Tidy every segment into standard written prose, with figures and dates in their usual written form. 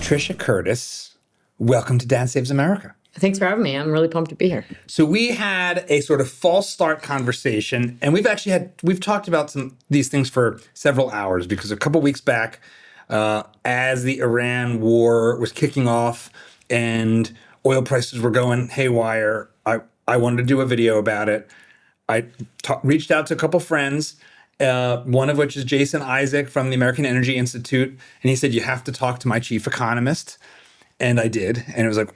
Trisha Curtis, welcome to Dad Saves America. Thanks for having me. I'm really pumped to be here. So we had a sort of false start conversation, and we've talked about these things for several hours because a couple weeks back, as the Iran war was kicking off and oil prices were going haywire, I wanted to do a video about it. I reached out to a couple friends, one of which is Jason Isaac from the American Energy Institute, and he said, you have to talk to my chief economist. And I did, and it was like,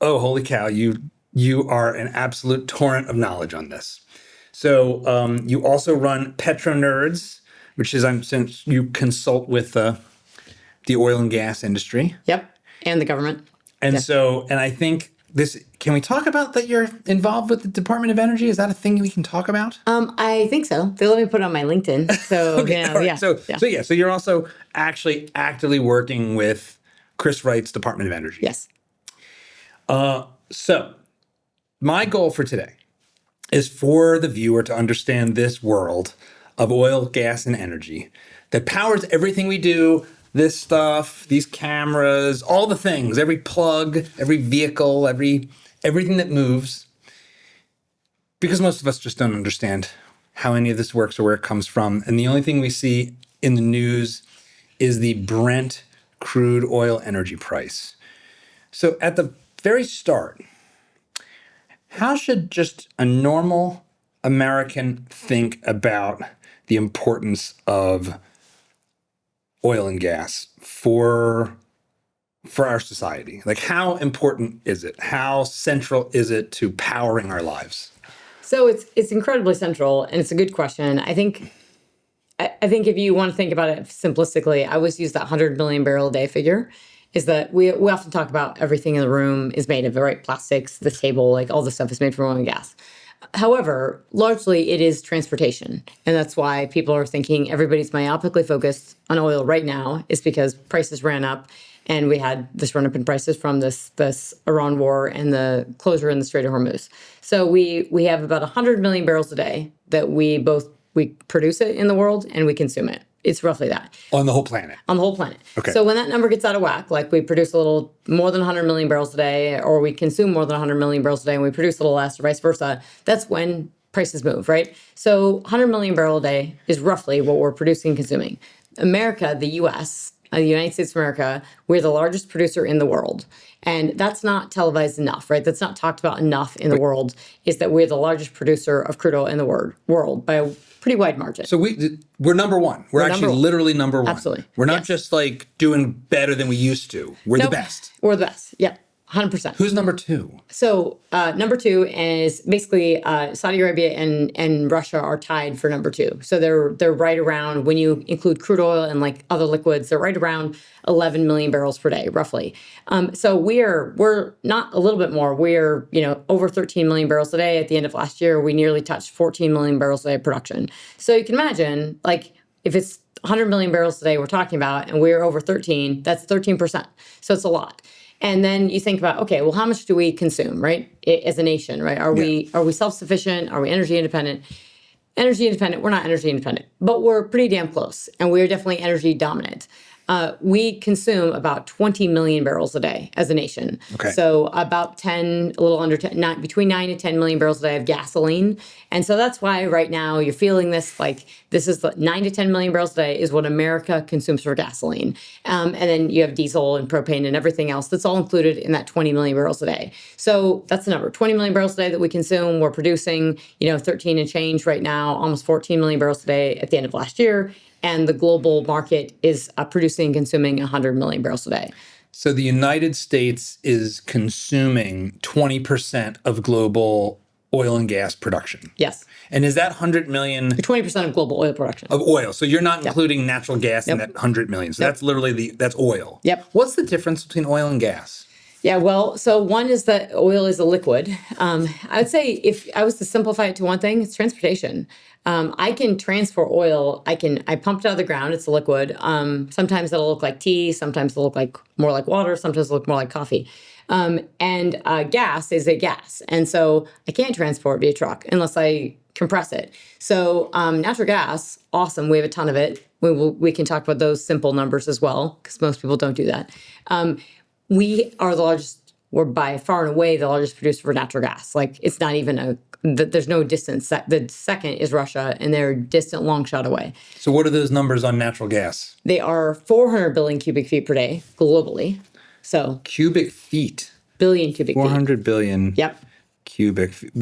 oh, holy cow, you are an absolute torrent of knowledge on this. So you also run PetroNerds, which is, since you consult with the oil and gas industry. Yep, and the government. And yep. And I think can we talk about that you're involved with the Department of Energy? Is that a thing we can talk about? I think so. They let me put it on my LinkedIn. So, okay, right. yeah. So you're also actually actively working with Chris Wright's Department of Energy. Yes. So my goal for today is for the viewer to understand this world of oil, gas, and energy that powers everything we do, this stuff, these cameras, all the things, every plug, every vehicle, everything that moves. Because most of us just don't understand how any of this works or where it comes from. And the only thing we see in the news is the Brent crude oil energy price. So at the very start, how should just a normal American think about the importance of oil and gas for our society? Like, how important is it? How central is it to powering our lives? So it's incredibly central, and it's a good question. I think if you want to think about it simplistically, I always use that 100 million barrel a day figure. Is that we often talk about everything in the room is made of, right? Plastics, the table, like all this stuff is made from oil and gas. However, largely it is transportation. And that's why people are thinking everybody's myopically focused on oil right now is because prices ran up and we had this run up in prices from this Iran war and the closure in the Strait of Hormuz. So we have about 100 million barrels a day that we produce it in the world and we consume it. It's roughly that. On the whole planet? On the whole planet. Okay. So when that number gets out of whack, like we produce a little more than 100 million barrels a day, or we consume more than 100 million barrels a day and we produce a little less, or vice versa, that's when prices move, right? So 100 million barrel a day is roughly what we're producing and consuming. America, the U.S., the United States of America, we're the largest producer in the world. And that's not televised enough, right? That's not talked about enough in the world, is that we're the largest producer of crude oil in the world by a pretty wide margin. So we're number one. We're actually literally number one. Absolutely. We're not just like doing better than we used to. We're the best. We're the best. Yeah. 100%. Who's number two? So number two is basically Saudi Arabia and Russia are tied for number two. So they're right around, when you include crude oil and like other liquids, they're right around 11 million barrels per day, roughly. So we're not a little bit more. We're over 13 million barrels a day. At the end of last year, we nearly touched 14 million barrels a day of production. So you can imagine, like, if it's 100 million barrels a day we're talking about, and we're over 13, that's 13%. So it's a lot. And then you think about, okay, well, how much do we consume, right? As a nation, right? Are we self-sufficient? Are we energy independent? Energy independent, we're not energy independent, but we're pretty damn close. And we're definitely energy dominant. We consume about 20 million barrels a day as a nation. Okay. So about 10, a little under 10, between 9 and 10 million barrels a day of gasoline. And so that's why right now you're feeling this, like, this is 9 to 10 million barrels a day is what America consumes for gasoline. And then you have diesel and propane and everything else that's all included in that 20 million barrels a day. So that's the number, 20 million barrels a day that we consume. We're producing, 13 and change right now, almost 14 million barrels a day at the end of last year. And the global market is producing and consuming 100 million barrels a day. So the United States is consuming 20% of global oil and gas production. Yes. And is that 100 million? 20% of global oil production. Of oil. So you're not including natural gas in that 100 million. So that's literally that's oil. Yep. What's the difference between oil and gas? Yeah, well, so one is that oil is a liquid. I would say if I was to simplify it to one thing, it's transportation. I can transport oil. I pump it out of the ground. It's a liquid. Sometimes it'll look like tea. Sometimes it'll look like more like water. Sometimes it'll look more like coffee. And gas is a gas. And so I can't transport via truck unless I compress it. So natural gas, awesome. We have a ton of it. We can talk about those simple numbers as well, because most people don't do that. We are the largest, we're by far and away the largest producer for natural gas. Like it's not even there's no distance. The second is Russia, and they're distant long shot away. So what are those numbers on natural gas? They are 400 billion cubic feet per day globally. So cubic feet. Billion cubic feet. 400 billion. Yep. Cubic feet.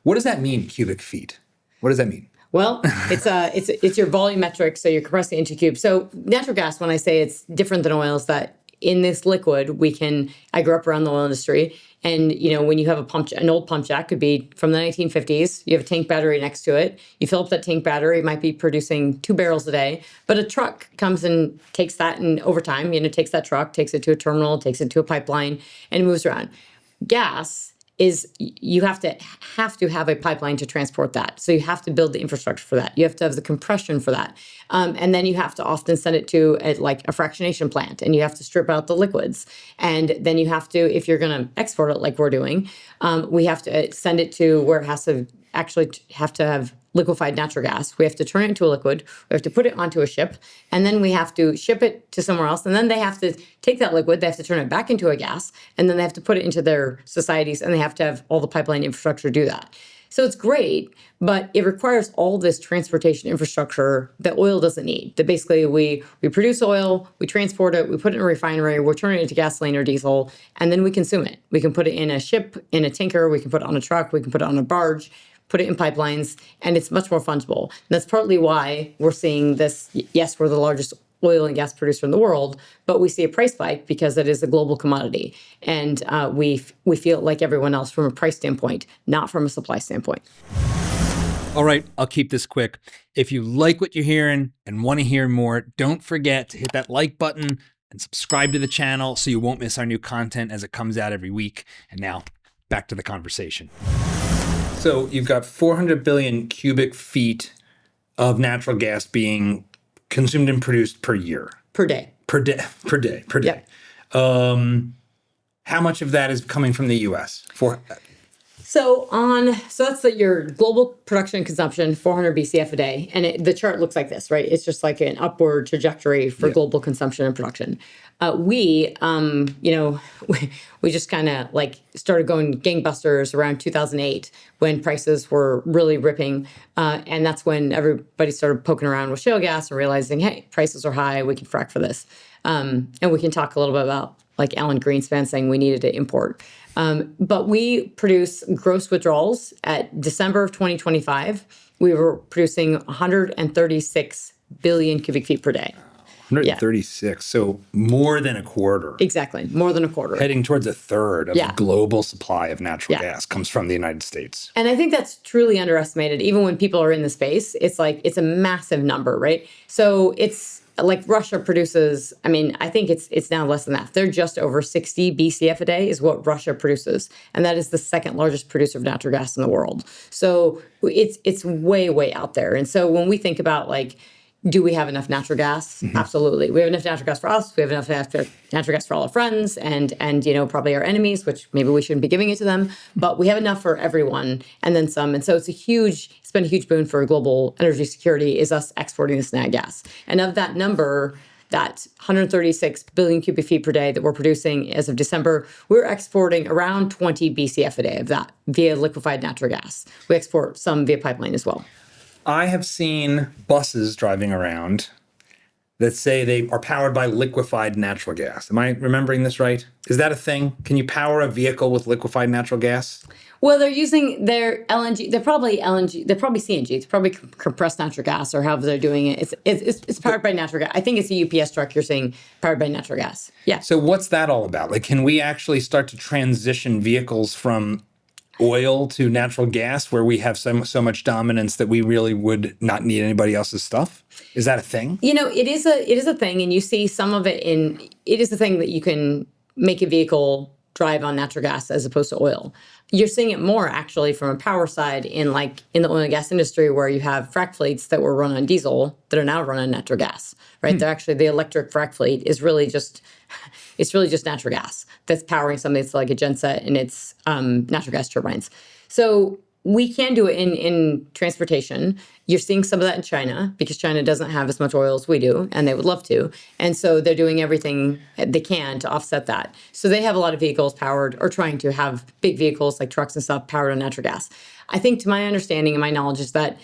What does that mean, cubic feet? What does that mean? Well, it's your volumetric, so you're compressing into cubes. So natural gas, when I say it's different than oil, is that in this liquid, I grew up around the oil industry. And, when you have an old pump jack, could be from the 1950s, you have a tank battery next to it. You fill up that tank battery, it might be producing 2 barrels a day. But a truck comes and takes that, and over time, takes that truck, takes it to a terminal, takes it to a pipeline, and moves around. Gas is you have to have a pipeline to transport that. So you have to build the infrastructure for that. You have to have the compression for that. And then you have to often send it to a fractionation plant, and you have to strip out the liquids. And then you have to, if you're going to export it like we're doing, we have to send it to where it has to actually have to have liquefied natural gas. We have to turn it into a liquid. We have to put it onto a ship, and then we have to ship it to somewhere else. And then they have to take that liquid, they have to turn it back into a gas, and then they have to put it into their societies, and they have to have all the pipeline infrastructure do that. So it's great, but it requires all this transportation infrastructure that oil doesn't need. That basically we produce oil, we transport it, we put it in a refinery, we're turning it into gasoline or diesel, and then we consume it. We can put it in a ship, in a tanker, we can put it on a truck, we can put it on a barge, put it in pipelines, and it's much more fungible. And that's partly why we're seeing this. Yes, we're the largest oil and gas producer in the world, but we see a price spike because it is a global commodity. And we feel like everyone else from a price standpoint, not from a supply standpoint. All right, I'll keep this quick. If you like what you're hearing and want to hear more, don't forget to hit that like button and subscribe to the channel so you won't miss our new content as it comes out every week. And now, back to the conversation. So you've got 400 billion cubic feet of natural gas being consumed and produced per year. Per day. Yep. How much of that is coming from the U.S.? So that's your global production and consumption, 400 BCF a day. And the chart looks like this, right? It's just like an upward trajectory for global consumption and production. We just kind of started going gangbusters around 2008 when prices were really ripping. And that's when everybody started poking around with shale gas and realizing, hey, prices are high, we can frack for this. And we can talk a little bit about Alan Greenspan saying we needed to import. But we produce gross withdrawals at December of 2025. We were producing 136 billion cubic feet per day. 136, yeah. So more than a quarter. Exactly, more than a quarter. Heading towards a third of the global supply of natural gas comes from the United States. And I think that's truly underestimated. Even when people are in the space, it's a massive number, right? So it's Russia produces, I think it's now less than that. They're just over 60 BCF a day is what Russia produces. And that is the second largest producer of natural gas in the world. So it's way, way out there. And so when we think about do we have enough natural gas? Mm-hmm. Absolutely. We have enough natural gas for us. We have enough natural gas for all our friends and probably our enemies, which maybe we shouldn't be giving it to them. But we have enough for everyone and then some. And so it's been a huge boon for global energy security is us exporting this nat gas. And of that number, that 136 billion cubic feet per day that we're producing as of December, we're exporting around 20 BCF a day of that via liquefied natural gas. We export some via pipeline as well. I have seen buses driving around that say they are powered by liquefied natural gas. Am I remembering this right? Is that a thing? Can you power a vehicle with liquefied natural gas? Well, they're using their LNG. They're probably LNG. They're probably CNG. It's probably compressed natural gas, or however they're doing it. It's powered by natural gas. I think it's a UPS truck you're saying powered by natural gas. Yeah. So what's that all about? Can we actually start to transition vehicles from oil to natural gas where we have so much dominance that we really would not need anybody else's stuff? Is that a thing? It is a thing, and you see some of it it is a thing that you can make a vehicle drive on natural gas as opposed to oil. You're seeing it more actually from a power side in the oil and gas industry, where you have frac fleets that were run on diesel that are now run on natural gas, right? They're actually, the electric frac fleet is really just, it's really just natural gas that's powering something that's like a genset, and it's natural gas turbines. So we can do it in transportation. You're seeing some of that in China, because China doesn't have as much oil as we do, and they would love to. And so they're doing everything they can to offset that. So they have a lot of vehicles powered, or trying to have big vehicles like trucks and stuff powered on natural gas. I think, to my understanding and my knowledge, is that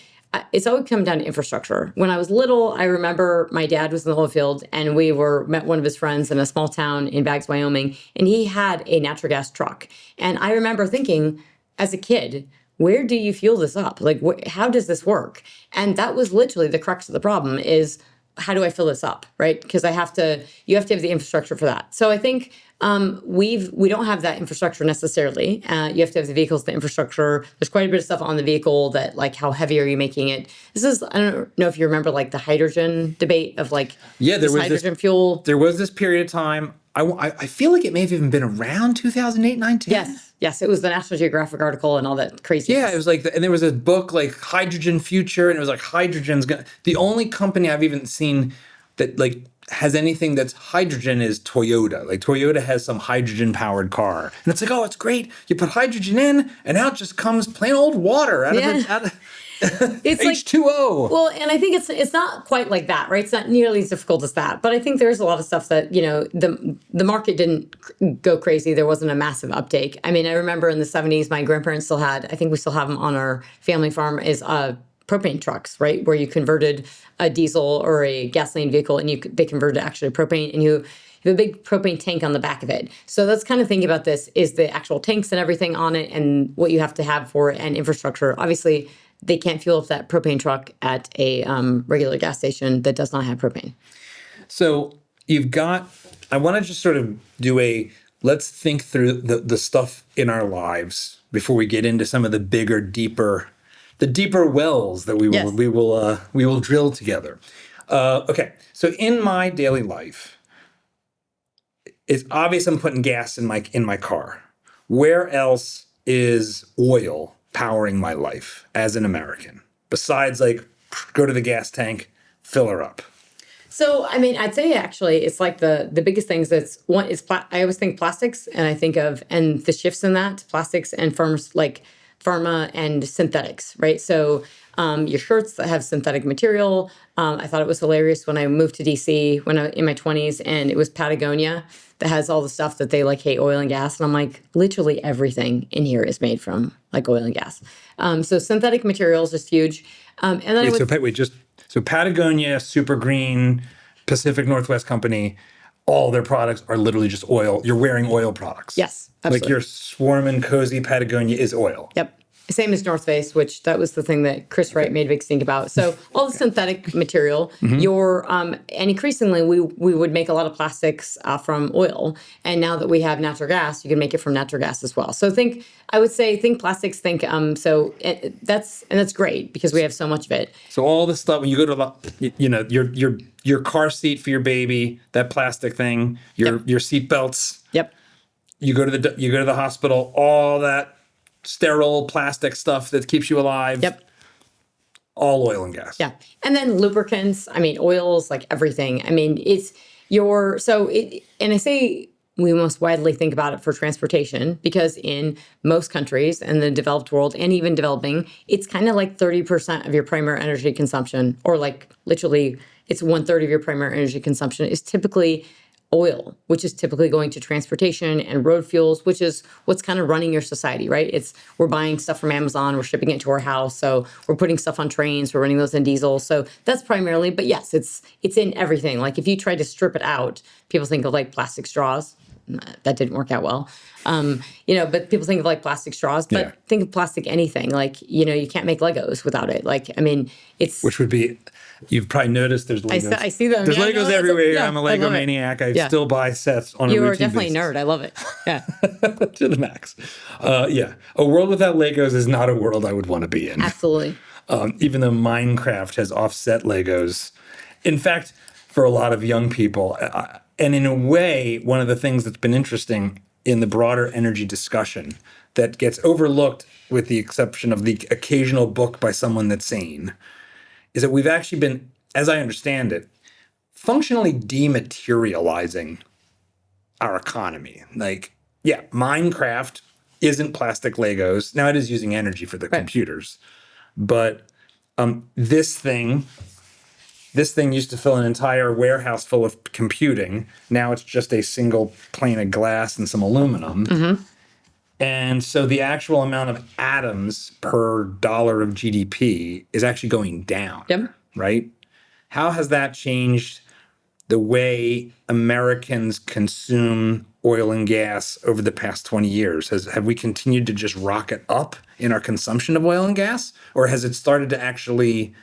it's always come down to infrastructure. When I was little, I remember my dad was in the oil field, and we met one of his friends in a small town in Baggs, Wyoming, and he had a natural gas truck. And I remember thinking, as a kid, where do you fuel this up? Like, how does this work? And that was literally the crux of the problem, is how do I fill this up, right? Because you have to have the infrastructure for that. So I think we don't have that infrastructure necessarily. You have to have the vehicles, the infrastructure. There's quite a bit of stuff on the vehicle that, like, how heavy are you making it? This is, I don't know if you remember, like, the hydrogen debate of, like, there was hydrogen fuel. There was this period of time. I feel like it may have even been around 2008, 9, 10. Yes, it was the National Geographic article and all that crazy. Yeah, it was like, and there was a book like Hydrogen Future, and it was like hydrogen's gonna. The only company I've even seen that like has anything that's hydrogen is Toyota. Like Toyota has some hydrogen powered car, and it's like, oh, it's great. You put hydrogen in, and out just comes plain old water out of it's H2O. Well, and I think it's not quite like that, right? It's not nearly as difficult as that. But I think there's a lot of stuff that, the market didn't go crazy. There wasn't a massive uptake. I mean, I remember in the 70s, my grandparents still had, I think we still have them on our family farm, is propane trucks, right? Where you converted a diesel or a gasoline vehicle, and they converted to actually propane, and you have a big propane tank on the back of it. So that's kind of thinking about this, is the actual tanks and everything on it, and what you have to have for it, and infrastructure. Obviously, they can't fuel up that propane truck at a regular gas station that does not have propane. So I want to just sort of do let's think through the stuff in our lives before we get into some of the bigger, deeper wells that we will drill together. Okay, so in my daily life, it's obvious I'm putting gas in my car. Where else is oil powering my life as an American, besides like go to the gas tank, fill her up? So, I mean, I'd say actually it's like the biggest things I always think plastics, and I think of, and the shifts in that, plastics and pharma and synthetics, right? So your shirts that have synthetic material. I thought it was hilarious when I moved to DC in my 20s, and it was Patagonia that has all the stuff that they like hate oil and gas. And I'm like, literally everything in here is made from like oil and gas. So synthetic materials is huge. And then so Patagonia, Super Green, Pacific Northwest Company, all their products are literally just oil. You're wearing oil products. Yes, absolutely. Like your swarm and cozy Patagonia is oil. Yep. Same as North Face, which that was the thing that Chris Wright made Vic think about. So all the synthetic material, and increasingly we would make a lot of plastics from oil. And now that we have natural gas, you can make it from natural gas as well. So think plastics, that's great because we have so much of it. So all the stuff, when you go to your car seat for your baby, that plastic thing, your seat belts. Yep. You go to the hospital, all that sterile plastic stuff that keeps you alive. Yep. All oil and gas. Yeah. And then lubricants, I mean, oils, like everything. I mean, and I say we most widely think about it for transportation because in most countries in the developed world and even developing, it's kind of like 30% of your primary energy consumption, or like literally it's 1/3 of your primary energy consumption is typically oil, which is typically going to transportation and road fuels, which is what's kind of running your society, right? We're buying stuff from Amazon, we're shipping it to our house, so we're putting stuff on trains, we're running those in diesel. So that's primarily, but yes, it's in everything. Like if you try to strip it out, people think of like plastic straws. That didn't work out well. But people think of like plastic straws, but think of plastic anything. Like, you can't make Legos without it. Like, I mean, which would be, you've probably noticed there's Legos. I see them. There's Legos everywhere. I'm a Lego maniac. I still buy sets on a routine basis. You are definitely a nerd. I love it. Yeah. To the max. A world without Legos is not a world I would want to be in. Absolutely. Even though Minecraft has offset Legos. In fact, for a lot of young people, and in a way, one of the things that's been interesting in the broader energy discussion that gets overlooked with the exception of the occasional book by someone that's sane is that we've actually been, as I understand it, functionally dematerializing our economy. Like, yeah, Minecraft isn't plastic Legos. Now it is using energy for the computers. But this thing used to fill an entire warehouse full of computing. Now it's just a single pane of glass and some aluminum. And so the actual amount of atoms per dollar of GDP is actually going down, right? How has that changed the way Americans consume oil and gas over the past 20 years? Have we continued to just rocket up in our consumption of oil and gas? Or has it started to actually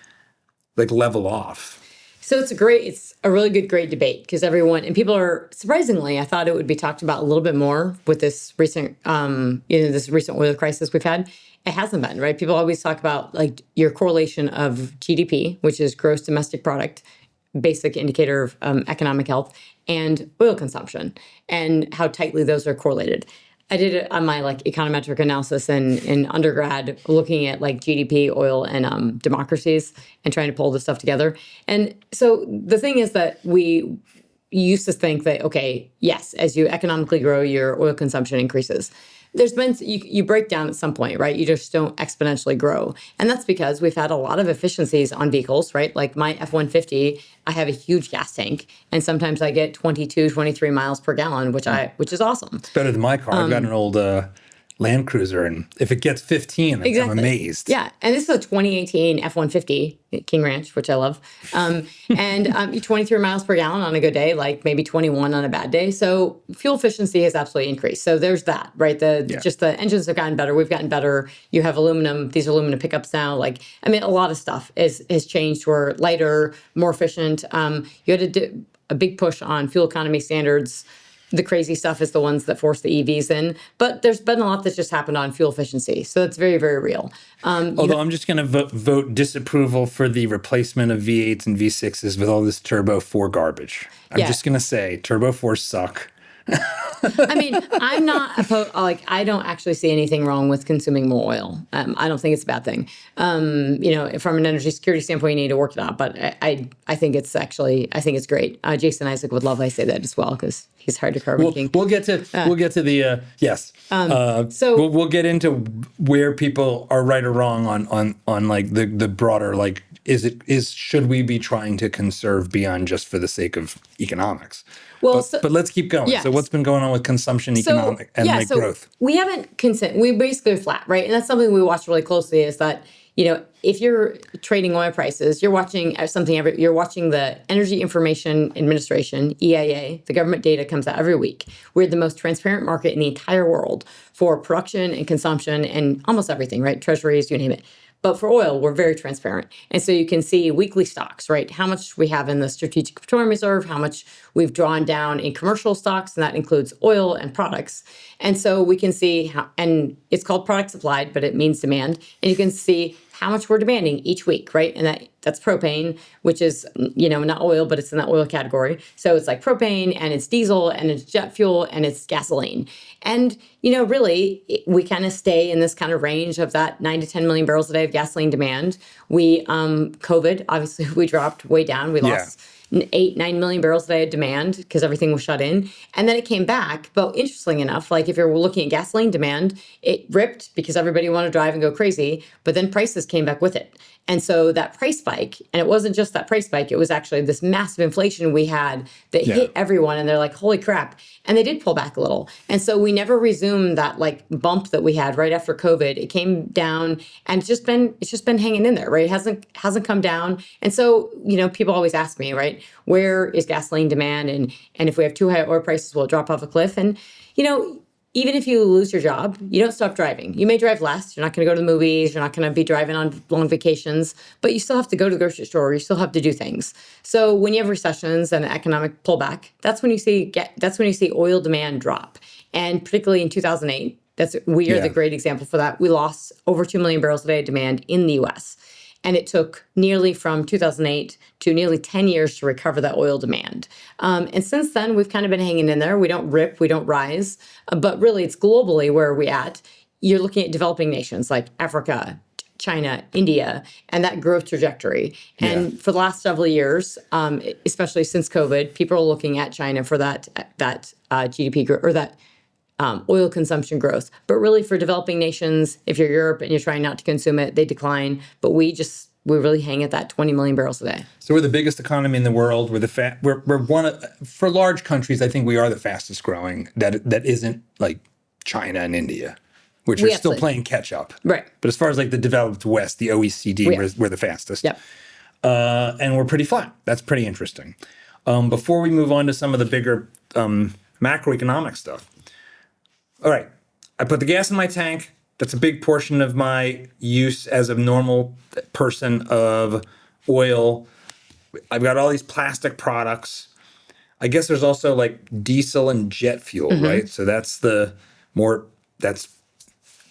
like level off? So it's a really great debate because everyone and people are surprisingly, I thought it would be talked about a little bit more with this recent, this recent oil crisis we've had. It hasn't been, right? People always talk about like your correlation of GDP, which is gross domestic product, basic indicator of economic health, and oil consumption, and how tightly those are correlated. I did it on my like econometric analysis in undergrad, looking at like GDP, oil, and democracies, and trying to pull this stuff together. And so the thing is that we used to think that, okay, yes, as you economically grow, your oil consumption increases. There's been, you break down at some point, right? You just don't exponentially grow. And that's because we've had a lot of efficiencies on vehicles, right? Like my F-150, I have a huge gas tank, and sometimes I get 22, 23 miles per gallon, which is awesome. It's better than my car. I've got an old Land Cruiser, and if it gets 15, I'm amazed. Yeah, and this is a 2018 F-150 King Ranch, which I love, and 23 miles per gallon on a good day, like maybe 21 on a bad day. So fuel efficiency has absolutely increased. So there's that, right? Just the engines have gotten better. We've gotten better. You have these aluminum pickups now. Like, I mean, a lot of stuff has changed. We're lighter, more efficient. You had to do a big push on fuel economy standards. The crazy stuff is the ones that force the EVs in. But there's been a lot that's just happened on fuel efficiency. So it's very, very real. Although I'm just going to vote disapproval for the replacement of V8s and V6s with all this Turbo 4 garbage. I'm just going to say Turbo 4s suck. I mean, I'm not I don't actually see anything wrong with consuming more oil. I don't think it's a bad thing. From an energy security standpoint, you need to work it out. But I think it's great. Jason Isaac would love I say that as well because he's hard to carve. We'll get to the yes. So we'll get into where people are right or wrong on like the broader like should we be trying to conserve beyond just for the sake of economics? Well, but let's keep going. Yes. So what's been going on with consumption economic and growth? We haven't we basically are flat, right? And that's something we watch really closely is that, if you're trading oil prices, you're watching you're watching the Energy Information Administration, EIA, the government data comes out every week. We're the most transparent market in the entire world for production and consumption and almost everything, right? Treasuries, you name it. But for oil, we're very transparent. And so you can see weekly stocks, right? How much we have in the Strategic Petroleum Reserve, how much we've drawn down in commercial stocks, and that includes oil and products. And so we can see and it's called product supplied, but it means demand. And you can see how much we're demanding each week, right? And that's propane, which is, not oil, but it's in that oil category. So it's like propane and it's diesel and it's jet fuel and it's gasoline. And, really, we kind of stay in this kind of range of that 9 to 10 million barrels a day of gasoline demand. COVID, obviously, we dropped way down. We lost 8, 9 million barrels a day of demand because everything was shut in. And then it came back. But interestingly enough, like if you're looking at gasoline demand, it ripped because everybody wanted to drive and go crazy. But then prices came back with it. And so that price spike, and it wasn't just that price spike, it was actually this massive inflation we had that hit everyone. And they're like, holy crap. And they did pull back a little. And so we never resumed that like bump that we had right after COVID. It came down and it's just been hanging in there, right? It hasn't come down. And so, people always ask me, right, where is gasoline demand? And if we have too high oil prices, will it drop off a cliff? And, even if you lose your job, you don't stop driving. You may drive less. You're not going to go to the movies. You're not going to be driving on long vacations, but you still have to go to the grocery store. You still have to do things. So when you have recessions and economic pullback, that's when you see oil demand drop. And particularly in 2008, we are the great example for that. We lost over 2 million barrels a day of demand in the U.S. And it took nearly from 2008 to nearly 10 years to recover that oil demand. And since then, we've kind of been hanging in there. We don't rip, we don't rise. But really, it's globally where we're at. You're looking at developing nations like Africa, China, India, and that growth trajectory. And for the last several years, especially since COVID, people are looking at China for that GDP growth or that oil consumption growth. But really for developing nations, if you're Europe and you're trying not to consume it, they decline. But we really hang at that 20 million barrels a day. So we're the biggest economy in the world. We're one of, for large countries, I think we are the fastest growing that isn't like China and India, which are still playing catch up. Right. But as far as like the developed West, the OECD, we're the fastest. Yep. And we're pretty flat. That's pretty interesting. Before we move on to some of the bigger macroeconomic stuff. All right, I put the gas in my tank. That's a big portion of my use as a normal person of oil. I've got all these plastic products. I guess there's also like diesel and jet fuel, right? So that's that's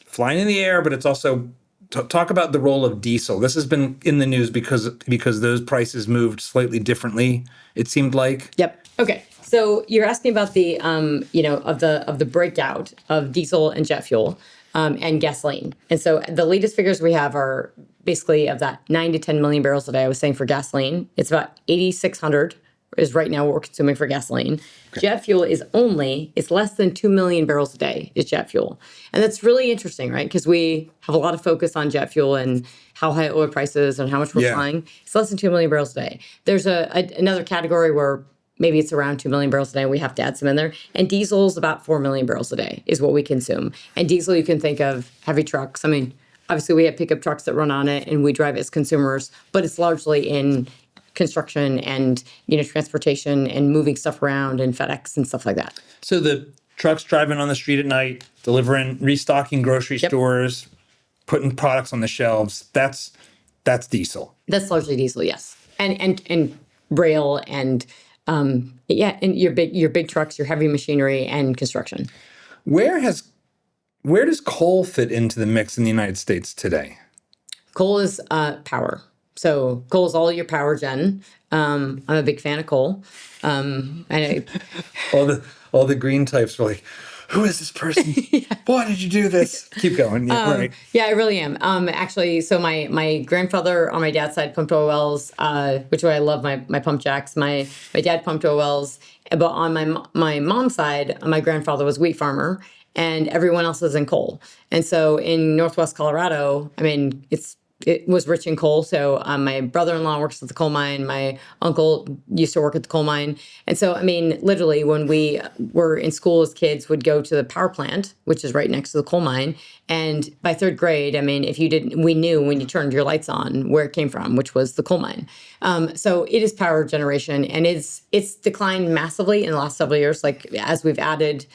flying in the air, but it's also talk about the role of diesel. This has been in the news because those prices moved slightly differently, it seemed like. Yep. Okay. So you're asking about the of the breakout of diesel and jet fuel and gasoline. And so the latest figures we have are basically of that 9 to 10 million barrels a day. I was saying for gasoline, it's about 8,600 is right now what we're consuming for gasoline. Okay. Jet fuel it's less than 2 million barrels a day is jet fuel. And that's really interesting, right? Because we have a lot of focus on jet fuel and how high oil prices and how much we're flying. It's less than 2 million barrels a day. There's another category where maybe it's around 2 million barrels a day. We have to add some in there. And diesel is about 4 million barrels a day is what we consume. And diesel, you can think of heavy trucks. I mean, obviously we have pickup trucks that run on it and we drive it as consumers, but it's largely in construction and, transportation and moving stuff around and FedEx and stuff like that. So the trucks driving on the street at night, restocking grocery stores, putting products on the shelves, that's diesel. That's largely diesel, yes. And rail and and your big trucks, your heavy machinery and construction. Where does coal fit into the mix in the United States today? Coal is power. So coal is all your power gen. I'm a big fan of coal. All the green types are like, who is this person? Why did you do this? Keep going. Yeah, right. Yeah, I really am. Actually, so my grandfather on my dad's side pumped oil wells, which I love my pump jacks. My dad pumped oil wells, but on my mom's side, my grandfather was a wheat farmer, and everyone else is in coal. And so in Northwest Colorado, I mean, it was rich in coal. So my brother-in-law works at the coal mine. My uncle used to work at the coal mine. And so, I mean, literally when we were in school as kids, would go to the power plant, which is right next to the coal mine. And by third grade, I mean, we knew when you turned your lights on where it came from, which was the coal mine. So it is power generation, and it's declined massively in the last several years. Like as we've added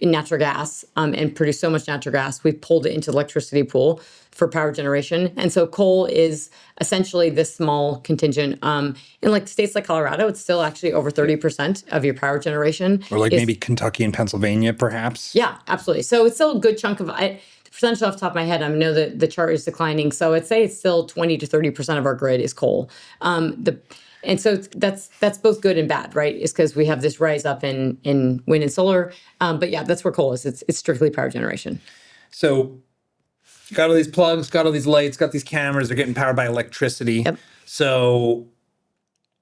natural gas and produced so much natural gas, we've pulled it into the electricity pool for power generation. And so coal is essentially this small contingent. In like states like Colorado, it's still actually over 30% of your power generation. Or like maybe Kentucky and Pennsylvania, perhaps? Yeah, absolutely. So it's still a good chunk of the percentage off the top of my head, I know that the chart is declining. So I'd say it's still 20 to 30% of our grid is coal. And so that's both good and bad, right? Is because we have this rise up in wind and solar. But yeah, that's where coal is. It's strictly power generation. So got all these plugs, got all these lights, got these cameras, they're getting powered by electricity. Yep. So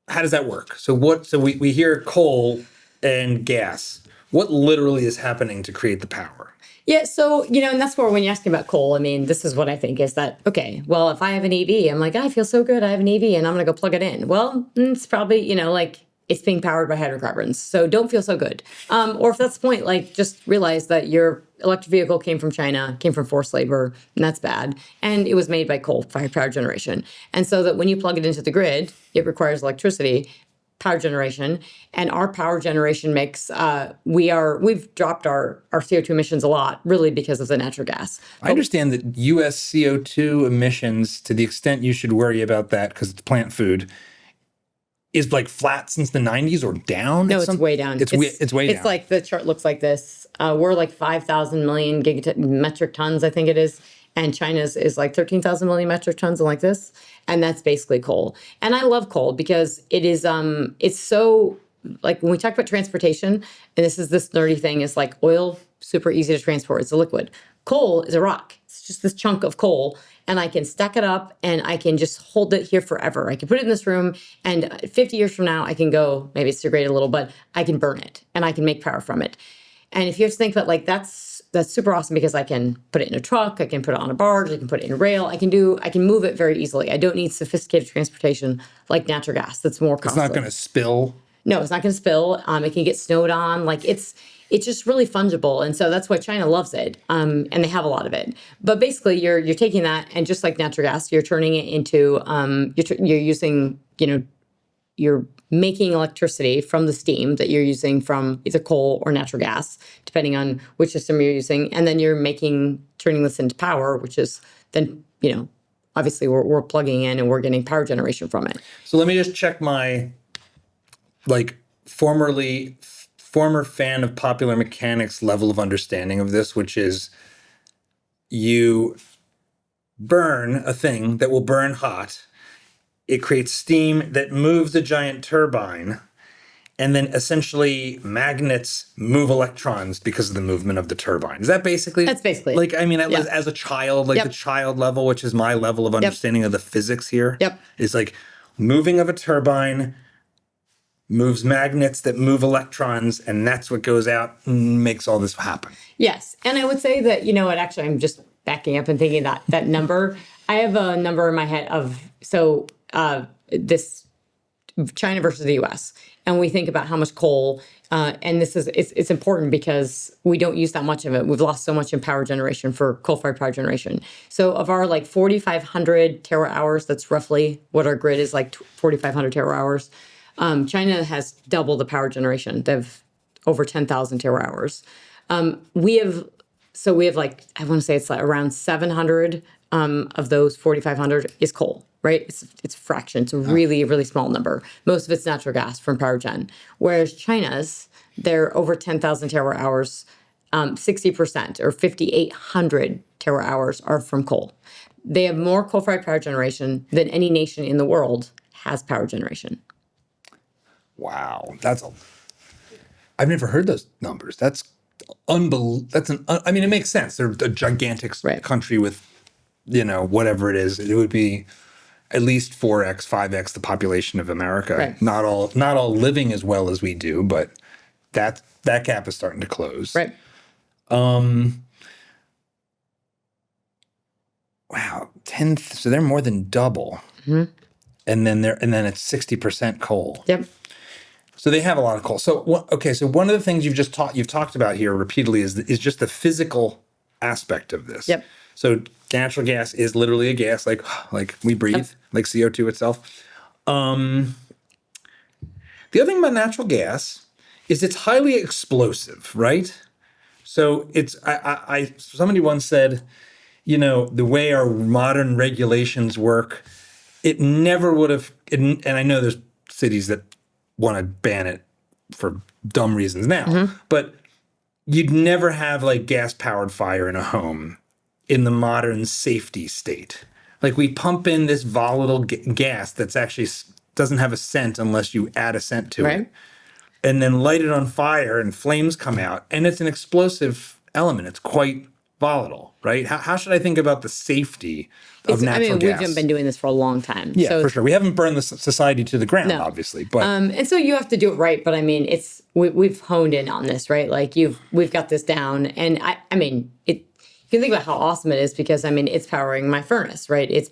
how does that work? So we hear coal and gas. What literally is happening to create the power? Yeah, so, and that's where when you're asking about coal, I mean, this is what I think is that, okay, well, if I have an EV, I'm like, I feel so good, I have an EV, and I'm going to go plug it in. Well, it's probably, like it's being powered by hydrocarbons. So don't feel so good. Or if that's the point, like just realize that your electric vehicle came from China, came from forced labor, and that's bad. And it was made by coal-fired power generation. And so that when you plug it into the grid, it requires electricity, power generation, and our power generation mix, we've dropped our CO2 emissions a lot, really because of the natural gas. I understand that U.S. CO2 emissions, to the extent you should worry about that because it's plant food, is like flat since the 90s or down? No, it's way down. It's way down. It's like the chart looks like this. We're like 5,000 million metric tons, I think it is. and China's is like 13,000 million metric tons and like this. And that's basically coal. And I love coal because it is, it's so, like when we talk about transportation, and this nerdy thing, is like oil, super easy to transport. It's a liquid. Coal is a rock. It's just this chunk of coal. And I can stack it up and I can just hold it here forever. I can put it in this room and 50 years from now, I can go, maybe it's degraded a little, but I can burn it and I can make power from it. And if you have to think about like, that's super awesome because I can put it in a truck, I can put it on a barge, I can put it in rail, I can move it very easily. I don't need sophisticated transportation like natural gas. That's more costly. It's not going to spill. No, it's not going to spill. It can get snowed on. Like it's just really fungible, and so that's why China loves it. And they have a lot of it. But basically, you're taking that, and just like natural gas, you're turning it into you're using, you're making electricity from the steam that you're using from either coal or natural gas, depending on which system you're using, and then you're turning this into power, which is then obviously we're plugging in and we're getting power generation from it. So let me just check my former fan of popular mechanics level of understanding of this, which is you burn a thing that will burn hot. It creates steam that moves a giant turbine, and then essentially magnets move electrons because of the movement of the turbine. Is that basically? That's basically like, I mean, as a child, the child level, which is my level of understanding of the physics here, is like moving of a turbine moves magnets that move electrons, and that's what goes out and makes all this happen. Yes. And I would say that, actually, I'm just backing up and thinking that number. I have a number in my head of, this China versus the US. And we think about how much coal, and it's important because we don't use that much of it. We've lost so much in power generation for coal-fired power generation. So of our 4,500 terawatt hours, that's roughly what our grid is, like 4,500 terawatt hours. China has double the power generation. They have over 10,000 terawatt hours. We have I want to say it's around 700 of those 4,500 is coal, right? It's a fraction. It's a really, really small number. Most of it's natural gas from power gen. Whereas China's, they're over 10,000 terawatt hours, 60% or 5,800 terawatt hours are from coal. They have more coal-fired power generation than any nation in the world has power generation. Wow, I've never heard those numbers. That's unbelievable. I mean, it makes sense. They're a gigantic country with, whatever it is. It would be at least 4x, 5x the population of America. Right. Not all living as well as we do, but that gap is starting to close. Right. Wow, so they're more than double. Mm-hmm. And then it's 60% coal. Yep. So they have a lot of coal. So one of the things you've talked about here repeatedly is just the physical aspect of this. Yep. So natural gas is literally a gas, like we breathe, like CO2 itself. The other thing about natural gas is it's highly explosive, right? So somebody once said, the way our modern regulations work, it never would have, and I know there's cities that want to ban it for dumb reasons now, but you'd never have gas-powered fire in a home in the modern safety state. We pump in this volatile gas that's actually doesn't have a scent unless you add a scent to it, and then light it on fire and flames come out, and it's an explosive element. It's quite volatile, right? How should I think about the safety of natural gas? We've been doing this for a long time. Yeah, so, for sure. We haven't burned the society to the ground, obviously. But and so you have to do it right. But I mean, we've honed in on this, right? We've got this down. And you can think about how awesome it is because it's powering my furnace, right? It's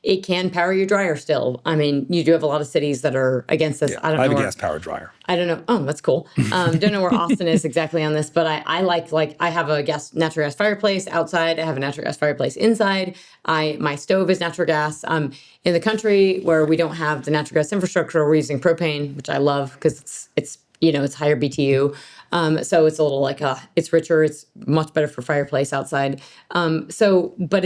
it can power your dryer still. You do have a lot of cities that are against this. Yeah, I have a gas-powered dryer. I don't know. Oh, that's cool. Don't know where Austin is exactly on this, but I I have a natural gas fireplace outside. I have a natural gas fireplace inside. My stove is natural gas. In the country where we don't have the natural gas infrastructure, we're using propane, which I love because it's higher BTU. So it's a little it's richer. It's much better for fireplace outside. But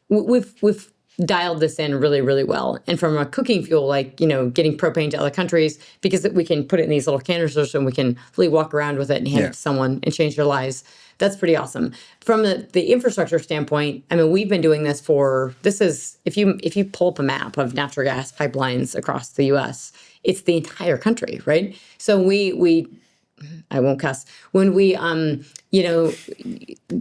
we've dialed this in really, really well. And from a cooking fuel, like, getting propane to other countries, because we can put it in these little canisters and we can really walk around with it and hand it to someone and change their lives. That's pretty awesome. From the infrastructure standpoint, I mean, we've been doing this if you pull up a map of natural gas pipelines across the US, it's the entire country, right? So I won't cuss. When we,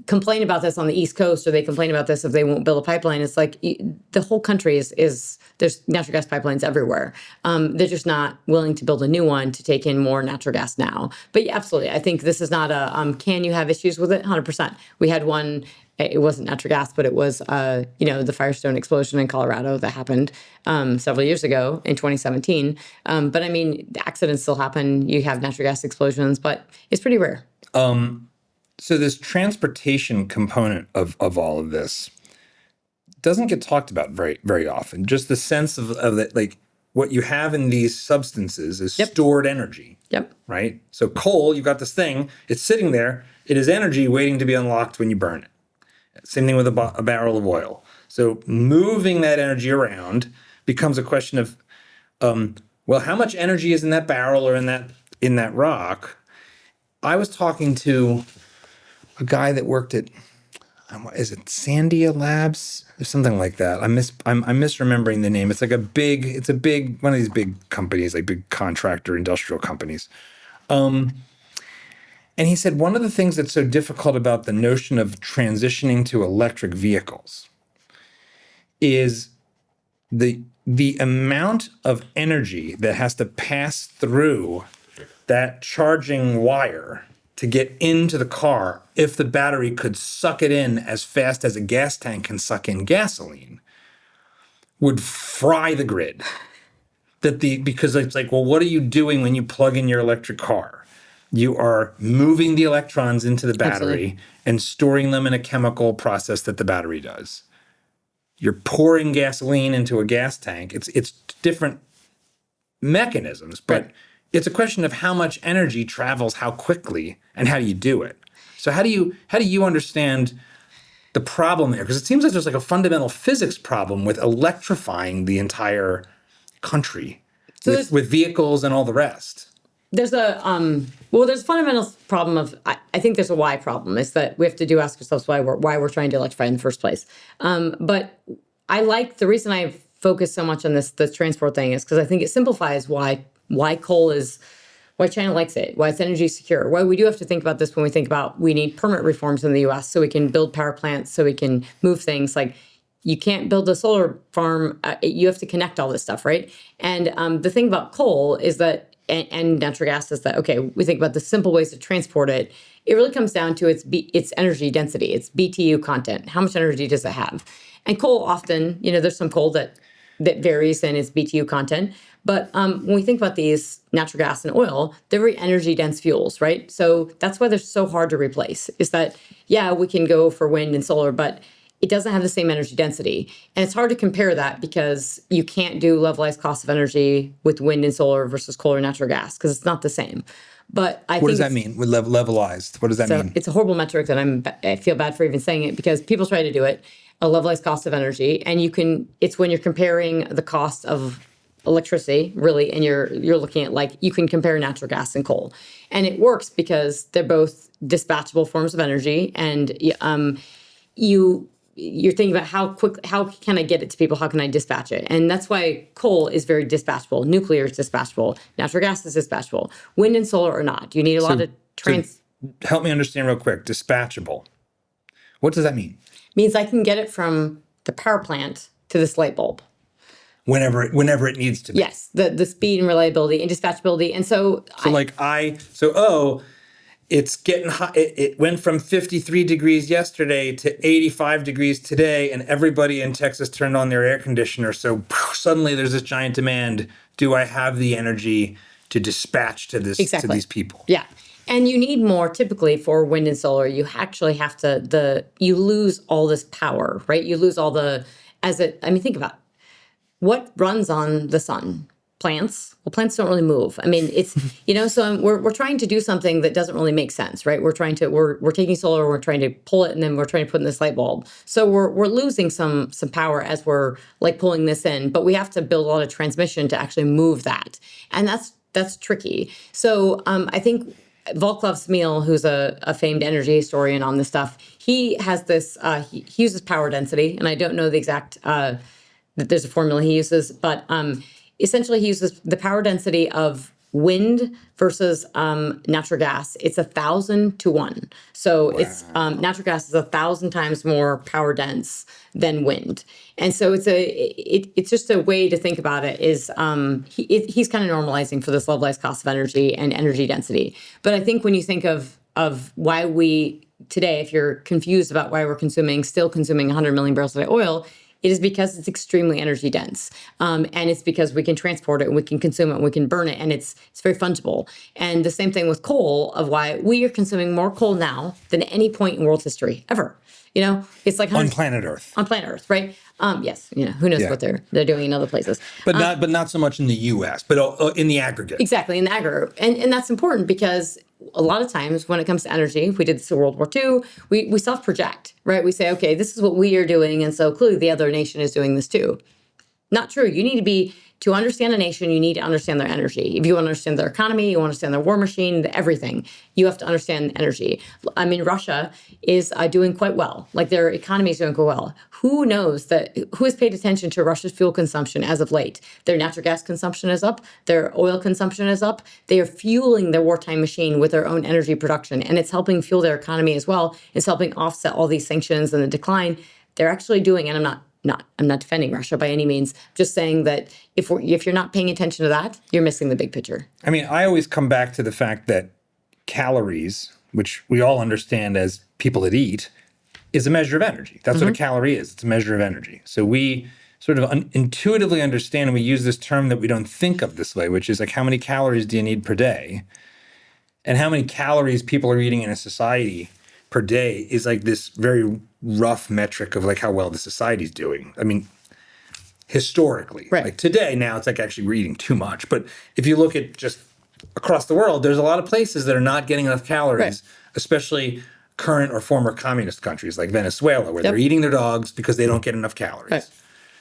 complain about this on the East Coast, or they complain about this if they won't build a pipeline, it's like the whole country is there's natural gas pipelines everywhere. They're just not willing to build a new one to take in more natural gas now. But yeah, absolutely, I think this is not can you have issues with it? 100%. We had one. It wasn't natural gas, but it was, the Firestone explosion in Colorado that happened several years ago in 2017. But I mean, the accidents still happen. You have natural gas explosions, but it's pretty rare. So this transportation component of all of this doesn't get talked about very, very often. Just the sense of that, like what you have in these substances is stored energy. Yep. Right? So coal, you've got this thing, it's sitting there. It is energy waiting to be unlocked when you burn it. Same thing with a barrel of oil. So moving that energy around becomes a question of, how much energy is in that barrel or in that rock? I was talking to a guy that worked at, is it Sandia Labs or something like that? I'm misremembering the name. It's like it's a big one of these big companies, like big contractor industrial companies. And he said one of the things that's so difficult about the notion of transitioning to electric vehicles is the amount of energy that has to pass through that charging wire to get into the car if the battery could suck it in as fast as a gas tank can suck in gasoline would fry the grid. Because it's like, well, what are you doing when you plug in your electric car? You are moving the electrons into the battery and storing them in a chemical process that the battery does. You're pouring gasoline into a gas tank. It's different mechanisms, but it's a question of how much energy travels how quickly and how do you do it. So how do you understand the problem there? Because it seems like there's like a fundamental physics problem with electrifying the entire country with vehicles and all the rest. There's a fundamental problem of, I think there's a why problem, is that we have to ask ourselves why we're trying to electrify in the first place. But I like, the reason I focus so much on the transport thing is because I think it simplifies why coal is, why China likes it, why it's energy secure, why we do have to think about this when we think about we need permit reforms in the US so we can build power plants, so we can move things. Like, you can't build a solar farm, you have to connect all this stuff, right? And the thing about coal is that, and natural gas is that, okay, we think about the simple ways to transport it. It really comes down to its energy density, its BTU content. How much energy does it have? And coal often, there's some coal that varies in its BTU content. But when we think about these natural gas and oil, they're very energy dense fuels, right? So that's why they're so hard to replace, is that, we can go for wind and solar, but it doesn't have the same energy density. And it's hard to compare that because you can't do levelized cost of energy with wind and solar versus coal or natural gas because it's not the same. But what does that mean with levelized? What does that mean? It's a horrible metric that I feel bad for even saying it because people try to do it, a levelized cost of energy. And it's when you're comparing the cost of electricity, really, and you're looking at, you can compare natural gas and coal. And it works because they're both dispatchable forms of energy. And you're thinking about how can I get it to people? How can I dispatch it? And that's why coal is very dispatchable. Nuclear is dispatchable. Natural gas is dispatchable. Wind and solar are not. You need a lot of help me understand real quick. Dispatchable. What does that mean? Means I can get it from the power plant to this light bulb. Whenever it needs to be. Yes, the speed and reliability and dispatchability. And it's getting hot. It went from 53 degrees yesterday to 85 degrees today, and everybody in Texas turned on their air conditioner. So suddenly there's this giant demand. Do I have the energy to dispatch to these people? Yeah. And you need more typically for wind and solar. You actually have you lose all this power, right? You lose all think about it. What runs on the sun? plants. Well, plants don't really move. I mean, it's, so we're trying to do something that doesn't really make sense, right? We're taking solar, we're trying to pull it, and then we're trying to put in this light bulb. So we're losing some power as we're like pulling this in, but we have to build a lot of transmission to actually move that. And that's tricky. So I think Vaclav Smil, who's a famed energy historian on this stuff, he has this, he uses power density, and I don't know the exact, that there's a formula he uses, but essentially he uses the power density of wind versus natural gas. It's 1,000 to 1. So it's natural gas is 1,000 times more power dense than wind. And so it's just a way to think about it is he's kind of normalizing for this levelized cost of energy and energy density. But I think when you think of why we today, if you're confused about why we're still consuming 100 million barrels a day oil, it is because it's extremely energy dense. And it's because we can transport it and we can consume it and we can burn it, and it's very fungible. And the same thing with coal, of why we are consuming more coal now than at any point in world history ever. It's like on planet Earth. On planet Earth, right? Yes. Who knows what they're doing in other places. But not so much in the U.S., but in the aggregate. Exactly, in the aggregate. And that's important because a lot of times when it comes to energy, we did this in World War II, we self-project, right? We say, okay, this is what we are doing, and so clearly the other nation is doing this too. Not true. You need to understand a nation, you need to understand their energy. If you want to understand their economy, you want to understand their war machine, everything, you have to understand energy. I mean, Russia is doing quite well. Like, their economy is doing quite well. Who has paid attention to Russia's fuel consumption as of late? Their natural gas consumption is up. Their oil consumption is up. They are fueling their wartime machine with their own energy production, and it's helping fuel their economy as well. It's helping offset all these sanctions and the decline. They're actually doing, and I'm not defending Russia by any means, just saying that if you're not paying attention to that, you're missing the big picture. I mean, I always come back to the fact that calories, which we all understand as people that eat, is a measure of energy. That's what a calorie is. It's a measure of energy. So we sort of intuitively understand, and we use this term that we don't think of this way, which is like, how many calories do you need per day? And how many calories people are eating in a society per day is like this very rough metric of like how well the society's doing. I mean, historically, like today, now it's like actually we're eating too much. But if you look at just across the world, there's a lot of places that are not getting enough calories, especially current or former communist countries like Venezuela, where they're eating their dogs because they don't get enough calories.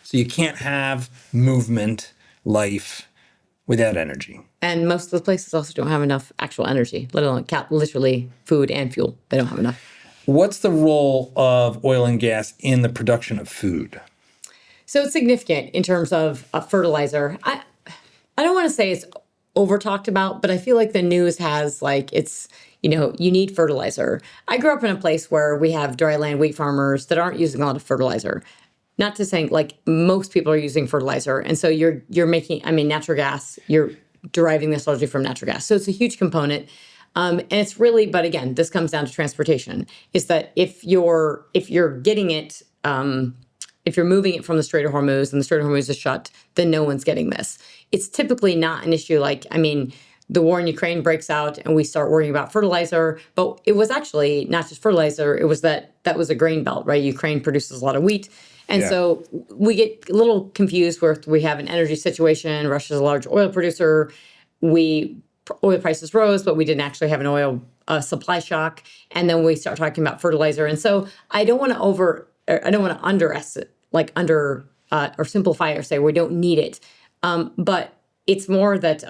So you can't have movement, life, without energy. And most of the places also don't have enough actual energy, let alone literally food and fuel. They don't have enough. What's the role of oil and gas in the production of food? So it's significant in terms of fertilizer. I don't want to say it's over talked about, but I feel like the news has you need fertilizer. I grew up in a place where we have dry land wheat farmers that aren't using a lot of fertilizer. Not to say like most people are using fertilizer. And so you're making, natural gas, you're deriving this largely from natural gas. So it's a huge component. And it's really, but again, this comes down to transportation, is that if you're getting it, if you're moving it from the Strait of Hormuz and the Strait of Hormuz is shut, then no one's getting this. It's typically not an issue the war in Ukraine breaks out and we start worrying about fertilizer, but it was actually not just fertilizer, it was that was a grain belt, right? Ukraine produces a lot of wheat. And so we get a little confused where we have an energy situation. Russia's a large oil producer. Oil prices rose, but we didn't actually have an oil supply shock. And then we start talking about fertilizer. And so I don't want to underestimate, or simplify or say we don't need it. But it's more that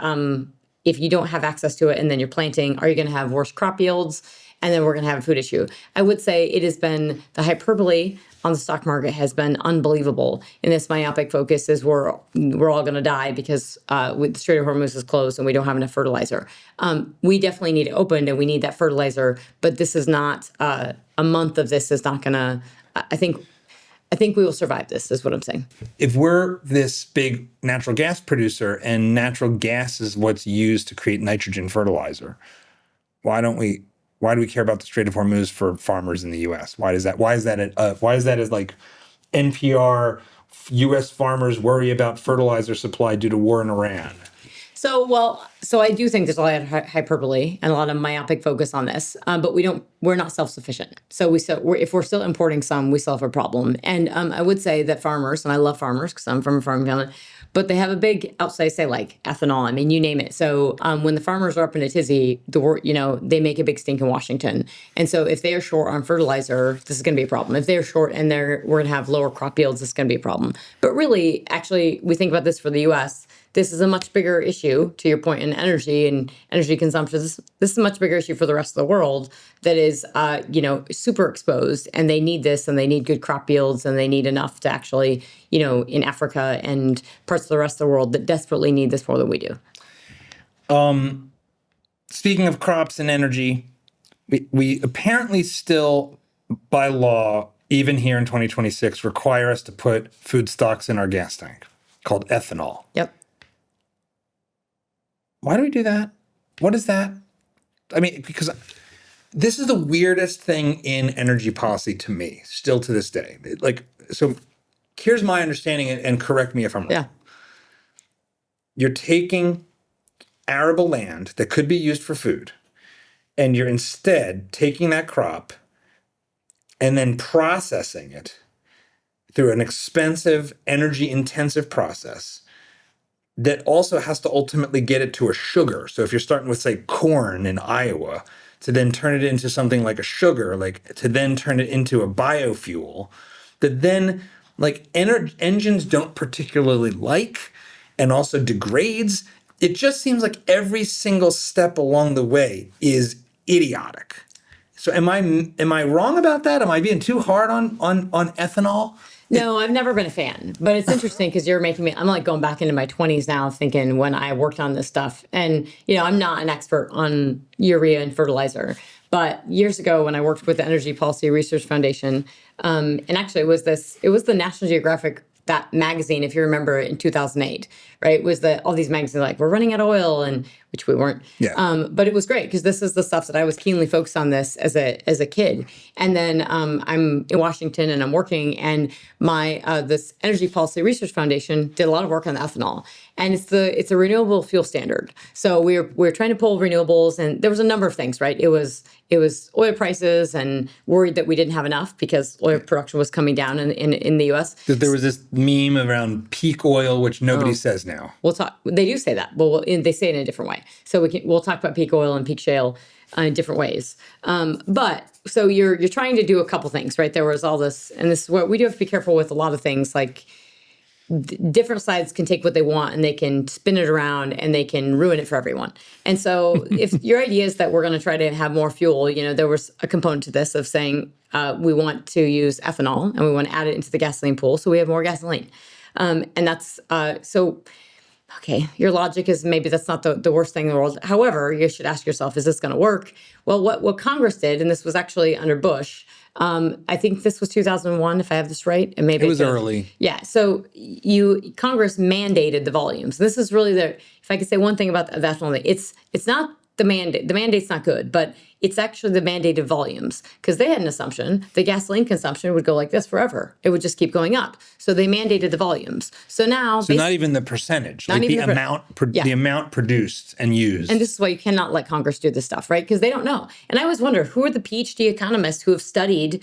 if you don't have access to it and then you're planting, are you going to have worse crop yields? And then we're going to have a food issue. I would say it has been the hyperbole on the stock market has been unbelievable. And this myopic focus is we're all going to die because the Strait of Hormuz is closed and we don't have enough fertilizer. We definitely need it opened and we need that fertilizer. But this is not a month of this is not going to. I think we will survive this. Is what I'm saying. If we're this big natural gas producer and natural gas is what's used to create nitrogen fertilizer, why do we care about the Strait of Hormuz for farmers in the U.S.? Why is that as like NPR, U.S. farmers worry about fertilizer supply due to war in Iran? So I do think there's a lot of hyperbole and a lot of myopic focus on this, but we're not self-sufficient. So if we're still importing some, we still have a problem. And I would say that farmers, and I love farmers because I'm from a farming family, but they have a big outside say like ethanol. I mean, you name it. So when the farmers are up in a tizzy, they make a big stink in Washington. And so if they are short on fertilizer, this is going to be a problem. If they're short and we're going to have lower crop yields, this is going to be a problem. But really, actually, we think about this for the U.S., this is a much bigger issue, to your point, in energy and energy consumption. This is a much bigger issue for the rest of the world that is, super exposed, and they need this, and they need good crop yields, and they need enough to actually, in Africa and parts of the rest of the world that desperately need this more than we do. Speaking of crops and energy, we apparently still, by law, even here in 2026, require us to put food stocks in our gas tank called ethanol. Yep. Why do we do that? What is that? I mean, because this is the weirdest thing in energy policy to me, still to this day. So here's my understanding, and correct me if I'm wrong. Yeah. You're taking arable land that could be used for food, and you're instead taking that crop and then processing it through an expensive, energy-intensive process that also has to ultimately get it to a sugar. So if you're starting with, say, corn in Iowa, to then turn it into something like a sugar, to then turn it into a biofuel, that then engines don't particularly like, and also degrades. It just seems like every single step along the way is idiotic. So am I wrong about that? Am I being too hard on ethanol? No, I've never been a fan, but it's interesting because you're making me, I'm like going back into my 20s now thinking when I worked on this stuff. And, I'm not an expert on urea and fertilizer, but years ago when I worked with the Energy Policy Research Foundation, and actually it was the National Geographic, that magazine, if you remember, in 2008, right? Was all these magazines like, we're running out of oil, and which we weren't. Yeah. But it was great because this is the stuff that I was keenly focused on this as a kid. And then I'm in Washington and I'm working, and my this Energy Policy Research Foundation did a lot of work on ethanol, and it's a renewable fuel standard. So we're trying to pull renewables, and there was a number of things, right? It was oil prices, and worried that we didn't have enough because oil production was coming down in the U.S. There was this meme around peak oil, which nobody says now. We'll talk. They do say that, but they say it in a different way. So we'll talk about peak oil and peak shale in different ways. But so you're trying to do a couple things, right? There was all this, and this is what we do have to be careful with a lot of things. Like different sides can take what they want and they can spin it around and they can ruin it for everyone. And so if your idea is that we're going to try to have more fuel, there was a component to this of saying we want to use ethanol and we want to add it into the gasoline pool so we have more gasoline. And that's so. Okay, your logic is maybe that's not the worst thing in the world. However, you should ask yourself, is this going to work? Well, what Congress did, and this was actually under Bush, I think this was 2001, if I have this right. And maybe it was early. Yeah, so Congress mandated the volumes. This is really if I could say one thing about the ethanol, it's not the mandate. The mandate's not good, but it's actually the mandated volumes, because they had an assumption the gasoline consumption would go like this forever. It would just keep going up. So they mandated the volumes. So now, not even the percentage, not even the amount produced and used. And this is why you cannot let Congress do this stuff, right? Because they don't know. And I always wonder, who are the PhD economists who have studied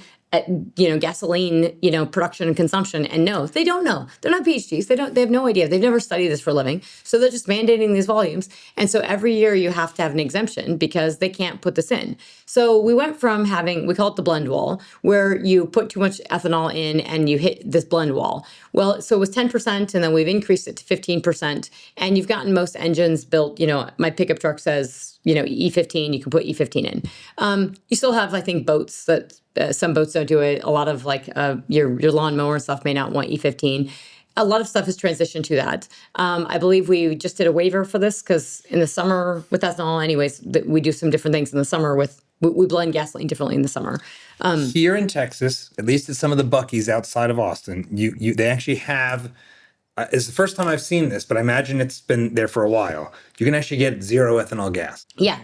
gasoline, production and consumption, and no, they don't know. They're not PhDs. They have no idea. They've never studied this for a living. So they're just mandating these volumes. And so every year you have to have an exemption because they can't put this in. So we went from we call it the blend wall, where you put too much ethanol in and you hit this blend wall. Well, so it was 10%, and then we've increased it to 15%. And you've gotten most engines built, my pickup truck says, E15, you can put E15 in. You still have, I think, boats that some boats don't do it. A lot of your lawnmower and stuff may not want E15. A lot of stuff has transitioned to that. I believe we just did a waiver for this because in the summer with ethanol, anyways, we do some different things in the summer we blend gasoline differently in the summer. Here in Texas, at least at some of the Buc-ee's outside of Austin, they actually have. It's the first time I've seen this, but I imagine it's been there for a while. You can actually get zero ethanol gas. Yeah.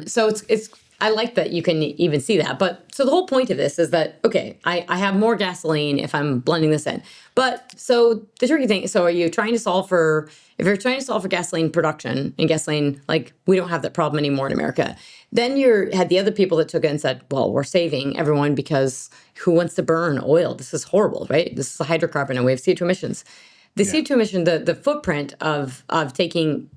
So it's. I like that you can even see that. But so the whole point of this is that, okay, I have more gasoline if I'm blending this in. But so the tricky thing, so are you trying to solve for, if you're trying to solve for gasoline production and gasoline, we don't have that problem anymore in America. Then had the other people that took it and said, well, we're saving everyone because who wants to burn oil? This is horrible, right? This is a hydrocarbon and we have CO2 emissions. The CO2 emission, the footprint of taking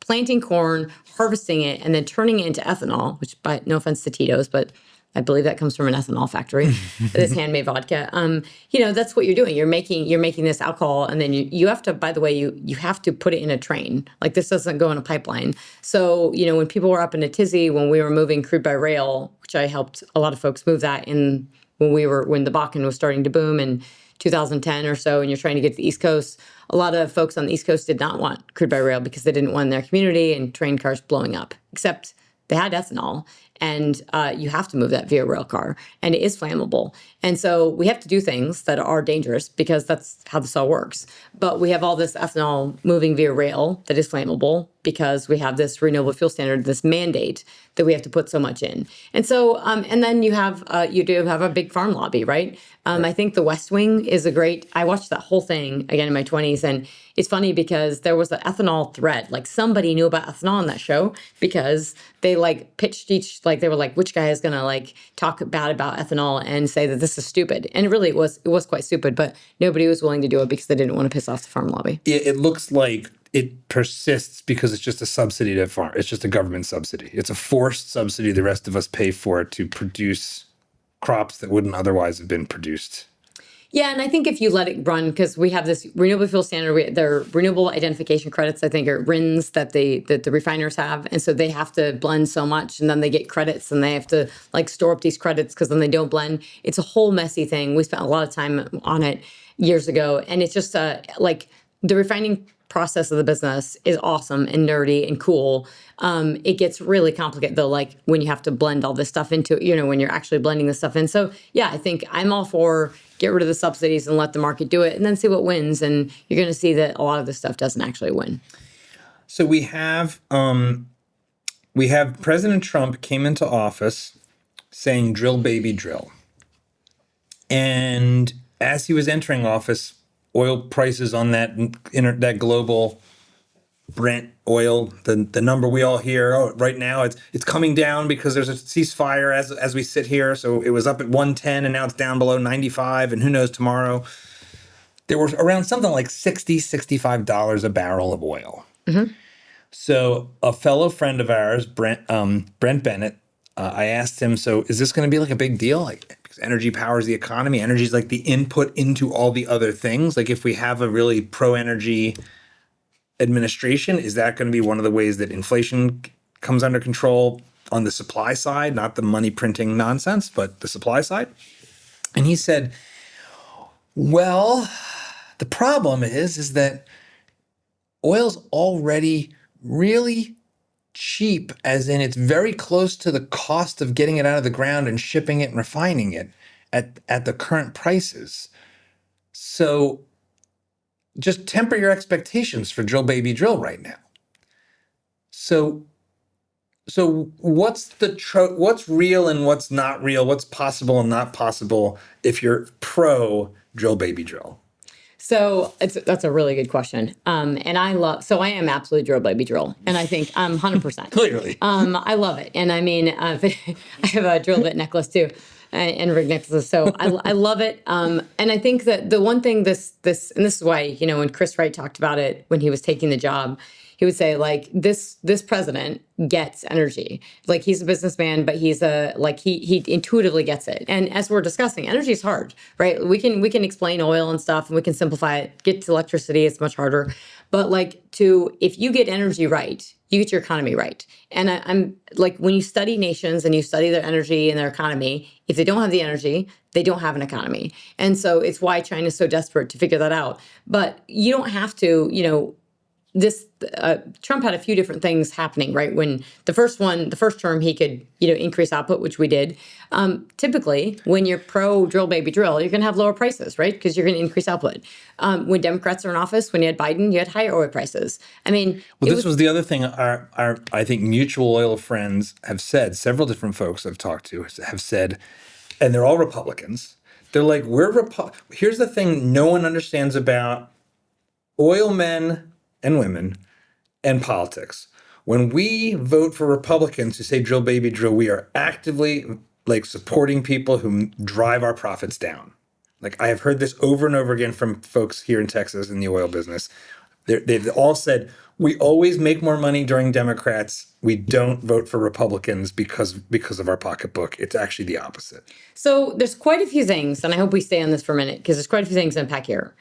planting corn, harvesting it, and then turning it into ethanol, which, by no offense to Tito's, but I believe that comes from an ethanol factory. This handmade vodka. That's what you're doing. You're making this alcohol, and then you have to. By the way, you have to put it in a train. Like, this doesn't go in a pipeline. So when people were up in a tizzy when we were moving crude by rail, which I helped a lot of folks move that in when the Bakken was starting to boom in 2010 or so, and you're trying to get to the East Coast. A lot of folks on the East Coast did not want crude by rail because they didn't want their community and train cars blowing up, except they had ethanol, and you have to move that via rail car, and it is flammable. And so we have to do things that are dangerous because that's how this all works. But we have all this ethanol moving via rail that is flammable because we have this renewable fuel standard, this mandate that we have to put so much in. And so, and then you do have a big farm lobby, right? I think The West Wing is I watched that whole thing again in my 20s, and it's funny because there was an ethanol thread. Like, somebody knew about ethanol on that show because they pitched they were like, which guy is going to talk bad about ethanol and say that this is stupid? And really it was quite stupid, but nobody was willing to do it because they didn't want to piss off the farm lobby. It looks like it persists because it's just a subsidy to farm. It's just a government subsidy. It's a forced subsidy the rest of us pay for to produce crops that wouldn't otherwise have been produced. Yeah, and I think if you let it run, because we have this renewable fuel standard, their renewable identification credits, I think, are RINs that the refiners have, and so they have to blend so much, and then they get credits, and they have to store up these credits because then they don't blend. It's a whole messy thing. We spent a lot of time on it years ago, and it's just the refining process of the business is awesome and nerdy and cool. It gets really complicated though, when you have to blend all this stuff into, when you're actually blending this stuff in. So yeah, I think I'm all for get rid of the subsidies and let the market do it and then see what wins. And you're going to see that a lot of this stuff doesn't actually win. So we have President Trump came into office saying, drill, baby, drill. And as he was entering office, oil prices on that global Brent oil, the number we all hear right now, it's coming down because there's a ceasefire as we sit here. So it was up at 110 and now it's down below 95, and who knows tomorrow. There was around something like $65 a barrel of oil. Mm-hmm. So a fellow friend of ours, Brent Bennett, I asked him, so is this going to be a big deal? Because energy powers the economy. Energy is the input into all the other things. If we have a really pro-energy administration, is that going to be one of the ways that inflation comes under control on the supply side, not the money printing nonsense, but the supply side? And he said, well, the problem is that oil's already really cheap, as in it's very close to the cost of getting it out of the ground and shipping it and refining it at the current prices. So just temper your expectations for drill, baby, drill right now. So what's what's real and what's not real? What's possible and not possible if you're pro drill, baby, drill? So that's a really good question. And I am absolutely drill, baby, drill. And I think I'm 100%. Clearly. I love it. And I mean, I have a drill bit necklace too, and rig necklaces. So I love it. And I think that the one thing and this is why, when Chris Wright talked about it when he was taking the job, he would say this president gets energy. He's a businessman, but he's he intuitively gets it. And as we're discussing, energy is hard, right? We can explain oil and stuff and we can simplify it. Get to electricity, it's much harder. But if you get energy right, you get your economy right. And I'm when you study nations and you study their energy and their economy, if they don't have the energy, they don't have an economy. And so it's why China's so desperate to figure that out. But you don't have to, Trump had a few different things happening, right? When the first term, he could, increase output, which we did. Typically, when you're pro drill, baby, drill, you're going to have lower prices, right? Because you're going to increase output. When Democrats are in office, when you had Biden, you had higher oil prices. I mean, this was the other thing our I think mutual oil friends have said. Several different folks I've talked to have said, and they're all Republicans. They're like, here's the thing no one understands about oil men and women and politics. When we vote for Republicans who say drill, baby, drill, we are actively supporting people who drive our profits down. Like I have heard this over and over again from folks here in Texas in the oil business. They've all said, we always make more money during Democrats. We don't vote for Republicans because of our pocketbook. It's actually the opposite. So there's quite a few things, and I hope we stay on this for a minute because there's quite a few things to unpack here.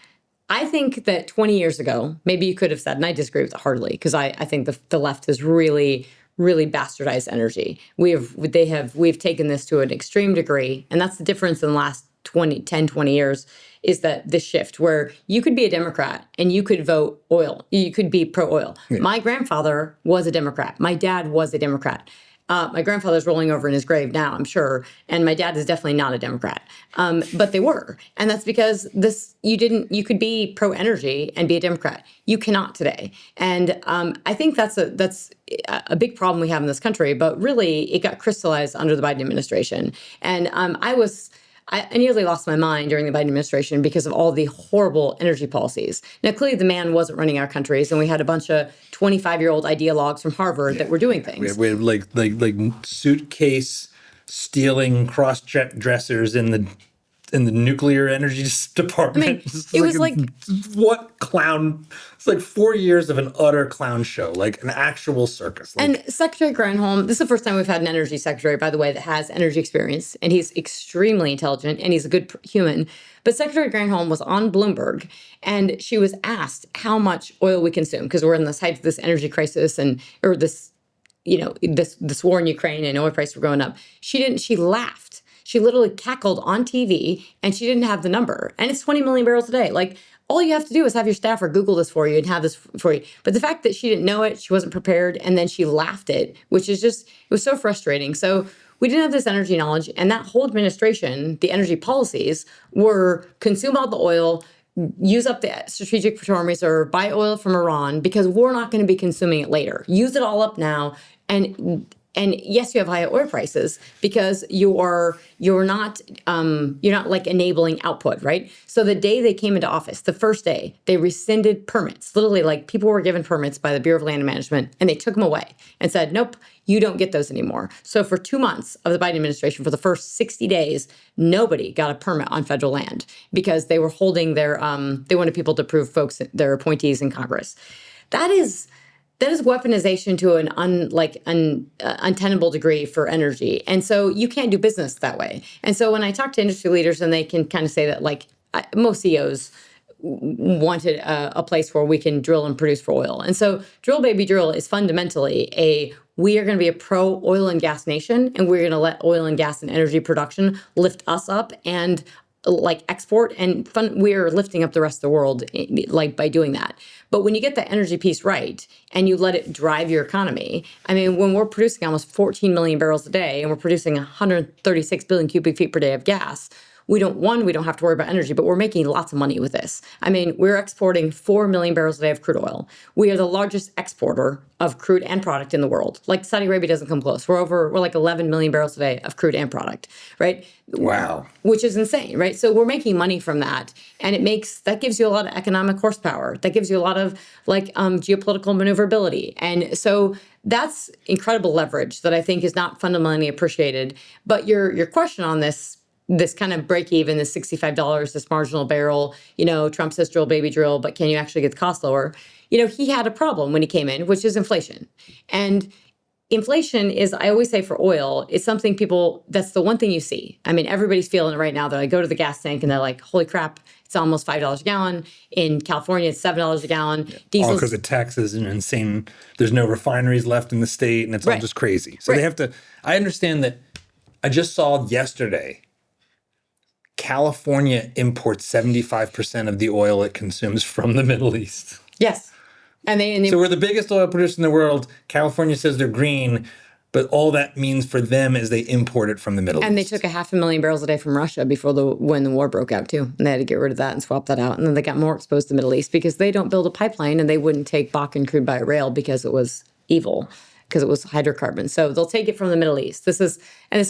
I think that 20 years ago, maybe you could have said, and I disagree with it heartily, because I think the left has really bastardized energy. We've taken this to an extreme degree, and that's the difference in the last 20 years, is that this shift where you could be a Democrat and you could vote oil. You could be pro-oil. Yeah. My grandfather was a Democrat. My dad was a Democrat. My grandfather's rolling over in his grave now, I'm sure, and my dad is definitely not a Democrat. But they were, and that's because you could be pro-energy and be a Democrat. You cannot today, and I think that's a big problem we have in this country. But really, it got crystallized under the Biden administration, and I nearly lost my mind during the Biden administration because of all the horrible energy policies. Now, clearly, the man wasn't running our countries, and we had a bunch of 25-year-old ideologues from Harvard that were doing things. We had like suitcase stealing cross dressers in the nuclear energy department. I mean, it was like what clown? It's like 4 years of an utter clown show, like an actual circus. And Secretary Granholm, this is the first time we've had an energy secretary, by the way, that has energy experience, and he's extremely intelligent and he's a good human. But Secretary Granholm was on Bloomberg, and she was asked how much oil we consume, because we're in the height of this energy crisis or this war in Ukraine, and oil prices were going up. She laughed. She literally cackled on TV, and she didn't have the number. And it's 20 million barrels a day. Like, all you have to do is have your staffer Google this for you and have this for you. But the fact that she didn't know it, she wasn't prepared, and then she laughed it, which is just, it was so frustrating. So we didn't have this energy knowledge, and that whole administration, the energy policies were consume all the oil, use up the strategic petroleum reserve, buy oil from Iran, because we're not going to be consuming it later. Use it all up now, and yes, you have high oil prices because you're not like enabling output, right? So the day they came into office, the first day, they rescinded permits. Literally, like, people were given permits by the Bureau of Land Management, and they took them away and said, nope, you don't get those anymore. So for 2 months of the Biden administration, for the first 60 days, nobody got a permit on federal land because they were holding their they wanted people to approve their appointees in Congress. That is weaponization to an untenable degree for energy. And so you can't do business that way. And so when I talk to industry leaders, and they can kind of say that, like, most CEOs wanted a place where we can drill and produce for oil. And so Drill Baby Drill is fundamentally we are going to be a pro-oil and gas nation, and we're going to let oil and gas and energy production lift us up and like export, and we're lifting up the rest of the world, like, by doing that. But when you get the energy piece right and you let it drive your economy, I mean, when we're producing almost 14 million barrels a day and we're producing 136 billion cubic feet per day of gas, we don't have to worry about energy, but we're making lots of money with this. I mean, we're exporting 4 million barrels a day of crude oil. We are the largest exporter of crude and product in the world. Like, Saudi Arabia doesn't come close. We're like 11 million barrels a day of crude and product, right? Wow. Which is insane, right? So we're making money from that, and that gives you a lot of economic horsepower. That gives you a lot of geopolitical maneuverability. And so that's incredible leverage that I think is not fundamentally appreciated. But your question on this kind of break even, this $65, this marginal barrel, Trump says drill, baby, drill, but can you actually get the cost lower? He had a problem when he came in, which is inflation. And inflation is, I always say, for oil, it's something that's the one thing you see. I mean, everybody's feeling it right now. They're like, go to the gas tank and they're like, holy crap, it's almost $5 a gallon. In California, it's $7 a gallon. All because of taxes and insane. There's no refineries left in the state, and it's all just crazy. So they have to, I understand that. I just saw yesterday, California imports 75% of the oil it consumes from the Middle East. Yes. So we're the biggest oil producer in the world. California says they're green, but all that means for them is they import it from the Middle East. And they took 500,000 barrels a day from Russia when the war broke out, too. And they had to get rid of that and swap that out. And then they got more exposed to the Middle East because they don't build a pipeline, and they wouldn't take Bakken crude by rail because it was evil, because it was hydrocarbons. So they'll take it from the Middle East. This is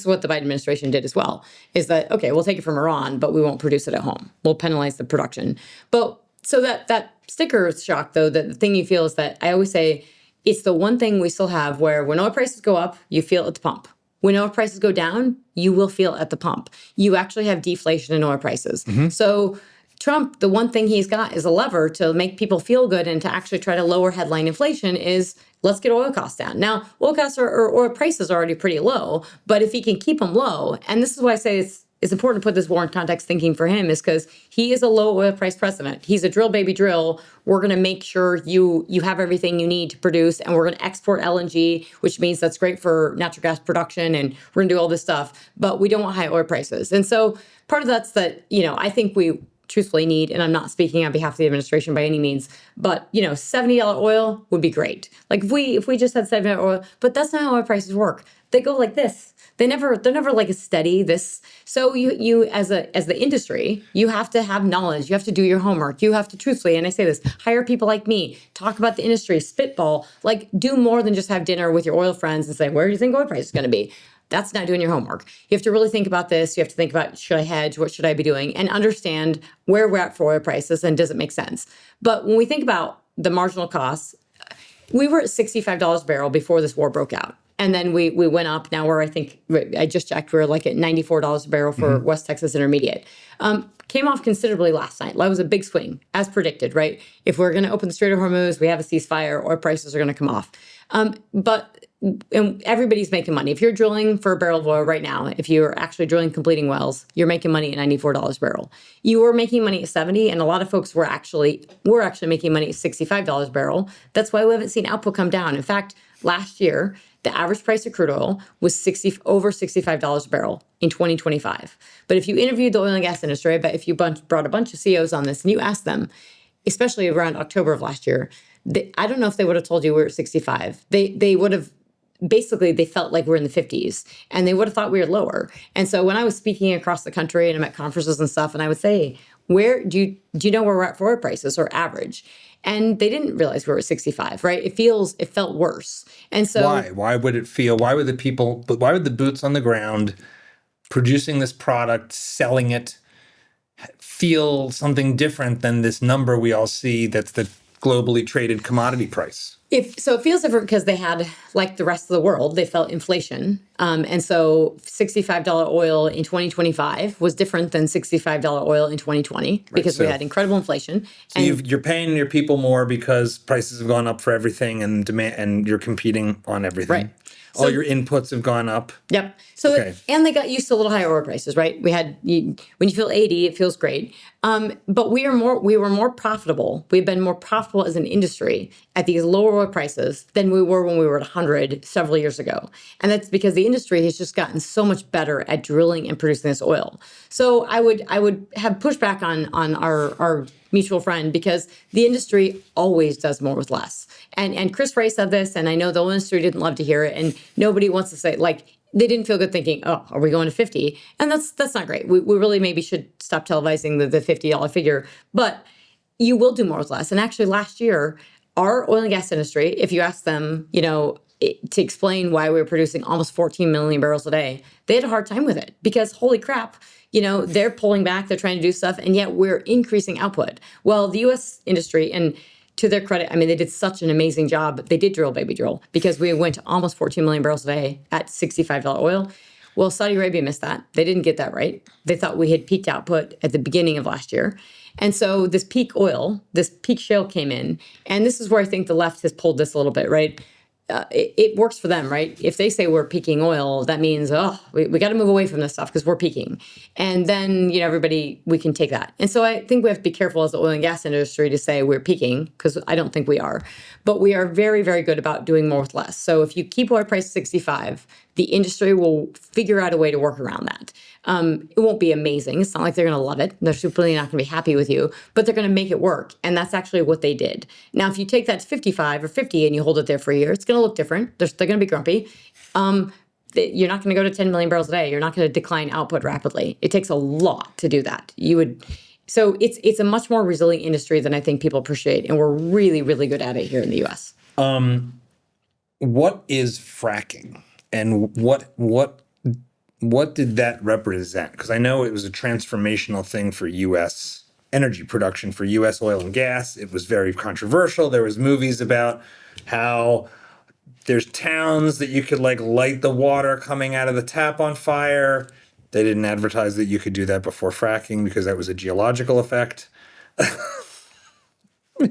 what the Biden administration did as well, is that, okay, we'll take it from Iran, but we won't produce it at home. We'll penalize the production. But so that sticker shock, though, the thing you feel is that I always say it's the one thing we still have where when oil prices go up, you feel it at the pump. When oil prices go down, you will feel it at the pump. You actually have deflation in oil prices. So Trump, the one thing he's got is a lever to make people feel good and to actually try to lower headline inflation is let's get oil costs down. Now, oil costs or oil prices are already pretty low, but if he can keep them low, and this is why I say it's important to put this war in context thinking for him is because he is a low oil price president. He's a drill baby drill. We're going to make sure you have everything you need to produce, and we're going to export LNG, which means that's great for natural gas production, and we're going to do all this stuff. But we don't want high oil prices. And so part of that's that, I think we truthfully need, and I'm not speaking on behalf of the administration by any means, but $70 oil would be great. Like if we just had $70 oil, but that's not how oil prices work. They go like this. They're never like a steady this. So you as the industry, you have to have knowledge. You have to do your homework. You have to truthfully, and I say this, hire people like me, talk about the industry, spitball, like do more than just have dinner with your oil friends and say, where do you think oil price is going to be? That's not doing your homework. You have to really think about this. You have to think about, should I hedge? What should I be doing? And understand where we're at for oil prices and does it make sense? But when we think about the marginal costs, we were at $65 a barrel before this war broke out. And then we went up. Now I just checked, we're like at $94 a barrel for West Texas Intermediate. Came off considerably last night. That was a big swing, as predicted, right? If we're going to open the Strait of Hormuz, we have a ceasefire, oil prices are going to come off. And everybody's making money. If you're drilling for a barrel of oil right now, if you're actually drilling, completing wells, you're making money at $94 a barrel. You were making money at 70, and a lot of folks were actually making money at $65 a barrel. That's why we haven't seen output come down. In fact, last year, the average price of crude oil was over $65 a barrel in 2025. But if you interviewed the oil and gas industry, I bet if you brought a bunch of CEOs on this and you asked them, especially around October of last year, I don't know if they would have told you we were at 65. They would have, basically, they felt like we're in the 50s, and they would have thought we were lower. And so when I was speaking across the country and I'm at conferences and stuff, and I would say, where do you know where we're at for oil prices or average? And they didn't realize we were at 65, right? It felt worse. And so why would it feel, why would the boots on the ground producing this product, selling it, feel something different than this number we all see that's the globally traded commodity price? So it feels different because they had, like the rest of the world, they felt inflation. And so $65 oil in 2025 was different than $65 oil in 2020 because we had incredible inflation. So you're paying your people more because prices have gone up for everything and demand, and you're competing on everything. Right. All your inputs have gone up. Yep. So and they got used to a little higher oil prices, right? When you feel 80, it feels great. But we were more profitable. We've been more profitable as an industry at these lower oil prices than we were when we were at 100 several years ago. And that's because the industry has just gotten so much better at drilling and producing this oil. So I would have pushback on our mutual friend because the industry always does more with less. And Chris Ray said this, and I know the oil industry didn't love to hear it, and nobody wants to say, like, they didn't feel good thinking, oh, are we going to 50? And that's not great. We really maybe should stop televising the $50 figure. But you will do more with less. And actually last year, our oil and gas industry, if you ask them, to explain why we were producing almost 14 million barrels a day, they had a hard time with it because holy crap, they're pulling back, they're trying to do stuff, and yet we're increasing output. Well, the U.S. industry, and to their credit, I mean, they did such an amazing job. They did drill, baby drill, because we went to almost 14 million barrels a day at $65 oil. Well, Saudi Arabia missed that. They didn't get that right. They thought we had peaked output at the beginning of last year. And so this peak shale came in. And this is where I think the left has pulled this a little bit, right? It works for them, right? If they say we're peaking oil, that means, we got to move away from this stuff because we're peaking. And then, everybody, we can take that. And so I think we have to be careful as the oil and gas industry to say we're peaking because I don't think we are. But we are very, very good about doing more with less. So if you keep oil price 65, the industry will figure out a way to work around that. It won't be amazing. It's not like they're going to love it. They're simply not going to be happy with you, but they're going to make it work. And that's actually what they did. Now, if you take that to 55 or 50 and you hold it there for a year, it's going to look different. They're going to be grumpy. You're not going to go to 10 million barrels a day. You're not going to decline output rapidly. It takes a lot to do that. So it's a much more resilient industry than I think people appreciate. And we're really, really good at it here in the U.S. What is fracking? And what did that represent? Because I know it was a transformational thing for U.S. energy production, for U.S. oil and gas. It was very controversial. There was movies about how there's towns that you could like light the water coming out of the tap on fire. They didn't advertise that you could do that before fracking because that was a geological effect.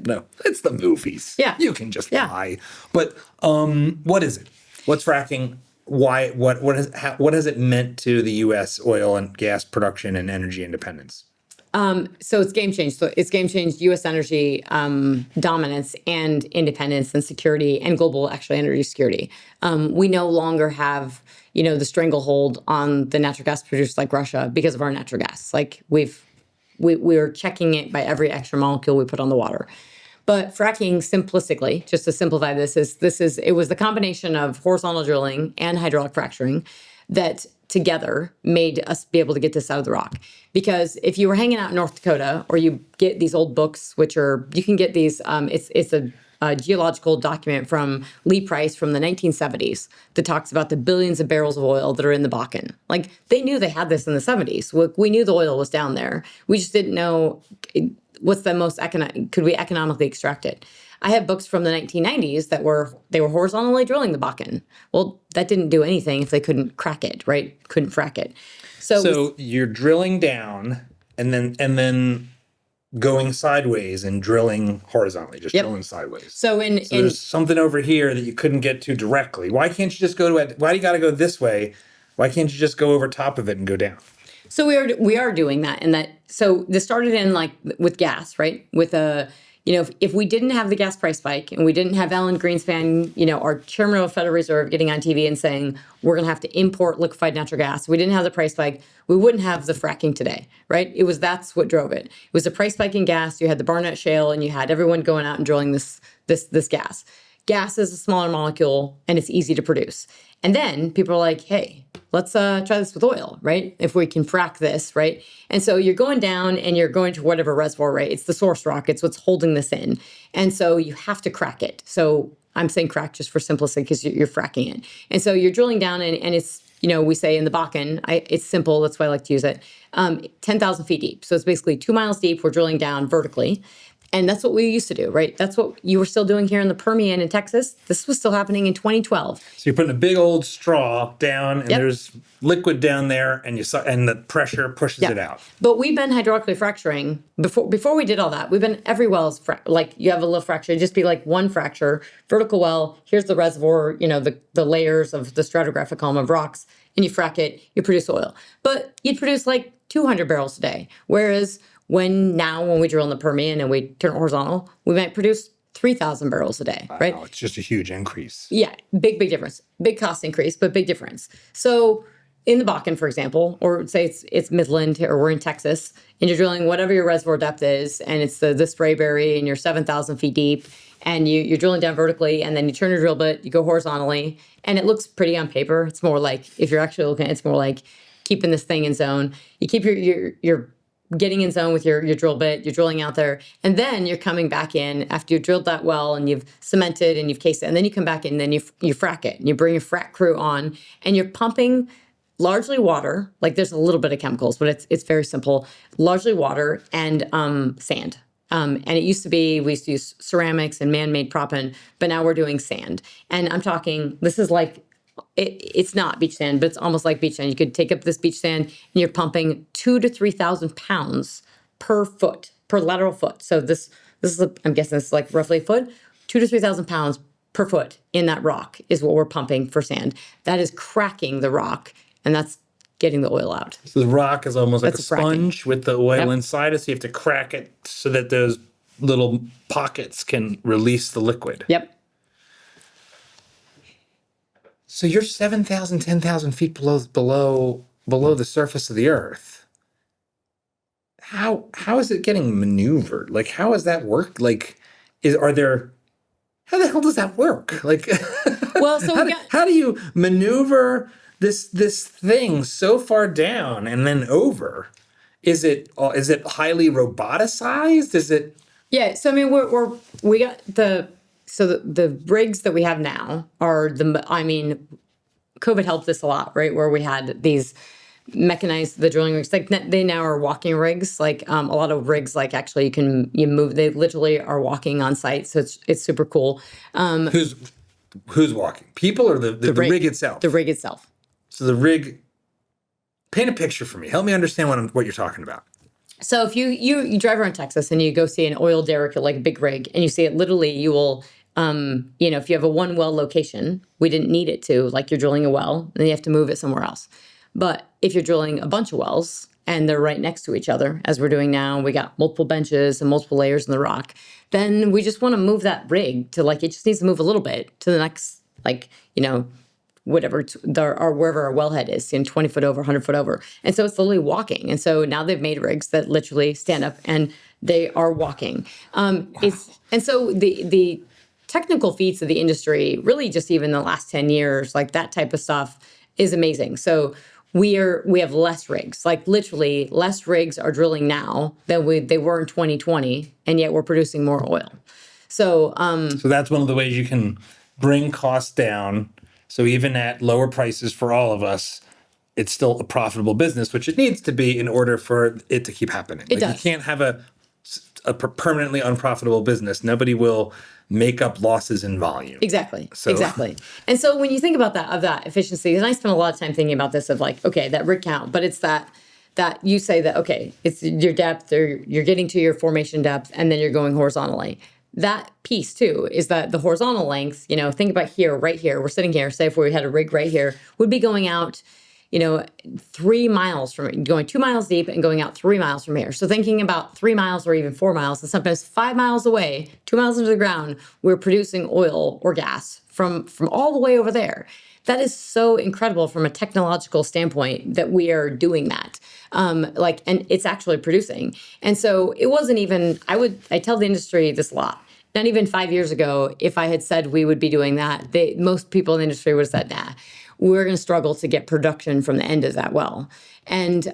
No, it's the movies. Yeah. You can just lie. But what is it? What's fracking? Why? What has it meant to the U.S. oil and gas production and energy independence? So it's game changed. So it's game changed U.S. energy dominance and independence and security and global energy security. We no longer have the stranglehold on the natural gas producers like Russia because of our natural gas. Like we're checking it by every extra molecule we put on the water. But fracking, simplistically, just to simplify this, it was the combination of horizontal drilling and hydraulic fracturing that together made us be able to get this out of the rock. Because if you were hanging out in North Dakota, or you get these old books, you can get these, it's a geological document from Lee Price from the 1970s that talks about the billions of barrels of oil that are in the Bakken. Like, they knew they had this in the 70s. We knew the oil was down there. We just didn't know what's the most could we economically extract it. I have books from the 1990s that were horizontally drilling the Bakken. Well, that didn't do anything if they couldn't crack it, right? Couldn't frack it. So you're drilling down and then going sideways and drilling horizontally, just drilling sideways. So there's something over here that you couldn't get to directly. Why can't you just go to it? Why do you got to go this way? Why can't you just go over top of it and go down? So we are doing that, so this started in like with gas, right? With if we didn't have the gas price spike and we didn't have Alan Greenspan, our chairman of the Federal Reserve, getting on TV and saying we're going to have to import liquefied natural gas, we didn't have the price spike, we wouldn't have the fracking today, right? That's what drove it. It was a price spike in gas. You had the Barnett Shale, and you had everyone going out and drilling this gas. Gas is a smaller molecule, and it's easy to produce. And then people are like, hey, let's try this with oil, right? If we can frack this, right? And so you're going down and you're going to whatever reservoir, right? It's the source rock. It's what's holding this in. And so you have to crack it. So I'm saying crack just for simplicity because you're fracking it. And so you're drilling down and it's, we say in the Bakken, it's simple. That's why I like to use it. 10,000 feet deep. So it's basically 2 miles deep. We're drilling down vertically. And that's what we used to do, right? That's what you were still doing here in the Permian in Texas. This was still happening in 2012. So you're putting a big old straw down, and there's liquid down there, and the pressure pushes it out. But we've been hydraulically fracturing before we did all that. We've been every well's like you have a little fracture, it'd just be like one fracture, vertical well. Here's the reservoir, the layers of the stratigraphic column of rocks, and you frack it, you produce oil. But you'd produce like 200 barrels a day, whereas when we drill in the Permian and we turn it horizontal, we might produce 3,000 barrels a day, right? Wow, it's just a huge increase. Yeah, big difference. Big cost increase, but big difference. So in the Bakken, for example, or say it's Midland or we're in Texas, and you're drilling whatever your reservoir depth is, and it's the Sprayberry, and you're 7,000 feet deep, and you're drilling down vertically, and then you turn your drill bit, you go horizontally, and it looks pretty on paper. It's more like, if you're actually looking, it's more like keeping this thing in zone. You keep your getting in zone with your drill bit, you're drilling out there, and then you're coming back in after you've drilled that well and you've cemented and you've cased it, and then you come back in and then you frack it, and you bring a frack crew on, and you're pumping largely water, like there's a little bit of chemicals, but it's very simple, largely water and sand. And it used to be, we used to use ceramics and man-made proppant, but now we're doing sand. And I'm talking, this is like, it's not beach sand, but it's almost like beach sand. You could take up this beach sand and you're pumping 2,000 to 3,000 pounds per lateral foot. So this is, I'm guessing this is like roughly a foot, 2,000 to 3,000 pounds per foot in that rock is what we're pumping for sand. That is cracking the rock, and that's getting the oil out. So the rock is almost like a sponge fracking with the oil inside it. So you have to crack it so that those little pockets can release the liquid. Yep. So you're 7,000, 10,000 feet below the surface of the earth. How is it getting maneuvered? Like, how does that work? Like, how the hell does that work? Like, well, so how do you maneuver this thing so far down and then over? Is it highly roboticized? Is it? Yeah. So I mean, we got the rigs that we have now are COVID helped us a lot, right? Where we had these mechanized, the drilling rigs, like they now are walking rigs. Like a lot of rigs, like actually you move, they literally are walking on site. So it's super cool. Who's walking? People or the rig itself? The rig itself. So the rig, paint a picture for me. Help me understand what you're talking about. So if you drive around Texas and you go see an oil derrick or like a big rig and you see it, literally you will, if you have a one well location, we didn't need it to, like you're drilling a well, then you have to move it somewhere else. But if you're drilling a bunch of wells and they're right next to each other, as we're doing now, we got multiple benches and multiple layers in the rock, then we just want to move that rig to it just needs to move a little bit to the next, whatever, or wherever our wellhead is, 20 foot over, 100 foot over. And so it's literally walking. And so now they've made rigs that literally stand up and they are walking. Wow. And so the technical feats of the industry, really just even the last 10 years, like that type of stuff is amazing. So we have less rigs, like literally less rigs are drilling now than they were in 2020, and yet we're producing more oil. So that's one of the ways you can bring costs down. So even at lower prices for all of us, it's still a profitable business, which it needs to be in order for it to keep happening. It does. You can't have a permanently unprofitable business. Nobody will make up losses in volume. Exactly. And so when you think about that efficiency, and I spend a lot of time thinking about this of okay, that rig count, but it's that you say that, okay, it's your depth, or you're getting to your formation depth, and then you're going horizontally. That piece too is that the horizontal length, think about here, right here, we're sitting here, say if we had a rig right here, would be going out 3 miles from going 2 miles deep and going out 3 miles from here. So thinking about 3 miles or even 4 miles, and sometimes 5 miles away, 2 miles into the ground, we're producing oil or gas from all the way over there. That is so incredible from a technological standpoint that we are doing that. And it's actually producing. And so it wasn't even, I tell the industry this a lot. Not even 5 years ago, if I had said we would be doing that, most people in the industry would have said, nah, we're going to struggle to get production from the end of that well. And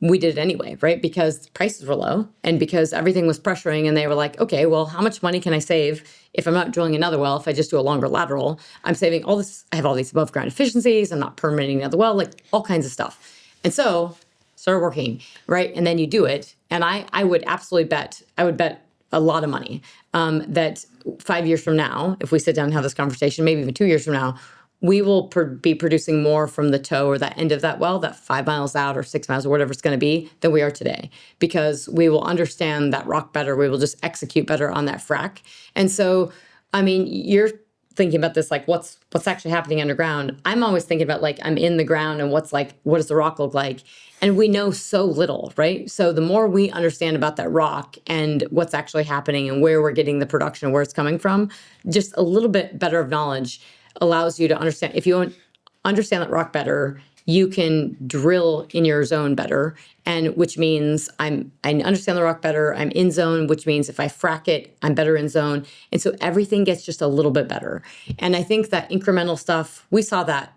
we did it anyway, right? Because prices were low and because everything was pressuring, and they were like, okay, well, how much money can I save if I'm not drilling another well? If I just do a longer lateral, I'm saving all this. I have all these above ground efficiencies. I'm not permitting another well, all kinds of stuff. And so started working, right? And then you do it. And I would absolutely bet a lot of money that 5 years from now, if we sit down and have this conversation, maybe even 2 years from now, we will be producing more from the toe or that end of that well, that 5 miles out or 6 miles or whatever it's going to be, than we are today, because we will understand that rock better. We will just execute better on that frack. And so, you're thinking about this, what's actually happening underground. I'm always thinking about I'm in the ground and what does the rock look like? And we know so little, right? So the more we understand about that rock and what's actually happening and where we're getting the production, where it's coming from, just a little bit better of knowledge allows you to understand. If you understand that rock better, you can drill in your zone better, and which means I understand the rock better. I'm in zone, which means if I frack it, I'm better in zone, and so everything gets just a little bit better. And I think that incremental stuff, we saw that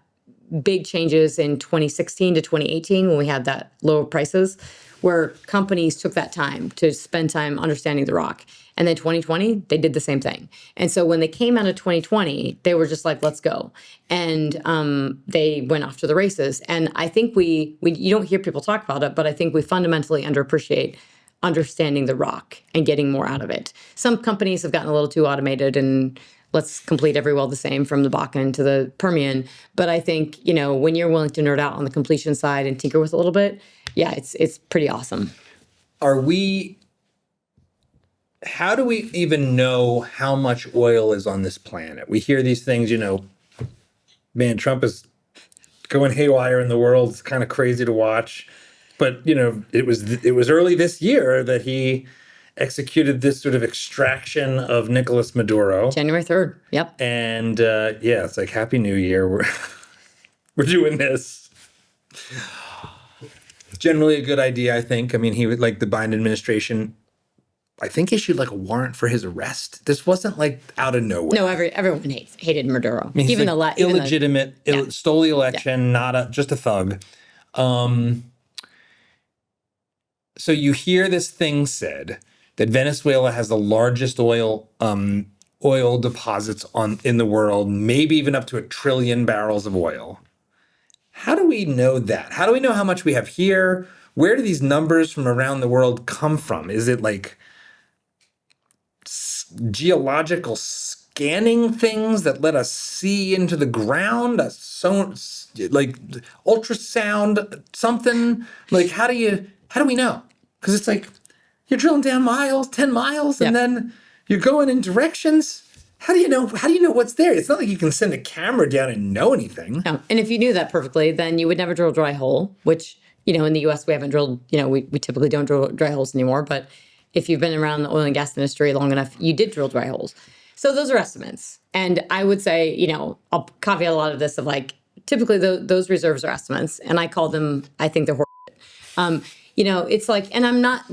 big changes in 2016 to 2018 when we had that lower prices, where companies took that time to spend time understanding the rock. And then 2020, they did the same thing. And so when they came out of 2020, they were just like, let's go. And they went off to the races. And I think you don't hear people talk about it, but I think we fundamentally underappreciate understanding the rock and getting more out of it. Some companies have gotten a little too automated and let's complete every well the same from the Bakken to the Permian. But I think, when you're willing to nerd out on the completion side and tinker with it a little bit, yeah, it's pretty awesome. How do we even know how much oil is on this planet? We hear these things, man, Trump is going haywire in the world. It's kind of crazy to watch. But, it was early this year that he executed this sort of extraction of Nicolas Maduro. January 3rd. Yep. And it's like, Happy New Year. We're doing this. Generally a good idea, I think. He would, the Biden administration, I think, issued a warrant for his arrest. This wasn't out of nowhere. No, everyone hated Maduro. Even illegitimate, stole the election, not just a thug. So you hear this thing said that Venezuela has the largest oil deposits in the world, maybe even up to 1 trillion barrels of oil. How do we know that? How do we know how much we have here? Where do these numbers from around the world come from? Is it geological scanning things that let us see into the ground, like ultrasound, something? Like, how do we know? Because it's like you're drilling down 10 miles, and then you're going in directions. How do you know what's there? It's not like you can send a camera down and know anything. No. And if you knew that perfectly, then you would never drill a dry hole, which, in the US, we haven't drilled, we typically don't drill dry holes anymore. But if you've been around the oil and gas industry long enough, you did drill dry holes. So those are estimates. And I would say, I'll caveat a lot of this of like, typically those reserves are estimates. And I call them, I think they're it's like, and I'm not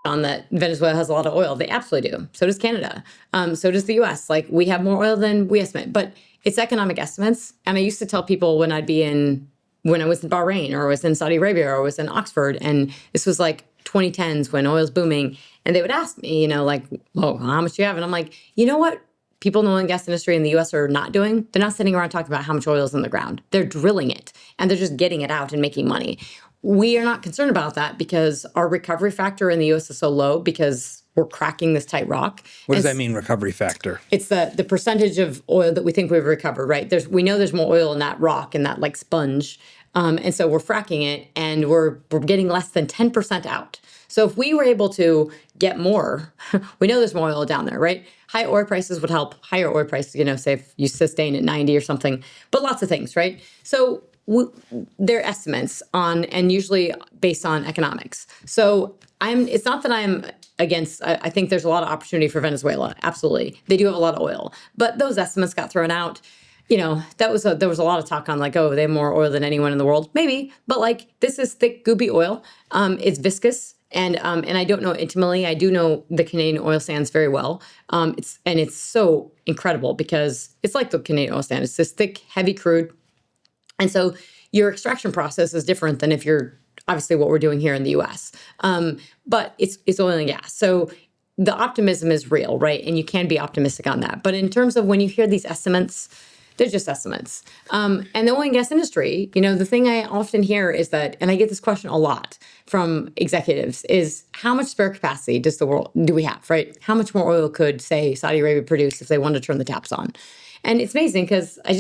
on that Venezuela has a lot of oil. They absolutely do. So does Canada. So does the US. Like, we have more oil than we estimate. But it's economic estimates. And I used to tell people when I was in Bahrain, or I was in Saudi Arabia, or I was in Oxford, and this was like 2010s when oil's booming, and they would ask me, like, well, how much do you have? And I'm like, you know what people in the oil and gas industry in the US are not doing? They're not sitting around talking about how much oil is in the ground. They're drilling it, and they're just getting it out and making money. We are not concerned about that because our recovery factor in the US is so low because we're cracking this tight rock. What does that mean, recovery factor? It's the percentage of oil that we think we've recovered, right? We know there's more oil in that rock and that like sponge. And so we're fracking it, and we're getting less than 10% out. So if we were able to get more, we know there's more oil down there, right? High oil prices would help. Higher oil prices, say if you sustain at 90 or something, but lots of things, right? So they're estimates and usually based on economics. So it's not that I'm against, I think there's a lot of opportunity for Venezuela. Absolutely. They do have a lot of oil, but those estimates got thrown out. There was a lot of talk on like, oh, they have more oil than anyone in the world. Maybe, but like, this is thick, goopy oil. It's viscous. And I don't know intimately. I do know the Canadian oil sands very well. It's so incredible because it's like the Canadian oil sand. It's this thick, heavy crude. And so your extraction process is different than if you're obviously what we're doing here in the US. But it's oil and gas. So the optimism is real, right? And you can be optimistic on that. But in terms of when you hear these estimates, they're just estimates. And the oil and gas industry, the thing I often hear is that, and I get this question a lot from executives, is how much spare capacity do we have, right? How much more oil could, say, Saudi Arabia produce if they wanted to turn the taps on? And it's amazing because I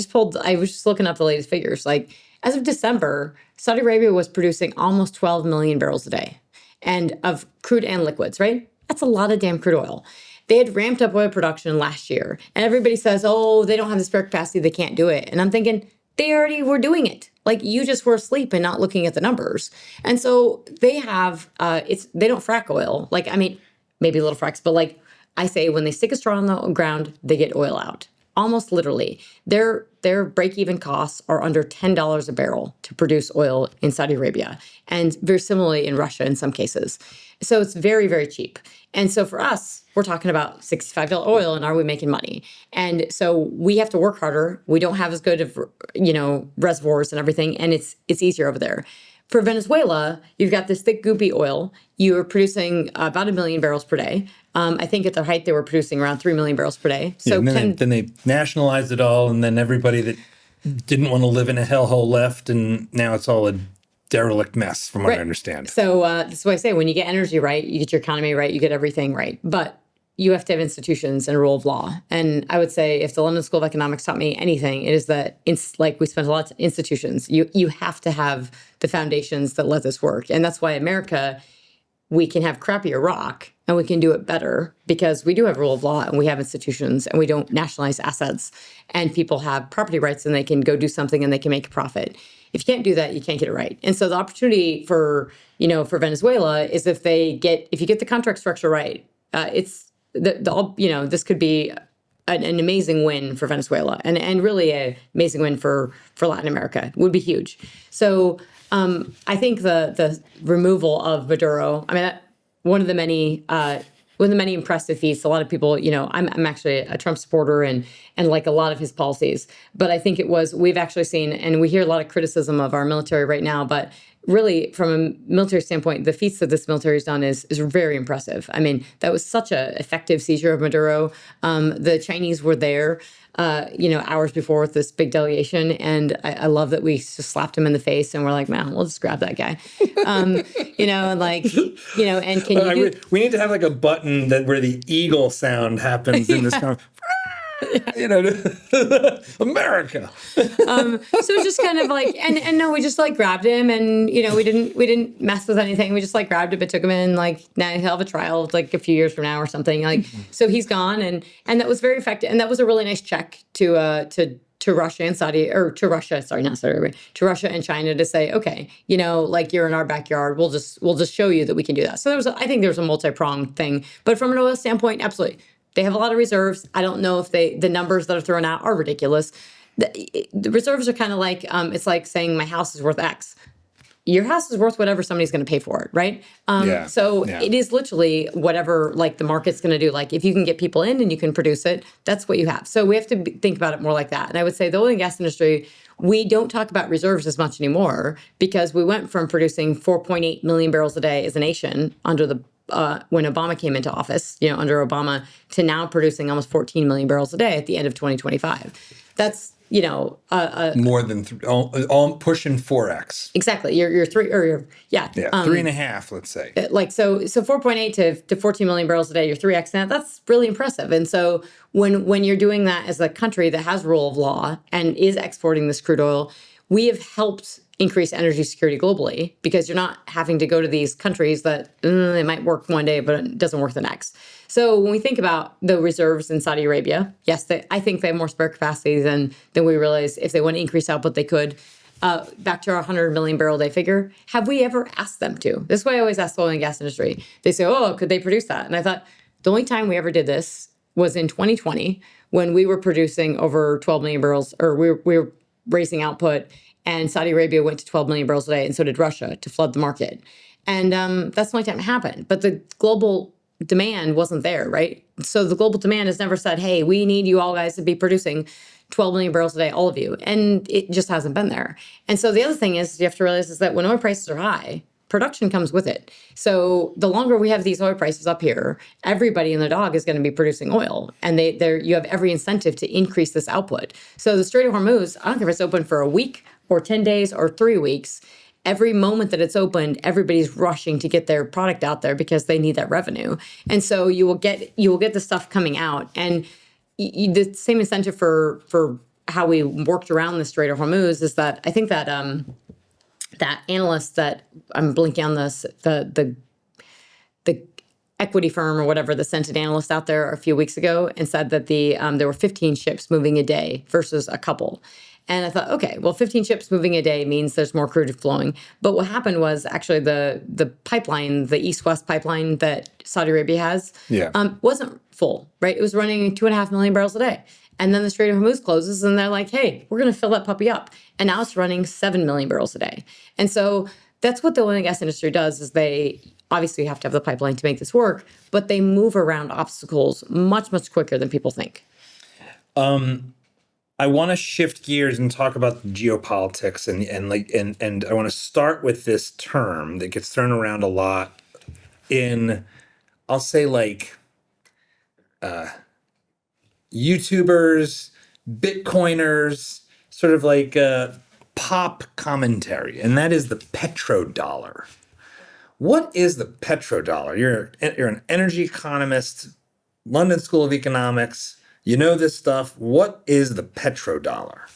was just looking up the latest figures. Like, as of December, Saudi Arabia was producing almost 12 million barrels a day and of crude and liquids, right? That's a lot of damn crude oil. They had ramped up oil production last year, and everybody says, oh, they don't have the spare capacity, they can't do it. And I'm thinking, they already were doing it. Like, you just were asleep and not looking at the numbers. And so they have, they don't frack oil. Like, I mean, maybe a little fracks, but like I say, when they stick a straw on the ground, they get oil out. Almost literally. Their break-even costs are under $10 a barrel to produce oil in Saudi Arabia, and very similarly in Russia in some cases. So it's very, very cheap. And so for us, we're talking about $65 oil, and are we making money? And so we have to work harder. We don't have as good of, reservoirs and everything, and it's easier over there. For Venezuela, you've got this thick, goopy oil. You're producing about 1 million barrels per day. I think at their height, they were producing around 3 million barrels per day. So then they nationalized it all, and then everybody that didn't want to live in a hellhole left, and now it's all a derelict mess, from what I understand. So that's why I say, when you get energy right, you get your economy right, you get everything right. But you have to have institutions and rule of law. And I would say, if the London School of Economics taught me anything, it is that it's like we spent a lot of institutions. You have to have the foundations that let this work. And that's why America, we can have crappier rock and we can do it better because we do have rule of law and we have institutions and we don't nationalize assets, and people have property rights and they can go do something and they can make a profit. If you can't do that, you can't get it right. And so the opportunity for Venezuela is if you get the contract structure right, this could be an amazing win for Venezuela and really an amazing win for Latin America. It would be huge. So I think the removal of Maduro, one of the many impressive feats. A lot of people, I'm actually a Trump supporter and like a lot of his policies, but I think we've actually seen, and we hear a lot of criticism of our military right now, but really from a military standpoint, the feats that this military has done is very impressive. I mean, that was such an effective seizure of Maduro. The Chinese were there, hours before with this big delegation. And I love that we just slapped him in the face and we're like, man, we'll just grab that guy. And can you we need to have like a button where the eagle sound happens in this conversation. America. So it's just kind of like, and no, we just like grabbed him, and we didn't mess with anything. We just like grabbed him and took him in. Like now he'll have a trial like a few years from now or something. Like so he's gone, and that was very effective, and that was a really nice check to Russia and Saudi, or to Russia, sorry, not Saudi Arabia, to Russia and China to say, okay, like you're in our backyard, we'll just show you that we can do that. So I think there was a multi-pronged thing, but from an oil standpoint, absolutely. They have a lot of reserves. I don't know if the numbers that are thrown out are ridiculous. The reserves are kind of like, it's like saying my house is worth X. Your house is worth whatever somebody's going to pay for it, right? It is literally whatever like the market's going to do. Like if you can get people in and you can produce it, that's what you have. So we have to think about it more like that. And I would say the oil and gas industry, we don't talk about reserves as much anymore because we went from producing 4.8 million barrels a day as a nation under the when Obama came into office, under Obama, to now producing almost 14 million barrels a day at the end of 2025. That's more than all pushing 4x. Exactly. You're three, or you're 3.5, let's say. Like so 4.8 to 14 million barrels a day. You're 3x that. That's really impressive. And so when you're doing that as a country that has rule of law and is exporting this crude oil, we have helped increase energy security globally because you're not having to go to these countries that it might work one day, but it doesn't work the next. So when we think about the reserves in Saudi Arabia, yes, I think they have more spare capacity than we realize. If they want to increase output, they could. Back to our 100 million barrel a day figure, have we ever asked them to? This is why I always ask the oil and gas industry. They say, oh, could they produce that? And I thought the only time we ever did this was in 2020 when we were producing over 12 million barrels, or we were raising output, and Saudi Arabia went to 12 million barrels a day, and so did Russia to flood the market. And that's the only time it happened. But the global demand wasn't there, right? So the global demand has never said, hey, we need you all guys to be producing 12 million barrels a day, all of you. And it just hasn't been there. And so the other thing is you have to realize is that when oil prices are high, production comes with it. So the longer we have these oil prices up here, everybody and their dog is going to be producing oil. And you have every incentive to increase this output. So the Strait of Hormuz, I don't care if it's open for a week or 10 days or 3 weeks, every moment that it's opened, everybody's rushing to get their product out there because they need that revenue. And so you will get the stuff coming out. And the same incentive for how we worked around the Strait of Hormuz is that I think that that analyst that I'm blinking on the equity firm or whatever, the sent an analyst out there a few weeks ago and said that there were 15 ships moving a day versus a couple. And I thought, okay, well, 15 ships moving a day means there's more crude flowing. But what happened was actually the pipeline, the east-west pipeline that Saudi Arabia has, wasn't full, right? It was running 2.5 million barrels a day. And then the Strait of Hormuz closes and they're like, hey, we're going to fill that puppy up. And now it's running 7 million barrels a day. And so that's what the oil and gas industry does is they obviously have to have the pipeline to make this work, but they move around obstacles much, much quicker than people think. I want to shift gears and talk about geopolitics and I want to start with this term that gets thrown around a lot in, I'll say YouTubers, Bitcoiners, sort of like pop commentary, and that is the petrodollar. What is the petrodollar? You're an energy economist, London School of Economics. You know this stuff. What is the petrodollar?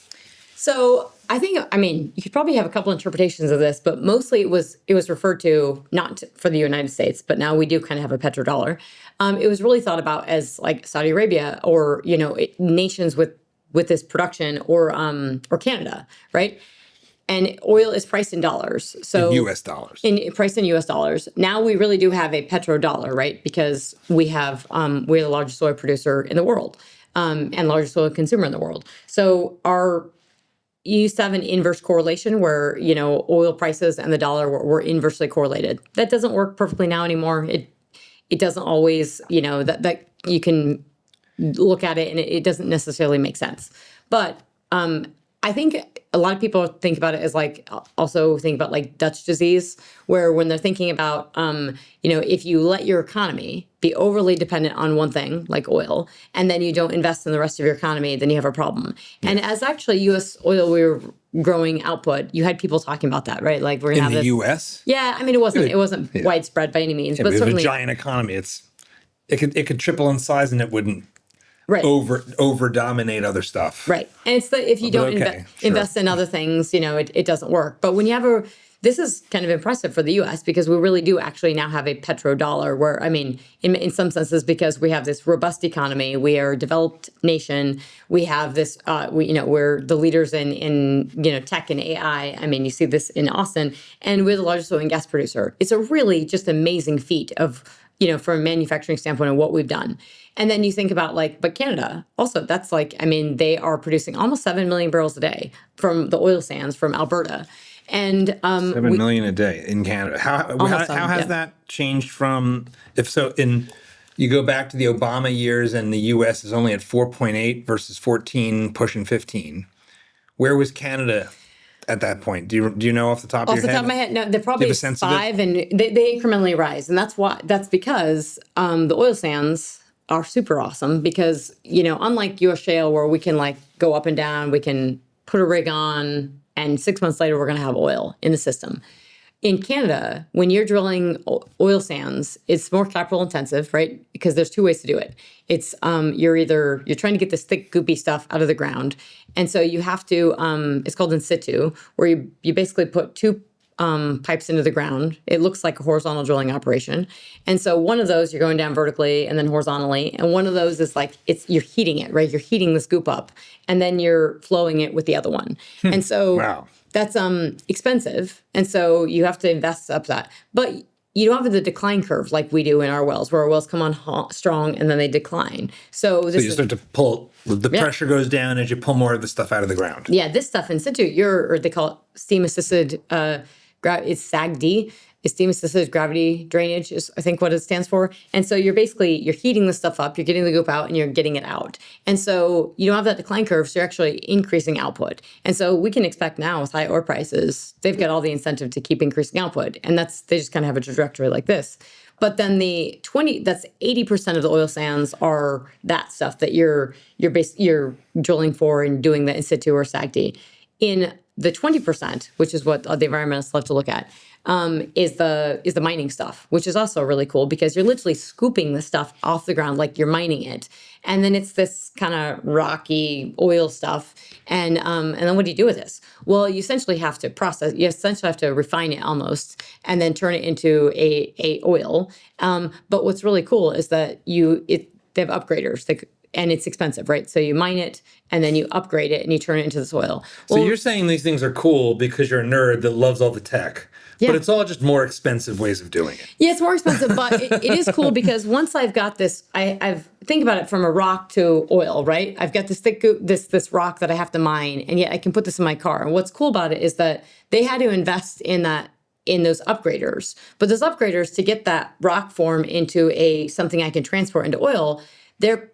So I mean, you could probably have a couple interpretations of this, but mostly it was referred to not for the United States, but now we do kind of have a petrodollar. It was really thought about as like Saudi Arabia or nations with this production or Canada, right? And oil is priced in dollars. So in U.S. dollars. Priced in U.S. dollars. Now we really do have a petrodollar, right? Because we're the largest oil producer in the world and largest oil consumer in the world. So you used to have an inverse correlation where, oil prices and the dollar were inversely correlated. That doesn't work perfectly now anymore. It doesn't always, that you can look at it and it doesn't necessarily make sense. But I think a lot of people think about it as also think about like Dutch disease, where when they're thinking about, if you let your economy be overly dependent on one thing like oil, and then you don't invest in the rest of your economy, then you have a problem. Yeah. And as actually U.S. oil, we were growing output, you had people talking about that, right? Like we're gonna have in the U.S. Yeah, I mean it wasn't widespread by any means, but certainly a giant economy. It could triple in size and it wouldn't Right. over dominate other stuff. Right. And it's if you don't invest in other things, it doesn't work. But when you have this is kind of impressive for the U.S. because we really do actually now have a petrodollar where, I mean, in some senses, because we have this robust economy, we are a developed nation. We have this, we're the leaders in tech and AI. I mean, you see this in Austin, and we're the largest oil and gas producer. It's a really just amazing feat of, from a manufacturing standpoint of what we've done. And then you think about but Canada also, that's they are producing almost 7 million barrels a day from the oil sands from Alberta. And 7 million a day in Canada. How has that changed from, you go back to the Obama years and the U.S. is only at 4.8 versus 14 pushing 15. Where was Canada at that point? Do you know off the top of your head? Off the top of my head, no, they're probably 5, and they incrementally rise. And that's because the oil sands are super awesome because, unlike U.S. shale where we can go up and down, we can put a rig on, and 6 months later, we're going to have oil in the system. In Canada, when you're drilling oil sands, it's more capital intensive, right? Because there's 2 ways to do it. It's you're trying to get this thick, goopy stuff out of the ground. And so you have to, it's called in situ, where you basically put 2 pipes into the ground. It looks like a horizontal drilling operation. And so one of those, you're going down vertically and then horizontally. And one of those is you're heating it, right? You're heating the scoop up and then you're flowing it with the other one. And so wow. That's expensive. And so you have to invest up that. But you don't have the decline curve like we do in our wells, where our wells come on strong and then they decline. So you start to pull, the pressure goes down as you pull more of the stuff out of the ground. Yeah, this stuff in situ, or they call it steam-assisted it's SAGD, is steam-assisted gravity drainage is I think what it stands for. And so you're heating the stuff up, you're getting the goop out, and you're getting it out. And so you don't have that decline curve, so you're actually increasing output. And so we can expect now with high oil prices, they've got all the incentive to keep increasing output. And they just kind of have a trajectory like this. But then that's 80% of the oil sands are that stuff that you're drilling for and doing the in situ or SAGD. In the 20%, which is what the environmentalists love to look at, is the mining stuff, which is also really cool because you're literally scooping the stuff off the ground like you're mining it, and then it's this kind of rocky oil stuff. And then what do you do with this? Well, you essentially have to process. You essentially have to refine it almost, and then turn it into a oil. But what's really cool is that they have upgraders. And it's expensive, right? So you mine it, and then you upgrade it, and you turn it into this oil. So you're saying these things are cool because you're a nerd that loves all the tech. Yeah. But it's all just more expensive ways of doing it. Yeah, it's more expensive, but it is cool because once I've got this, I've think about it from a rock to oil, right? I've got this thick this rock that I have to mine, and yet I can put this in my car. And what's cool about it is that they had to invest in those upgraders. But those upgraders, to get that rock form into something I can transport into oil, they're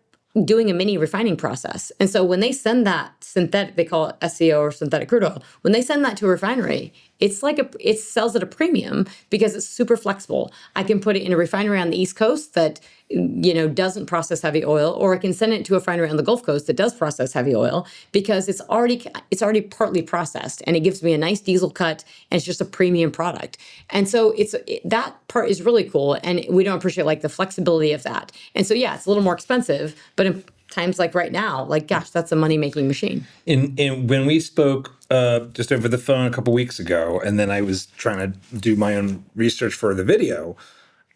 doing a mini refining process. And so when they send that synthetic, they call it SEO or synthetic crude oil, when they send that to a refinery, it sells at a premium because it's super flexible. I can put it in a refinery on the East Coast that doesn't process heavy oil, or I can send it to a refinery on the Gulf Coast that does process heavy oil because it's already partly processed, and it gives me a nice diesel cut, and it's just a premium product. And so that part is really cool, and we don't appreciate the flexibility of that. And so yeah, it's a little more expensive, but in times like right now, gosh, that's a money-making machine. When we spoke just over the phone a couple weeks ago, and then I was trying to do my own research for the video,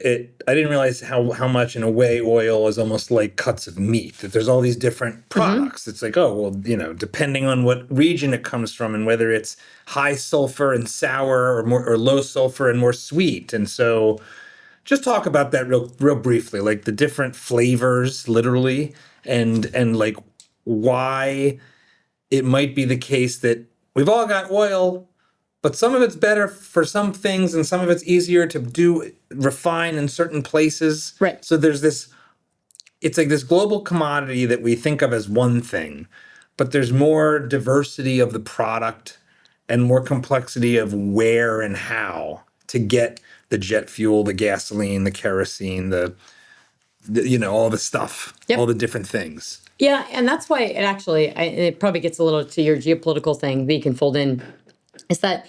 I didn't realize how much, in a way, oil is almost like cuts of meat, that there's all these different products. Mm-hmm. It's depending on what region it comes from and whether it's high sulfur and sour or low sulfur and more sweet. And so just talk about that real briefly, the different flavors, literally, and why it might be the case that we've all got oil, but some of it's better for some things and some of it's easier to refine in certain places. Right. So there's it's like this global commodity that we think of as one thing, but there's more diversity of the product and more complexity of where and how to get the jet fuel, the gasoline, the kerosene, the all the stuff, yep, all the different things. Yeah, and that's why it probably gets a little to your geopolitical thing that you can fold in, is that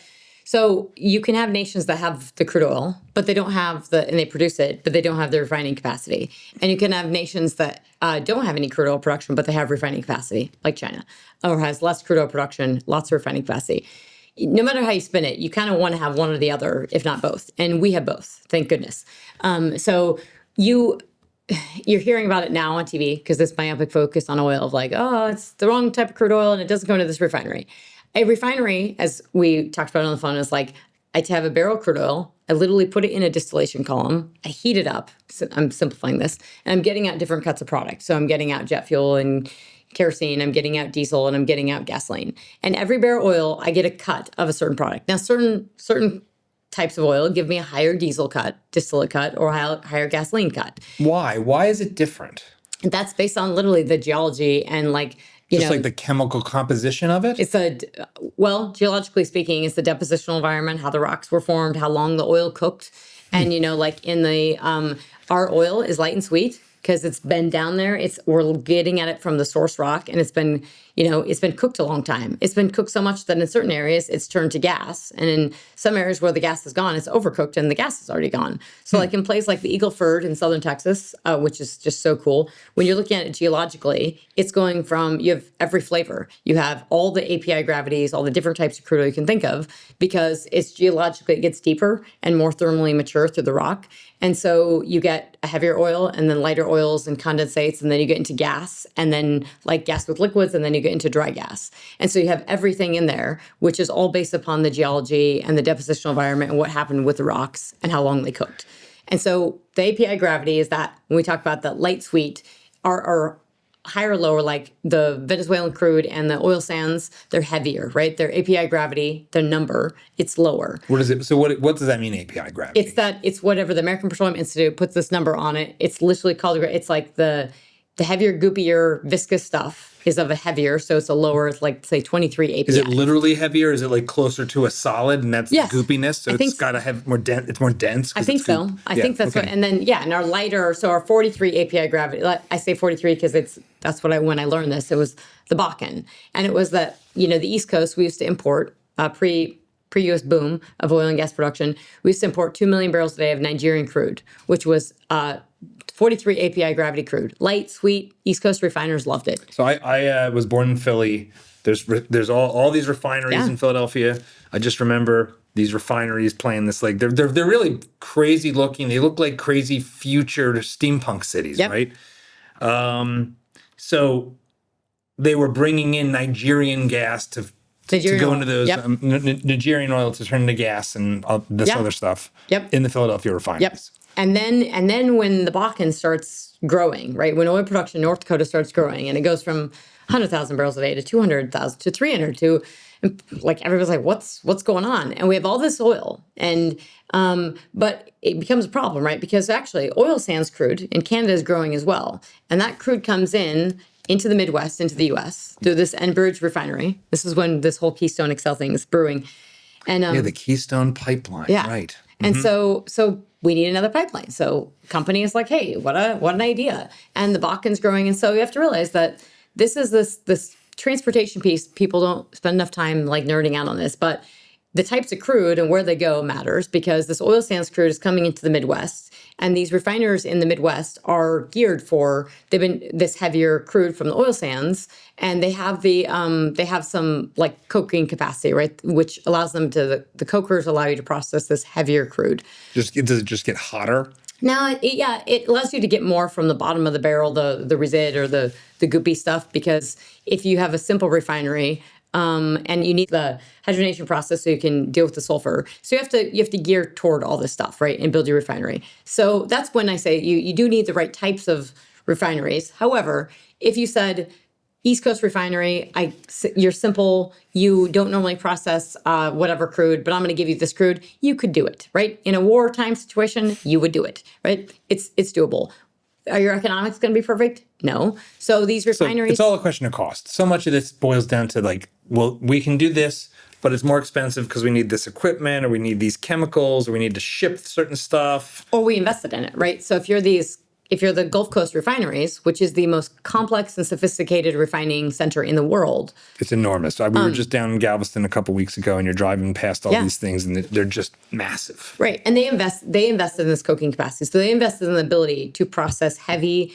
So you can have nations that have the crude oil, but they don't have and they produce it, but they don't have the refining capacity. And you can have nations that don't have any crude oil production, but they have refining capacity, like China, or has less crude oil production, lots of refining capacity. No matter how you spin it, you kind of want to have one or the other, if not both. And we have both, thank goodness. So you're hearing about it now on TV because this myopic focus on oil of like, oh, it's the wrong type of crude oil and it doesn't go into this refinery. A refinery, as we talked about on the phone, is like I have a barrel of crude oil. I literally put it in a distillation column. I heat it up. So I'm simplifying this. And I'm getting out different cuts of product. So I'm getting out jet fuel and kerosene. I'm getting out diesel and I'm getting out gasoline. And every barrel of oil, I get a cut of a certain product. Now, certain types of oil give me a higher diesel cut, distillate cut, or a higher gasoline cut. Why? Why is it different? And that's based on literally the geology and like, Just like the chemical composition of it? Geologically speaking, it's the depositional environment, how the rocks were formed, how long the oil cooked. And, like in the, our oil is light and sweet because it's been down there. We're getting at it from the source rock and it's been cooked a long time. It's been cooked so much that in certain areas it's turned to gas. And in some areas where the gas is gone, it's overcooked and the gas is already gone. So like in places like the Eagle Ford in southern Texas, which is just so cool, when you're looking at it geologically, it's going from, you have every flavor. You have all the API gravities, all the different types of crude oil you can think of, because it's geologically, it gets deeper and more thermally mature through the rock. And so you get a heavier oil and then lighter oils and condensates, and then you get into gas and then like gas with liquids, and then you get into dry gas. And so you have everything in there, which is all based upon the geology and the depositional environment and what happened with the rocks and how long they cooked. And so the API gravity is that when we talk about the light sweet, are higher or lower, like the Venezuelan crude and the oil sands, they're heavier, right? Their API gravity, their number, it's lower. What is it? So what does that mean, API gravity? It's whatever the American Petroleum Institute puts this number on it. It's literally called, it's like the heavier, goopier, viscous stuff is of a heavier, so it's a lower, it's like say 23 API. Is it literally heavier? Is it like closer to a solid, and that's the goopiness? So it's got to have more dense. It's more dense. I think so. I think that's what. And then and our lighter, so our 43 API gravity. I say 43 because that's what when I learned this, it was the Bakken, and it was that the East Coast we used to import pre-US boom of oil and gas production. We used to import 2 million barrels a day of Nigerian crude, which was 43 API gravity crude. Light, sweet, East Coast refiners loved it. So I was born in Philly. There's all these refineries in Philadelphia. I just remember these refineries playing this, like they're really crazy looking. They look like crazy future steampunk cities, right? So they were bringing in Nigerian gas to go into those Nigerian oil to turn into gas and this other stuff in the Philadelphia refineries. And then when the Bakken starts growing, right? When oil production in North Dakota starts growing and it goes from 100,000 barrels a day to 200,000 to 300 to like everybody's like, what's going on? And we have all this oil, and but it becomes a problem, right? Because actually oil sands crude in Canada is growing as well, and that crude comes into the Midwest, into the U.S. through this Enbridge refinery. This is when this whole Keystone XL thing is brewing, and the Keystone pipeline, right? And so we need another pipeline. So company is like, hey, what an idea. And the Bakken's growing. And so you have to realize that this is this transportation piece. People don't spend enough time like nerding out on this, but the types of crude and where they go matters, because this oil sands crude is coming into the Midwest, and these refiners in the Midwest are geared for, they've been this heavier crude from the oil sands, and they have some like coking capacity, right? Which allows them to, the cokers allow you to process this heavier crude. Does it just get hotter? No, it allows you to get more from the bottom of the barrel, the resid or the goopy stuff, because if you have a simple refinery, and you need the hydrogenation process so you can deal with the sulfur. So you have to gear toward all this stuff, right, and build your refinery. So that's when I say you do need the right types of refineries. However, if you said East Coast refinery, you're simple, you don't normally process whatever crude, but I'm going to give you this crude, you could do it, right? In a wartime situation, you would do it, right? It's doable. Are your economics going to be perfect? No. So these refineries... So it's all a question of cost. So much of this boils down to like, well, we can do this, but it's more expensive because we need this equipment, or we need these chemicals, or we need to ship certain stuff. Or we invested in it, right? So if you're these if you're the Gulf Coast refineries, which is the most complex and sophisticated refining center in the world. It's enormous. We were just down in Galveston a couple weeks ago, and you're driving past all these things, and they're just massive. Right. And they invested in this coking capacity. So they invested in the ability to process heavy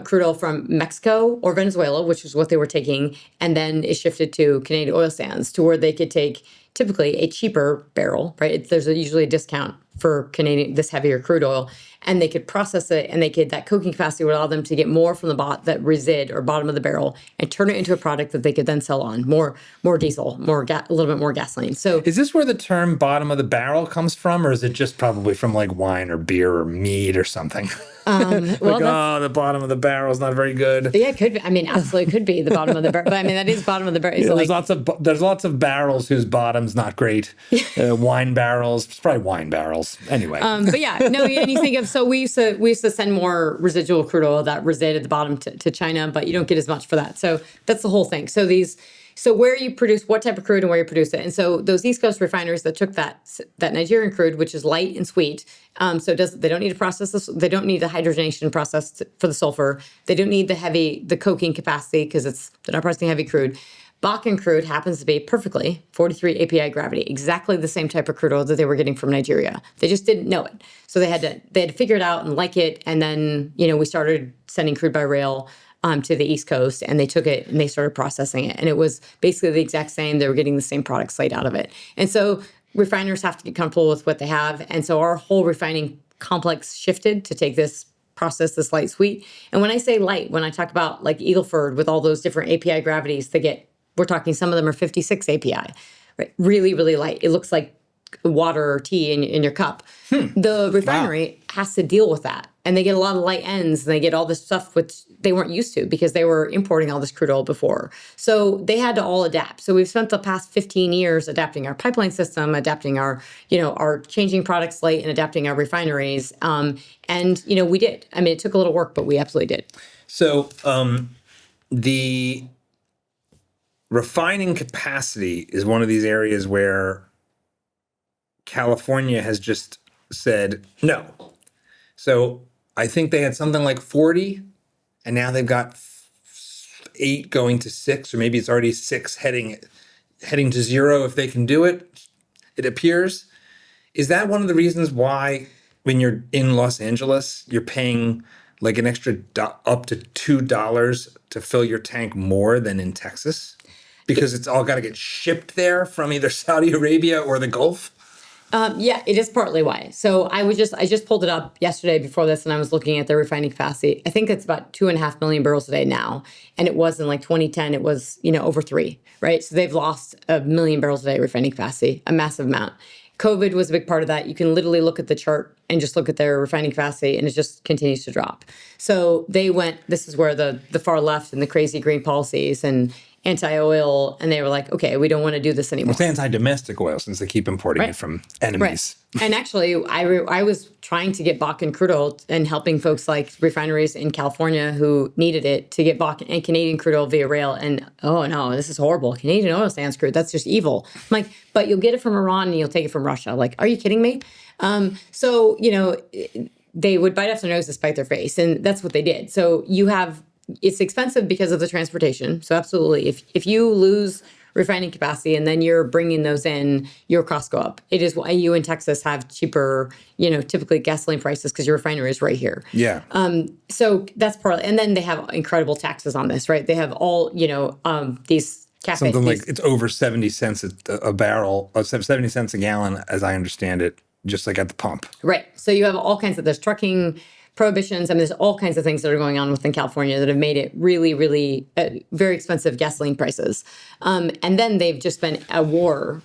crude oil from Mexico or Venezuela, which is what they were taking, and then it shifted to Canadian oil sands to where they could take typically a cheaper barrel, right? There's usually a discount for Canadian, this heavier crude oil, and they could process it, and that coking capacity would allow them to get more from that resid or bottom of the barrel and turn it into a product that they could then sell on, more diesel, a little bit more gasoline. So is this where the term bottom of the barrel comes from, or is it just probably from like wine or beer or mead or something? The bottom of the barrel is not very good. Yeah, it could be. I mean, absolutely could be the bottom of the barrel. But I mean, that is bottom of the barrel. There's lots of barrels whose bottom's not great. Wine barrels, it's probably wine barrels. Anyway. But yeah, no, and you think of, so we used to send more residual crude oil that resided at the bottom to China, but you don't get as much for that. So that's the whole thing. So where you produce, what type of crude and where you produce it. And so those East Coast refineries that took that Nigerian crude, which is light and sweet, they don't need to process this. They don't need the hydrogenation process for the sulfur. They don't need the coking capacity because they're not processing heavy crude. Bakken crude happens to be perfectly 43 API gravity, exactly the same type of crude oil that they were getting from Nigeria. They just didn't know it. So they had to figure it out and like it. And then, we started sending crude by rail to the East Coast, and they took it and they started processing it. And it was basically the exact same. They were getting the same product slate out of it. And so refiners have to get comfortable with what they have. And so our whole refining complex shifted to take this light sweet. And when I say light, when I talk about like Eagleford with all those different API gravities, we're talking, some of them are 56 API, right? Really, really light. It looks like water or tea in your cup. The refinery has to deal with that. And they get a lot of light ends, and they get all this stuff which they weren't used to because they were importing all this crude oil before. So they had to all adapt. So we've spent the past 15 years adapting our pipeline system, adapting our changing product slate, and adapting our refineries. We did. I mean, it took a little work, but we absolutely did. So the refining capacity is one of these areas where California has just said no. So I think they had something like 40, and now they've got 8 going to 6, or maybe it's already 6 heading to 0 if they can do it, it appears. Is that one of the reasons why when you're in Los Angeles, you're paying like an extra up to $2 to fill your tank more than in Texas? Because it's all got to get shipped there from either Saudi Arabia or the Gulf? Yeah, it is partly why. So I just pulled it up yesterday before this, and I was looking at the refining capacity. I think it's about 2.5 million barrels a day now. And it was in like 2010, it was, over 3, right? So they've lost 1 million barrels a day refining capacity, a massive amount. COVID was a big part of that. You can literally look at the chart and just look at their refining capacity, and it just continues to drop. So this is where the far left and the crazy green policies and anti-oil, and they were like, okay, we don't want to do this anymore. It's anti-domestic oil since they keep importing it from enemies. Right. And actually, I was trying to get Bakken crude oil and helping folks like refineries in California who needed it to get Bakken and Canadian crude oil via rail. And, oh no, this is horrible. Canadian oil sands crude, that's just evil. I'm like, but you'll get it from Iran and you'll take it from Russia. Like, are you kidding me? They would bite off their nose to spite their face. And that's what they did. So it's expensive because of the transportation. So absolutely, if you lose refining capacity and then you're bringing those in, your costs go up. It is why you in Texas have cheaper, typically gasoline prices because your refinery is right here. Yeah. So that's partly, and then they have incredible taxes on this, right? They have all, these cafe. Something like it's over 70 cents a barrel, 70 cents a gallon, as I understand it, just like at the pump. Right. So you have all kinds of, there's trucking prohibitions. I mean, there's all kinds of things that are going on within California that have made it really, really very expensive gasoline prices. And then they've just been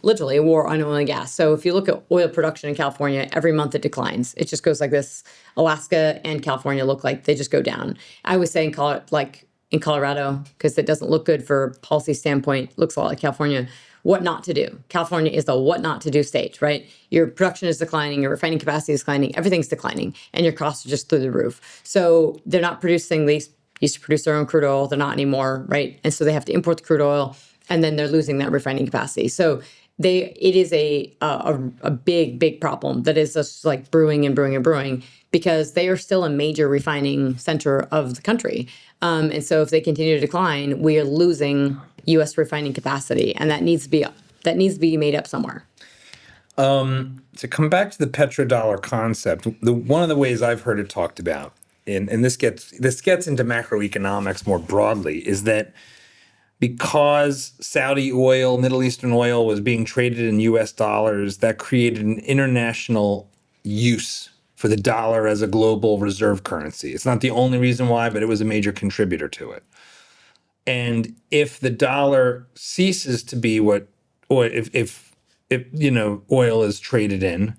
literally a war on oil and gas. So if you look at oil production in California, every month it declines. It just goes like this. Alaska and California look like they just go down. I was saying, call it like in Colorado, because it doesn't look good for policy standpoint, looks a lot like California. What not to do. California is the what not to do state, right? Your production is declining, your refining capacity is declining, everything's declining, and your costs are just through the roof. So they're not producing, they used to produce their own crude oil, they're not anymore, right? And so they have to import the crude oil, and then they're losing that refining capacity. So it is a big problem that is just like brewing and brewing and brewing, because they are still a major refining center of the country. And so if they continue to decline, we are losing U.S. refining capacity, and that needs to be made up somewhere. To come back to the petrodollar concept, one of the ways I've heard it talked about, and this gets into macroeconomics more broadly, is that because Saudi oil, Middle Eastern oil was being traded in U.S. dollars, that created an international use for the dollar as a global reserve currency. It's not the only reason why, but it was a major contributor to it. And if the dollar ceases to be what, or if oil is traded in,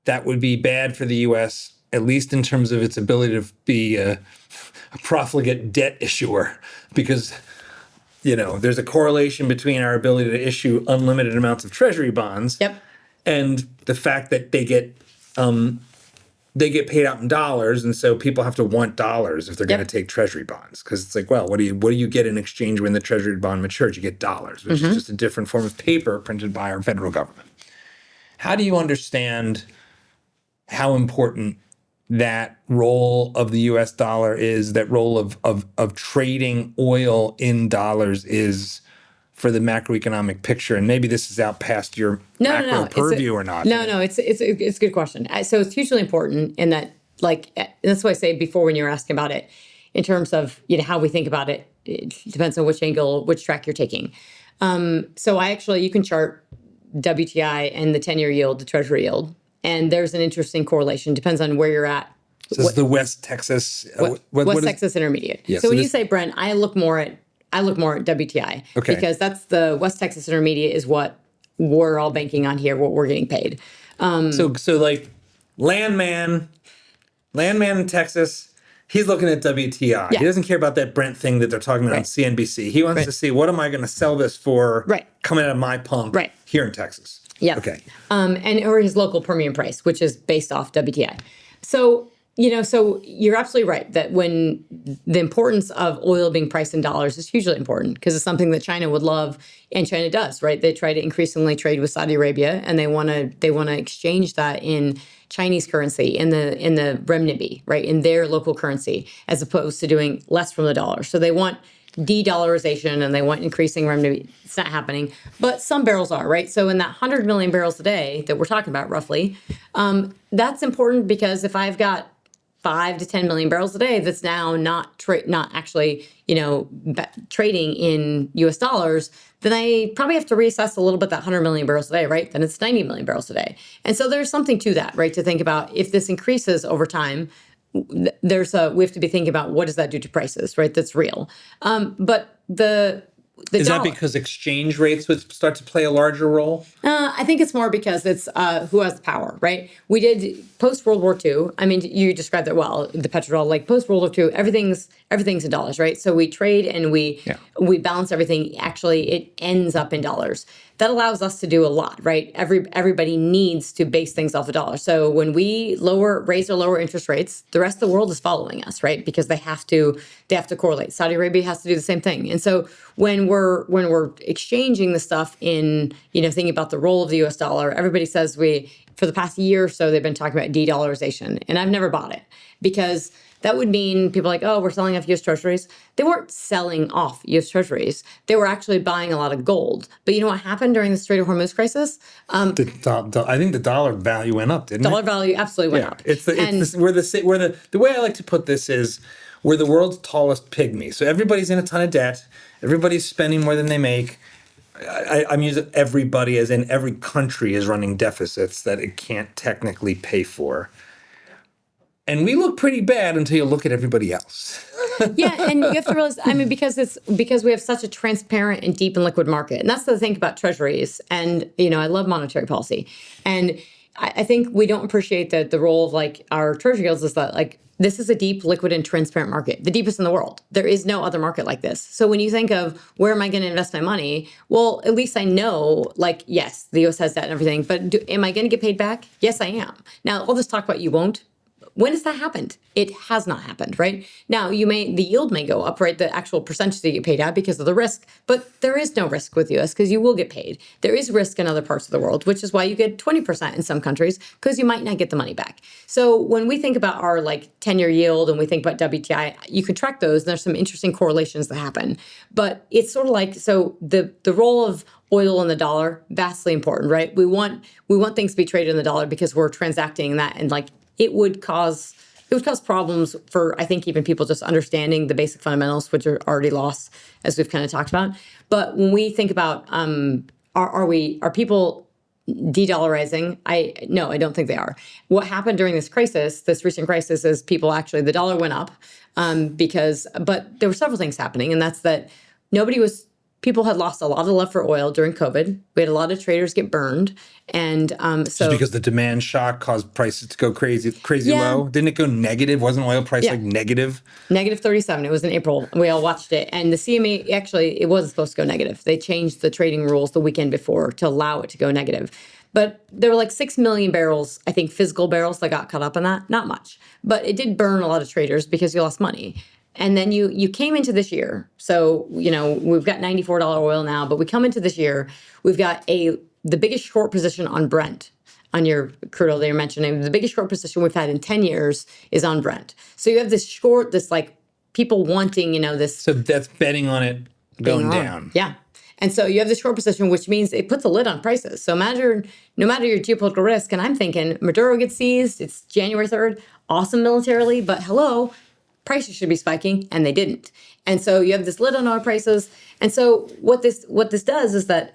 that would be bad for the U.S., at least in terms of its ability to be a profligate debt issuer, because there's a correlation between our ability to issue unlimited amounts of treasury bonds and the fact that they get paid out in dollars, and so people have to want dollars if they're going to take treasury bonds, because it's like, well, what do you get in exchange when the treasury bond matures? You get dollars, which is just a different form of paper printed by our federal government. How do you understand how important that role of the U.S. dollar is, that role of trading oil in dollars is for the macroeconomic picture? And maybe this is out past your macro purview or not. No, it's a good question. So it's hugely important in that, like, that's why I say before, when you were asking about it, in terms of how we think about it, it depends on which angle, which track you're taking. So you can chart WTI and the 10-year yield, the treasury yield, and there's an interesting correlation. Depends on where you're at. So this is the West Texas West Texas Intermediate. Yeah, so when you say Brent, I look more at WTI, because that's the West Texas Intermediate is what we're all banking on here, what we're getting paid. So like landman in Texas, he's looking at WTI. Yeah. He doesn't care about that Brent thing that they're talking about on CNBC. He wants to see, what am I going to sell this for coming out of my pump here in Texas? Yeah. Okay. Or his local premium price, which is based off WTI. So you're absolutely right that when the importance of oil being priced in dollars is hugely important, because it's something that China would love, and China does, right? They try to increasingly trade with Saudi Arabia, and they want to exchange that in Chinese currency, in the renminbi, right, in their local currency, as opposed to doing less from the dollar. So they want de-dollarization, and they want increasing renminbi. It's not happening, but some barrels are, right? So in that 100 million barrels a day that we're talking about, roughly, that's important, because if I've got 5 to 10 million barrels a day that's now not actually trading in U.S. dollars, then I probably have to reassess a little bit that 100 million barrels a day, right? Then it's 90 million barrels a day. And so there's something to that, right? To think about, if this increases over time, we have to be thinking about, what does that do to prices, right? That's real. But is that because exchange rates would start to play a larger role? I think it's more because it's who has the power, right? We did post World War II. I mean, you described that well. The petrodollar, like post World War II, everything's in dollars, right? So we trade and we balance everything. Actually, it ends up in dollars. That allows us to do a lot, right? Everybody needs to base things off a dollar. So when we raise or lower interest rates, the rest of the world is following us, right? Because they have to correlate. Saudi Arabia has to do the same thing. And so when we're exchanging the stuff in, thinking about the role of the US dollar, everybody says for the past year or so, they've been talking about de-dollarization. And I've never bought it, because that would mean people are like, oh, we're selling off U.S. treasuries. They weren't selling off U.S. treasuries. They were actually buying a lot of gold. But you know what happened during the Strait of Hormuz crisis? I think the dollar value went up, didn't it? Dollar value absolutely went up. The way I like to put this is, we're the world's tallest pygmy. So everybody's in a ton of debt. Everybody's spending more than they make. I'm using everybody as in every country is running deficits that it can't technically pay for. And we look pretty bad until you look at everybody else. Yeah, and you have to realize, because we have such a transparent and deep and liquid market. And that's the thing about treasuries. And, I love monetary policy. And I think we don't appreciate that the role of our treasury yields is that this is a deep, liquid, and transparent market, the deepest in the world. There is no other market like this. So when you think of, where am I going to invest my money? Well, at least I know, yes, the U.S. has debt and everything, but am I going to get paid back? Yes, I am. Now, all this talk about you won't. When has that happened? It has not happened, right? Now, the yield may go up, right? The actual percentage that you get paid out because of the risk, but there is no risk with US because you will get paid. There is risk in other parts of the world, which is why you get 20% in some countries because you might not get the money back. So when we think about our 10-year yield and we think about WTI, you can track those. And there's some interesting correlations that happen, but it's sort of so the role of oil and the dollar, vastly important, right? We want things to be traded in the dollar because we're transacting that, and it would cause problems for, I think, even people just understanding the basic fundamentals, which are already lost, as we've kind of talked about. But when we think about are people de-dollarizing? No, I don't think they are. What happened during this recent crisis, is the dollar went up but there were several things happening, and that's that people had lost a lot of love for oil during COVID. We had a lot of traders get burned. And just because the demand shock caused prices to go crazy low. Didn't it go negative? Wasn't oil price negative? Negative 37. It was in April. We all watched it. And the CME, actually, it wasn't supposed to go negative. They changed the trading rules the weekend before to allow it to go negative. But there were 6 million barrels, I think, physical barrels that got caught up in that. Not much. But it did burn a lot of traders because you lost money. And then you came into this year. So, we've got $94 oil now, but we come into this year, we've got the biggest short position on Brent, on your crude oil that you're mentioning. The biggest short position we've had in 10 years is on Brent. So you have this people wanting, this. So that's betting on it going down. Yeah. And so you have this short position, which means it puts a lid on prices. So no matter your geopolitical risk, and I'm thinking Maduro gets seized, it's January 3rd, awesome militarily, but hello, prices should be spiking, and they didn't. And so you have this lid on oil prices. And so what this does is that,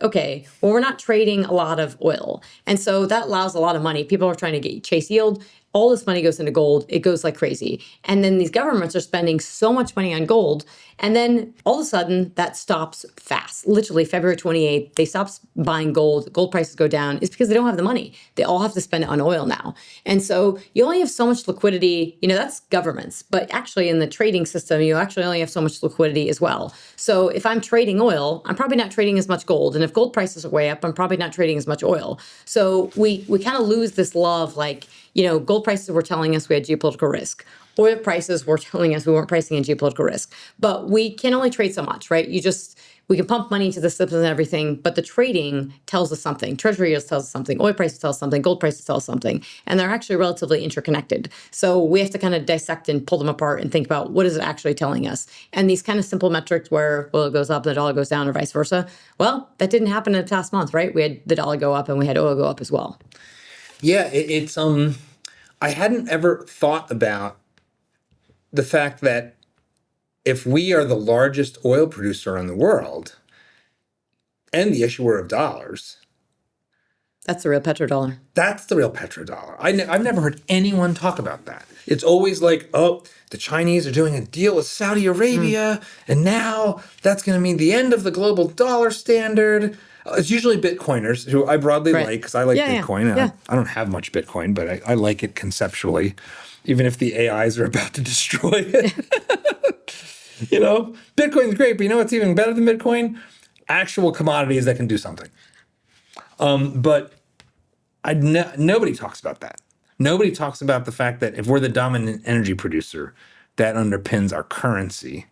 we're not trading a lot of oil. And so that allows a lot of money. People are trying to chase yield. All this money goes into gold. It goes like crazy. And then these governments are spending so much money on gold. And then all of a sudden that stops fast. Literally February 28th, they stop buying gold. Gold prices go down. It's because they don't have the money. They all have to spend it on oil now. And so you only have so much liquidity. That's governments. But actually in the trading system, you actually only have so much liquidity as well. So if I'm trading oil, I'm probably not trading as much gold. And if gold prices are way up, I'm probably not trading as much oil. So we kind of lose this love, gold prices were telling us we had geopolitical risk. Oil prices were telling us we weren't pricing in geopolitical risk. But we can only trade so much, right? We can pump money into the systems and everything, but the trading tells us something. Treasury yields tells us something. Oil prices tell us something. Gold prices tell us something. And they're actually relatively interconnected. So we have to kind of dissect and pull them apart and think about what is it actually telling us. And these kind of simple metrics where oil goes up and the dollar goes down or vice versa, well, that didn't happen in the past month, right? We had the dollar go up and we had oil go up as well. Yeah, it's I hadn't ever thought about the fact that if we are the largest oil producer in the world and the issuer of dollars, that's the real petrodollar. That's the real petrodollar. I've never heard anyone talk about that. It's always the Chinese are doing a deal with Saudi Arabia, and now that's going to mean the end of the global dollar standard. It's usually Bitcoiners, who I broadly like, because I like Bitcoin. Yeah. I don't have much Bitcoin, but I like it conceptually, even if the AIs are about to destroy it. Bitcoin's great, but what's even better than Bitcoin? Actual commodities that can do something. But nobody talks about that. Nobody talks about the fact that if we're the dominant energy producer, that underpins our currency.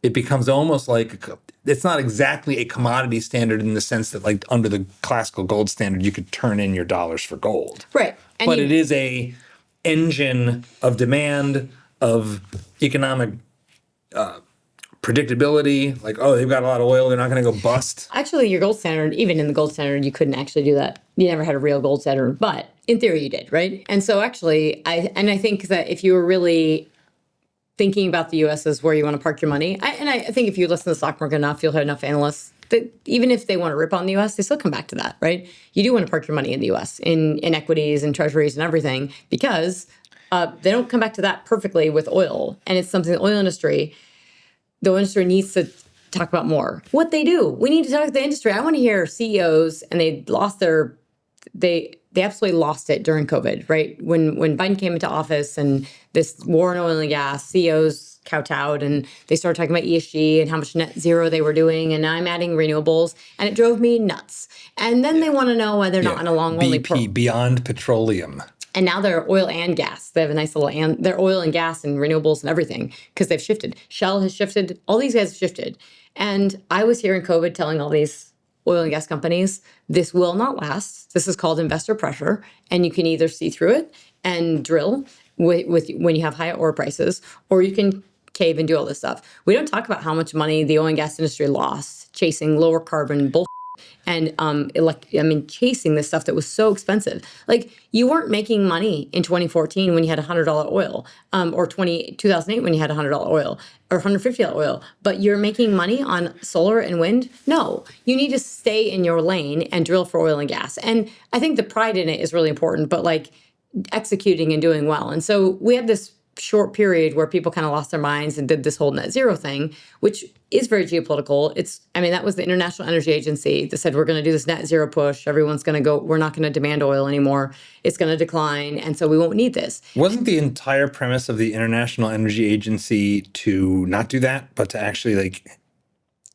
It becomes almost it's not exactly a commodity standard in the sense that under the classical gold standard, you could turn in your dollars for gold. Right. But it is a engine of demand, of economic predictability. They've got a lot of oil. They're not going to go bust. Actually, your gold standard, even in the gold standard, you couldn't actually do that. You never had a real gold standard, but in theory you did, right? And so actually, I think that if you were really thinking about the U.S. as where you want to park your money. I think if you listen to the stock market enough, you'll have enough analysts that even if they want to rip on the U.S., they still come back to that, right? You do want to park your money in the U.S., in equities and treasuries and everything, because they don't come back to that perfectly with oil. And it's something the oil industry needs to talk about more. What they do. We need to talk to the industry. I want to hear CEOs, and they absolutely lost it during COVID, right? When Biden came into office and this war on oil and gas, CEOs kowtowed and they started talking about ESG and how much net zero they were doing, and I'm adding renewables, and it drove me nuts. And then they want to know why they're not on a long-only BP, Beyond Petroleum. And now they're oil and gas. They have a nice little, and they're oil and gas and renewables and everything because they've shifted. Shell has shifted. All these guys have shifted. And I was here in COVID telling all these oil and gas companies, this will not last. This is called investor pressure. And you can either see through it and drill with when you have high oil prices, or you can cave and do all this stuff. We don't talk about how much money the oil and gas industry lost chasing lower carbon bullshit and chasing this stuff that was so expensive. Like, you weren't making money in 2014 when you had $100 oil, or 2008 when you had $100 oil or $150 oil, but you're making money on solar and wind? No, you need to stay in your lane and drill for oil and gas. And I think the pride in it is really important, but like executing and doing well. And so we had this short period where people kind of lost their minds and did this whole net zero thing, which is very geopolitical. That was the International Energy Agency that said, we're going to do this net zero push. Everyone's going to go, we're not going to demand oil anymore. It's going to decline. And so we won't need this. Wasn't the entire premise of the International Energy Agency to not do that, but to actually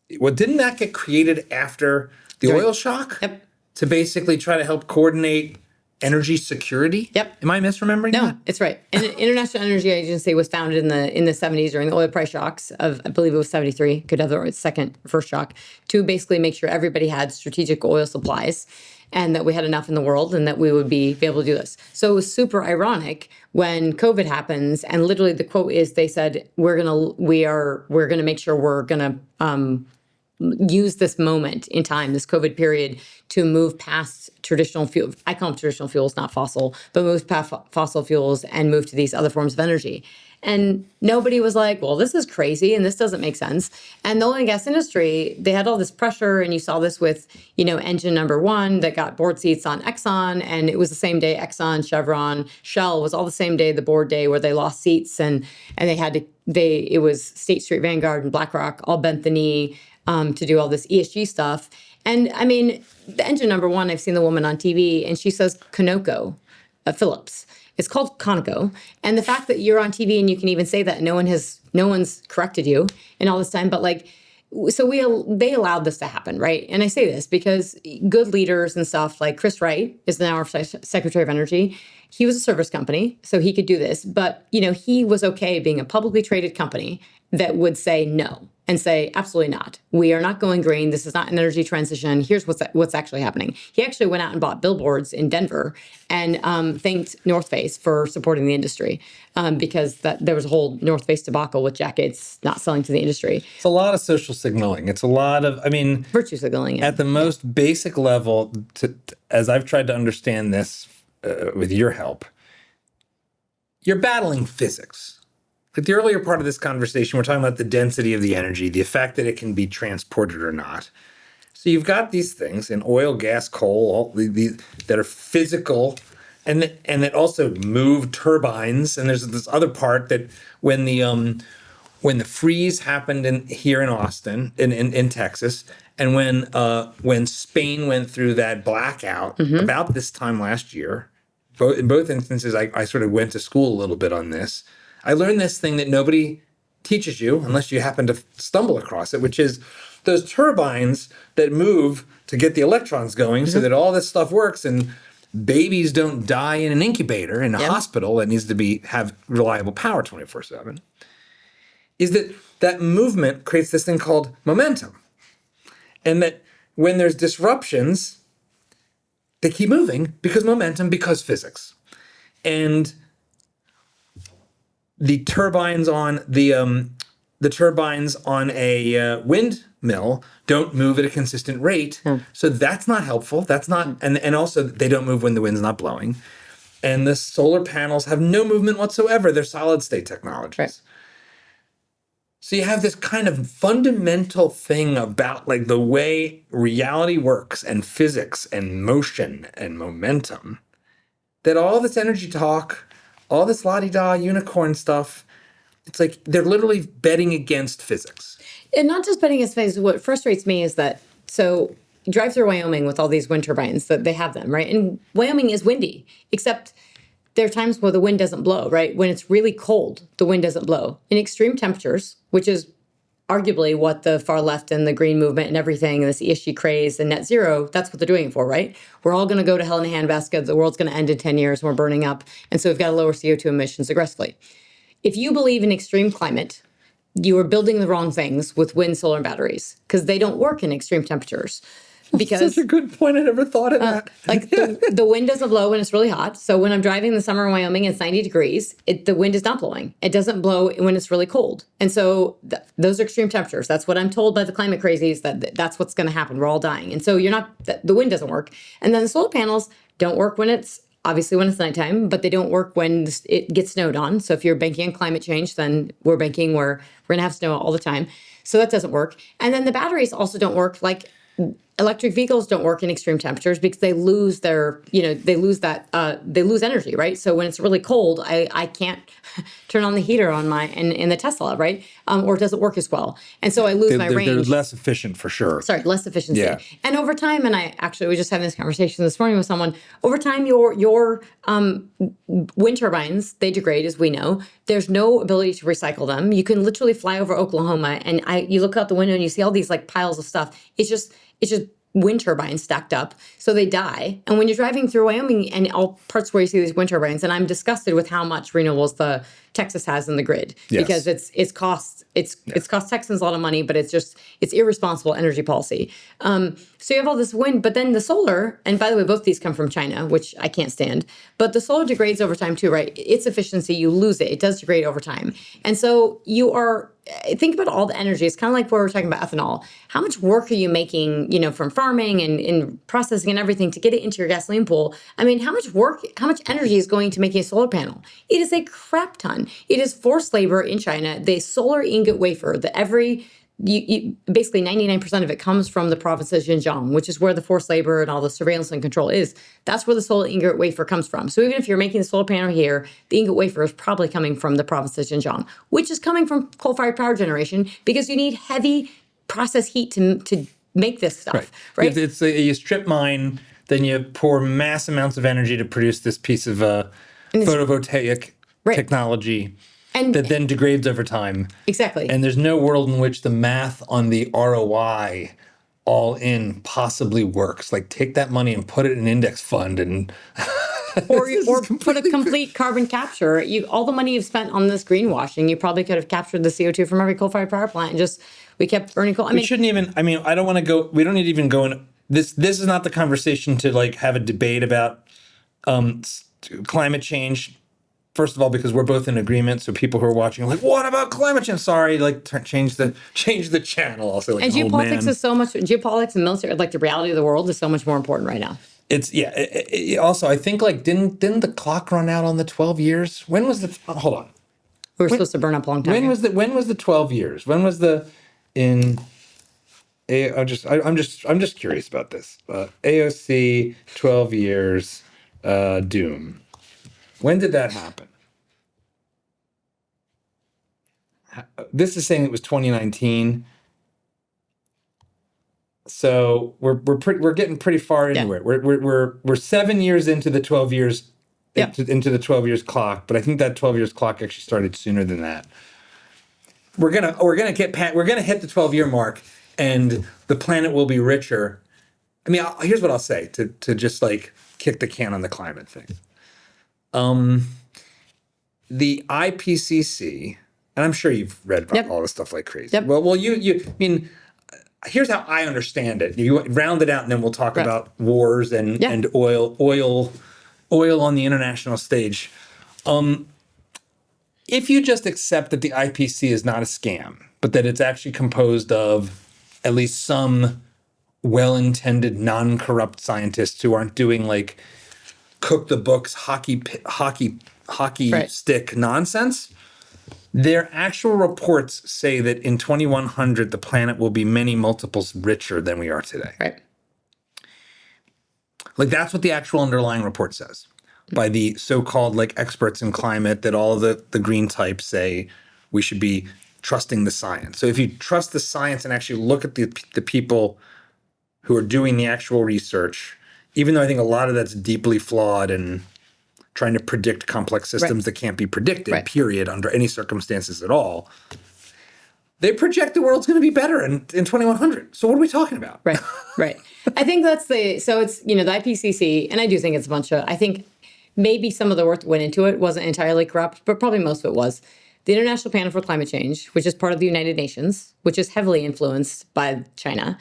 didn't that get created after the oil shock? Yep. To basically try to help coordinate energy security? Yep. Am I misremembering that? No, it's right. And the International Energy Agency was founded in the 70s during the oil price shocks of, I believe it was 73, could have the first shock, to basically make sure everybody had strategic oil supplies and that we had enough in the world and that we would be able to do this. So it was super ironic when COVID happens, and literally the quote is, they said, we're gonna make sure we're gonna use this moment in time, this COVID period, to move past traditional fuel. I call them traditional fuels, not fossil, but move past fossil fuels and move to these other forms of energy. And nobody was like, well, this is crazy and this doesn't make sense. And the oil and gas industry, they had all this pressure, and you saw this with, engine number one that got board seats on Exxon, and it was the same day Exxon, Chevron, Shell was all the same day, the board day, where they lost seats, and it was State Street, Vanguard, and BlackRock all bent the knee to do all this ESG stuff. And the engine number one, I've seen the woman on TV, and she says Conoco, Phillips. It's called Conoco. And the fact that you're on TV and you can even say that, no one's corrected you in all this time, but they allowed this to happen, right? And I say this because good leaders and stuff, like Chris Wright is now our Secretary of Energy. He was a service company, so he could do this. But, he was okay being a publicly traded company that would say no and say, absolutely not. We are not going green. This is not an energy transition. Here's what's actually happening. He actually went out and bought billboards in Denver and thanked North Face for supporting the industry, because there was a whole North Face debacle with jackets not selling to the industry. It's a lot of social signaling. It's a lot of, virtue signaling. Yeah. At the most basic level, as I've tried to understand this with your help, you're battling physics. Like the earlier part of this conversation, we're talking about the density of the energy, the effect that it can be transported or not. So you've got these things in oil, gas, coal, all that are physical, and that also move turbines. And there's this other part that when the freeze happened here in Austin, in Texas, and when Spain went through that blackout about this time last year, in both instances, I sort of went to school a little bit on this. I learned this thing that nobody teaches you unless you happen to stumble across it, which is those turbines that move to get the electrons going so that all this stuff works and babies don't die in an incubator in a hospital that needs to have reliable power 24/7, is that movement creates this thing called momentum. And that when there's disruptions, they keep moving because physics. And the turbines on a windmill don't move at a consistent rate, so that's not helpful. That's not, and also they don't move when the wind's not blowing. And the solar panels have no movement whatsoever. They're solid state technologies. Right. So you have this kind of fundamental thing about the way reality works and physics and motion and momentum, that all this energy talk, all this la-di-da unicorn stuff, it's like they're literally betting against physics. And not just betting against physics. What frustrates me is that, so you drive through Wyoming with all these wind turbines, that they have them, right? And Wyoming is windy, except there are times where the wind doesn't blow, right? When it's really cold, the wind doesn't blow. In extreme temperatures, which is arguably what the far left and the green movement and everything, and this ESG craze and net zero, that's what they're doing it for, right? We're all going to go to hell in a handbasket. The world's going to end in 10 years. And we're burning up. And so we've got to lower CO2 emissions aggressively. If you believe in extreme climate, you are building the wrong things with wind, solar, and batteries because they don't work in extreme temperatures. Because Such a good point. I never thought of that. like the wind doesn't blow when it's really hot. So when I'm driving in the summer in Wyoming and it's 90 degrees, the wind is not blowing. It doesn't blow when it's really cold. And so those are extreme temperatures. That's what I'm told by the climate crazies, that's what's going to happen. We're all dying. And so the wind doesn't work. And then the solar panels don't work when it's nighttime, but they don't work when it gets snowed on. So if you're banking on climate change, then we're banking where we're going to have snow all the time. So that doesn't work. And then the batteries also don't work. Like electric vehicles don't work in extreme temperatures because they lose they lose energy, right? So when it's really cold, I can't turn on the heater on in the Tesla, right? Or it doesn't work as well. And so I lose my range. They're less efficient for sure. Sorry, less efficiency. Yeah. And over time, and I actually was just having this conversation this morning with someone, over time your wind turbines, they degrade, as we know. There's no ability to recycle them. You can literally fly over Oklahoma and you look out the window and you see all these like piles of stuff. It's just wind turbines stacked up, so they die. And when you're driving through Wyoming and all parts where you see these wind turbines, and I'm disgusted with how much renewables the Texas has in the grid because it's cost Texans a lot of money, but it's irresponsible energy policy. So you have all this wind, but then the solar, and by the way, both these come from China, which I can't stand, but the solar degrades over time too, right? Its efficiency, you lose it. It does degrade over time. And so think about all the energy. It's kind of like where we're talking about ethanol. How much work are you making, from farming and processing and everything to get it into your gasoline pool? I mean, how much energy is going to making a solar panel? It is a crap ton. It is forced labor in China. The solar ingot wafer, basically 99% of it comes from the province of Xinjiang, which is where the forced labor and all the surveillance and control is. That's where the solar ingot wafer comes from. So even if you're making the solar panel here, the ingot wafer is probably coming from the province of Xinjiang, which is coming from coal-fired power generation because you need heavy process heat to make this stuff, right? It's you strip mine, then you pour mass amounts of energy to produce this piece of photovoltaic technology. And that then degrades over time. Exactly. And there's no world in which the math on the ROI all in possibly works. Like take that money and put it in an index fund and or put a complete carbon capture. All the money you've spent on this greenwashing, you probably could have captured the CO2 from every coal-fired power plant and we kept burning coal. We don't need to even go in. This is not the conversation to like have a debate about climate change. First of all, because we're both in agreement, so people who are watching are like, "What about climate change?" Sorry, like change the channel. Also, like, and geopolitics is so much. Geopolitics and military, like the reality of the world, is so much more important right now. It's also, I think like didn't the clock run out on the 12 years? When was the? Hold on. We were supposed to burn up a long time. When was the 12 years? When was I'm just curious about this. AOC 12 years doom. When did that happen? This is saying it was 2019. So we're getting pretty far into it. We're 7 years into the 12 years into the 12 years clock, but I think that 12 years clock actually started sooner than that. We're gonna hit the 12-year mark, and the planet will be richer. I mean, here's what I'll say to just like kick the can on the climate thing. The IPCC, and I'm sure you've read about all this stuff like crazy. Yep. Well, I mean, here's how I understand it. You round it out, and then we'll talk about wars and oil on the international stage. If you just accept that the IPCC is not a scam, but that it's actually composed of at least some well-intended, non-corrupt scientists who aren't doing like cook the books, hockey stick nonsense. Their actual reports say that in 2100, the planet will be many multiples richer than we are today. Right. Like that's what the actual underlying report says by the so-called like experts in climate that all of the green types say we should be trusting the science. So if you trust the science and actually look at the people who are doing the actual research, even though I think a lot of that's deeply flawed and trying to predict complex systems that can't be predicted, period, under any circumstances at all. they project the world's going to be better in 2100. So what are we talking about? Right, right. I think that's so it's, the IPCC, and I do think it's a bunch of, I think maybe some of the work that went into it wasn't entirely corrupt, but probably most of it was. The International Panel for Climate Change, which is part of the United Nations, which is heavily influenced by China.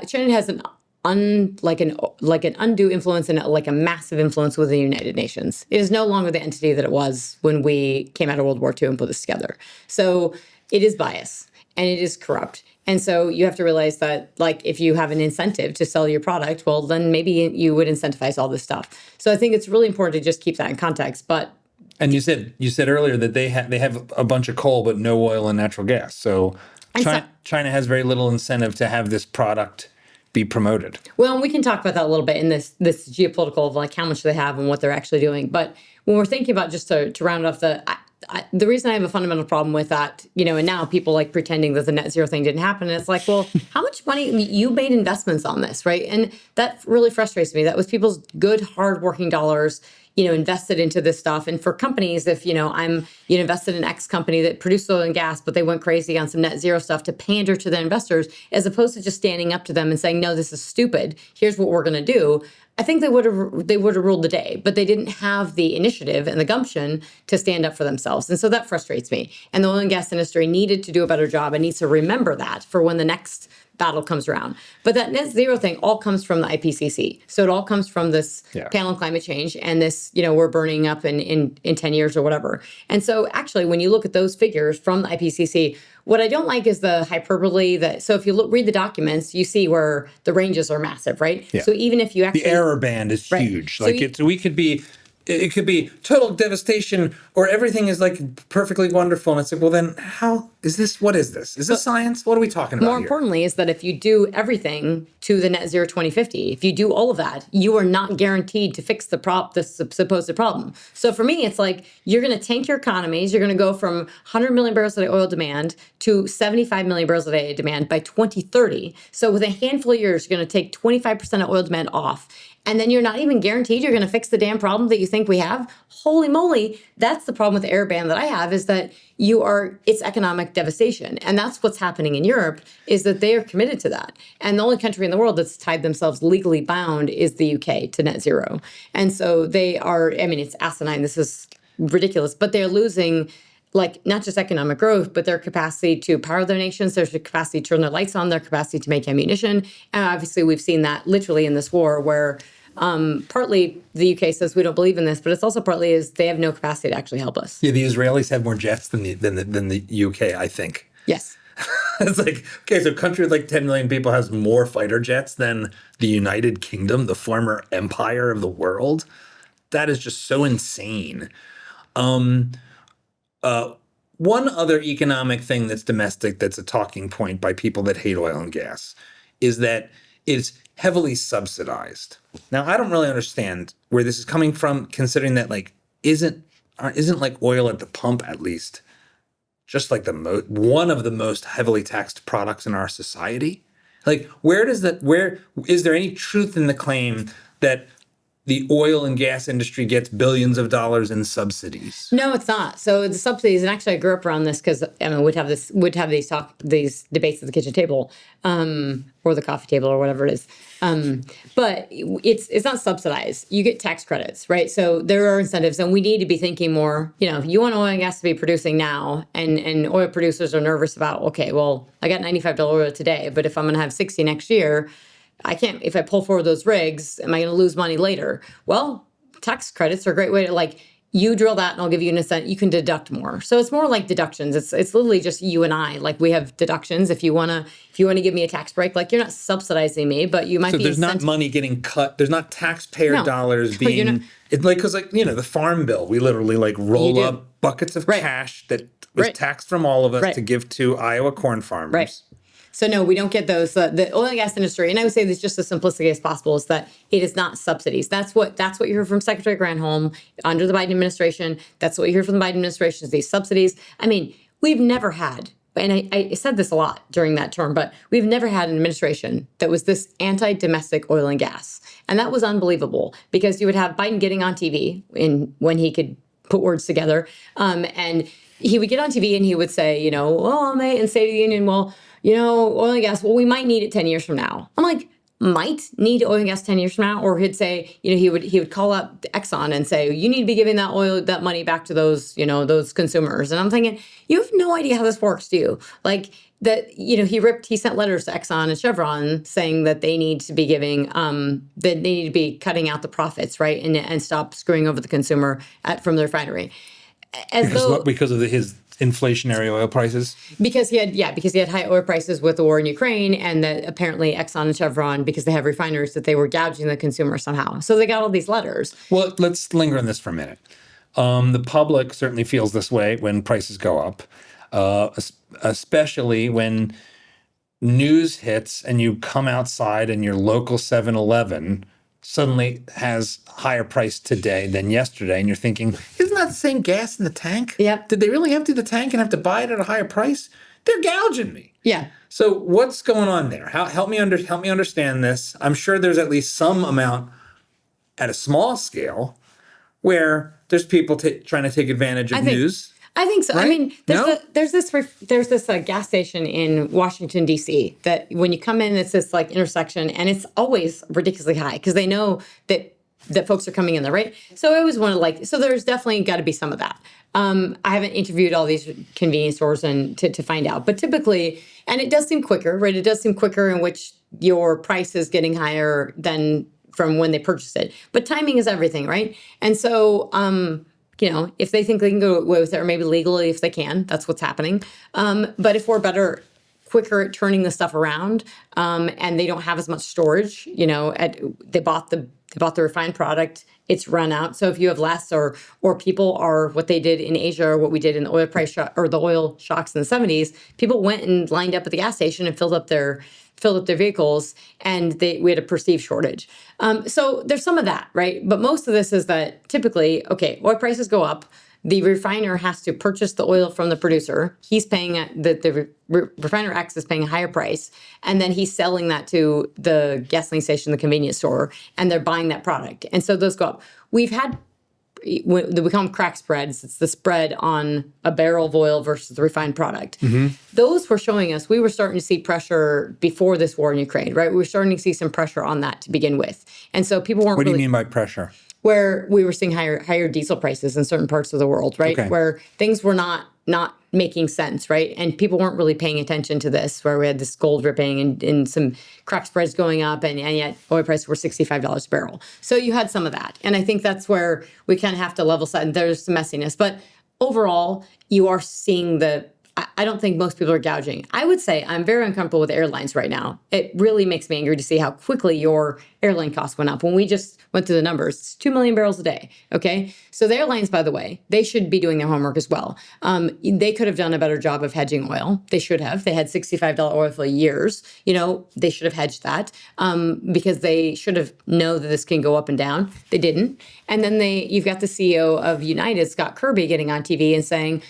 China has an undue influence and like a massive influence within the United Nations. It is no longer the entity that it was when we came out of World War II and put this together. So it is biased and it is corrupt. And so you have to realize that, like, if you have an incentive to sell your product, well, then maybe you would incentivize all this stuff. So I think it's really important to just keep that in context. And you said earlier that they have a bunch of coal but no oil and natural gas. So China has very little incentive to have this product be promoted. Well, we can talk about that a little bit in this geopolitical of like how much they have and what they're actually doing. But when we're thinking about, just to round off the reason I have a fundamental problem with that, and now people like pretending that the net zero thing didn't happen. And it's like, well, how much money you made investments on this, right? And that really frustrates me. That was people's good, hardworking dollars, invested into this stuff. And for companies, if, I'm invested in X company that produced oil and gas, but they went crazy on some net zero stuff to pander to their investors, as opposed to just standing up to them and saying, no, this is stupid. Here's what we're going to do. I think they would have ruled the day, but they didn't have the initiative and the gumption to stand up for themselves. And so that frustrates me. And the oil and gas industry needed to do a better job and needs to remember that for when the next battle comes around. But that net zero thing all comes from the IPCC. So it all comes from this panel on climate change and this, we're burning up in 10 years or whatever. And so actually, when you look at those figures from the IPCC, what I don't like is the hyperbole so if you read the documents, you see where the ranges are massive, right? Yeah. So even if you actually... The error band is huge. So it could be total devastation or everything is like perfectly wonderful. And it's like, well, then how is this? What is this? Is this science? What are we talking about More importantly is that if you do everything to the net zero 2050, if you do all of that, you are not guaranteed to fix the supposed problem. So for me, it's like you're going to tank your economies. You're going to go from 100 million barrels a day oil demand to 75 million barrels a day demand by 2030. So with a handful of years, you're going to take 25% of oil demand off. And then you're not even guaranteed you're going to fix the damn problem that you think we have. Holy moly, that's the problem with the error band that I have, is that it's economic devastation. And that's what's happening in Europe, is that they are committed to that. And the only country in the world that's tied themselves legally bound is the UK to net zero. And so they are, it's asinine. This is ridiculous, but they're losing not just economic growth, but their capacity to power their nations, their capacity to turn their lights on, their capacity to make ammunition. And obviously we've seen that literally in this war where partly the UK says we don't believe in this, but it's also partly is they have no capacity to actually help us. Yeah, the Israelis have more jets than the UK, I think. Yes. It's like, okay, so a country with like 10 million people has more fighter jets than the United Kingdom, the former empire of the world. That is just so insane. One other economic thing that's domestic that's a talking point by people that hate oil and gas is that it's heavily subsidized. Now, I don't really understand where this is coming from, considering that isn't like oil at the pump at least just like one of the most heavily taxed products in our society? Like, where is there any truth in the claim that the oil and gas industry gets billions of dollars in subsidies? No, it's not. So the subsidies, and actually I grew up around this because we'd have these debates at the kitchen table, or the coffee table or whatever it is. But it's not subsidized. You get tax credits, right? So there are incentives, and we need to be thinking more, if you want oil and gas to be producing now, and oil producers are nervous about, okay, well, I got $95 oil today, but if I'm going to have 60 next year, I can't, if I pull forward those rigs, am I going to lose money later? Well, tax credits are a great way to you drill that and I'll give you an incentive. You can deduct more. So it's more like deductions. It's literally just you and I. We have deductions. If you wanna give me a tax break, you're not subsidizing me, but you might be. So there's not money getting cut. There's not taxpayer dollars being. It's because the farm bill. We literally roll up buckets of cash that was taxed from all of us to give to Iowa corn farmers. Right. So no, we don't get those. The oil and gas industry, and I would say this just as simplistic as possible, is that it is not subsidies. That's what you hear from Secretary Granholm under the Biden administration. That's what you hear from the Biden administration is these subsidies. We've never had, and I said this a lot during that term, but we've never had an administration that was this anti-domestic oil and gas. And that was unbelievable because you would have Biden getting on TV when he could put words together, and he would get on TV and he would say, well, and State of the Union, well, oil and gas, well, we might need it 10 years from now. I'm like, might need oil and gas 10 years from now? Or he'd say, he would call up Exxon and say, you need to be giving that money back to those, those consumers. And I'm thinking, you have no idea how this works, do you? Like that, he sent letters to Exxon and Chevron saying that they need to be giving, that they need to be cutting out the profits, right? And stop screwing over the consumer from the refinery. Because of his inflationary oil prices? Because he had high oil prices with the war in Ukraine, and that apparently Exxon and Chevron, because they have refineries, that they were gouging the consumer somehow. So they got all these letters. Well, let's linger on this for a minute. The public certainly feels this way when prices go up, especially when news hits and you come outside and your local 7-Eleven suddenly has higher price today than yesterday, and you're thinking, isn't that the same gas in the tank? Yeah. Did they really empty the tank and have to buy it at a higher price? They're gouging me. Yeah. So what's going on there? Help me understand this. I'm sure there's at least some amount at a small scale where there's people trying to take advantage of news. I think so. Right? I mean, there's this gas station in Washington, D.C. that when you come in, it's this like intersection, and it's always ridiculously high because they know that folks are coming in there, right? So I always want to so there's definitely got to be some of that. I haven't interviewed all these convenience stores to find out, but typically, and it does seem quicker, right? It does seem quicker in which your price is getting higher than from when they purchased it. But timing is everything, right? And so, if they think they can go away with it, or maybe legally if they can, that's what's happening. But if we're quicker at turning the stuff around, and they don't have as much storage, they bought the refined product, it's run out. So if you have less, or people are what they did in Asia, or what we did in the oil price or the oil shocks in the 70s, people went and lined up at the gas station and filled up their vehicles, and we had a perceived shortage. So there's some of that, right? But most of this is that typically, okay, oil prices go up. The refiner has to purchase the oil from the producer. He's paying the refiner X is paying a higher price, and then he's selling that to the gasoline station, the convenience store, and they're buying that product. And so those go up. We call them crack spreads. It's the spread on a barrel of oil versus the refined product. Mm-hmm. Those were showing us, we were starting to see pressure before this war in Ukraine, right? We were starting to see some pressure on that to begin with. And so people weren't What do you mean by pressure? Where we were seeing higher diesel prices in certain parts of the world, right? Okay. Where things were not making sense, right? And people weren't really paying attention to this, where we had this gold ripping and some crack spreads going up, and yet oil prices were $65 a barrel. So you had some of that. And I think that's where we kind of have to level set, and there's some messiness. But overall, you are seeing I don't think most people are gouging. I would say I'm very uncomfortable with airlines right now. It really makes me angry to see how quickly your airline costs went up. When we just went through the numbers, it's 2 million barrels a day, okay? So the airlines, by the way, they should be doing their homework as well. They could have done a better job of hedging oil. They should have. They had $65 oil for years. They should have hedged that because they should have known that this can go up and down. They didn't. And then you've got the CEO of United, Scott Kirby, getting on TV and saying,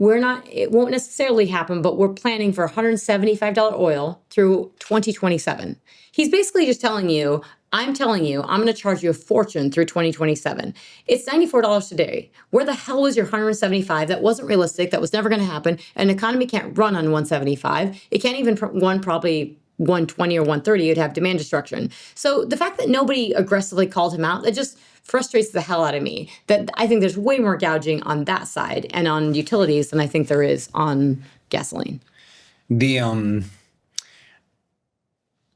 it won't necessarily happen, but we're planning for $175 oil through 2027. He's basically just telling you, I'm going to charge you a fortune through 2027. It's $94 today. Where the hell was your 175? That wasn't realistic. That was never going to happen. An economy can't run on 175. It can't even run probably 120 or 130. You'd have demand destruction. So the fact that nobody aggressively called him out, that just frustrates the hell out of me. That I think there's way more gouging on that side and on utilities than I think there is on gasoline. The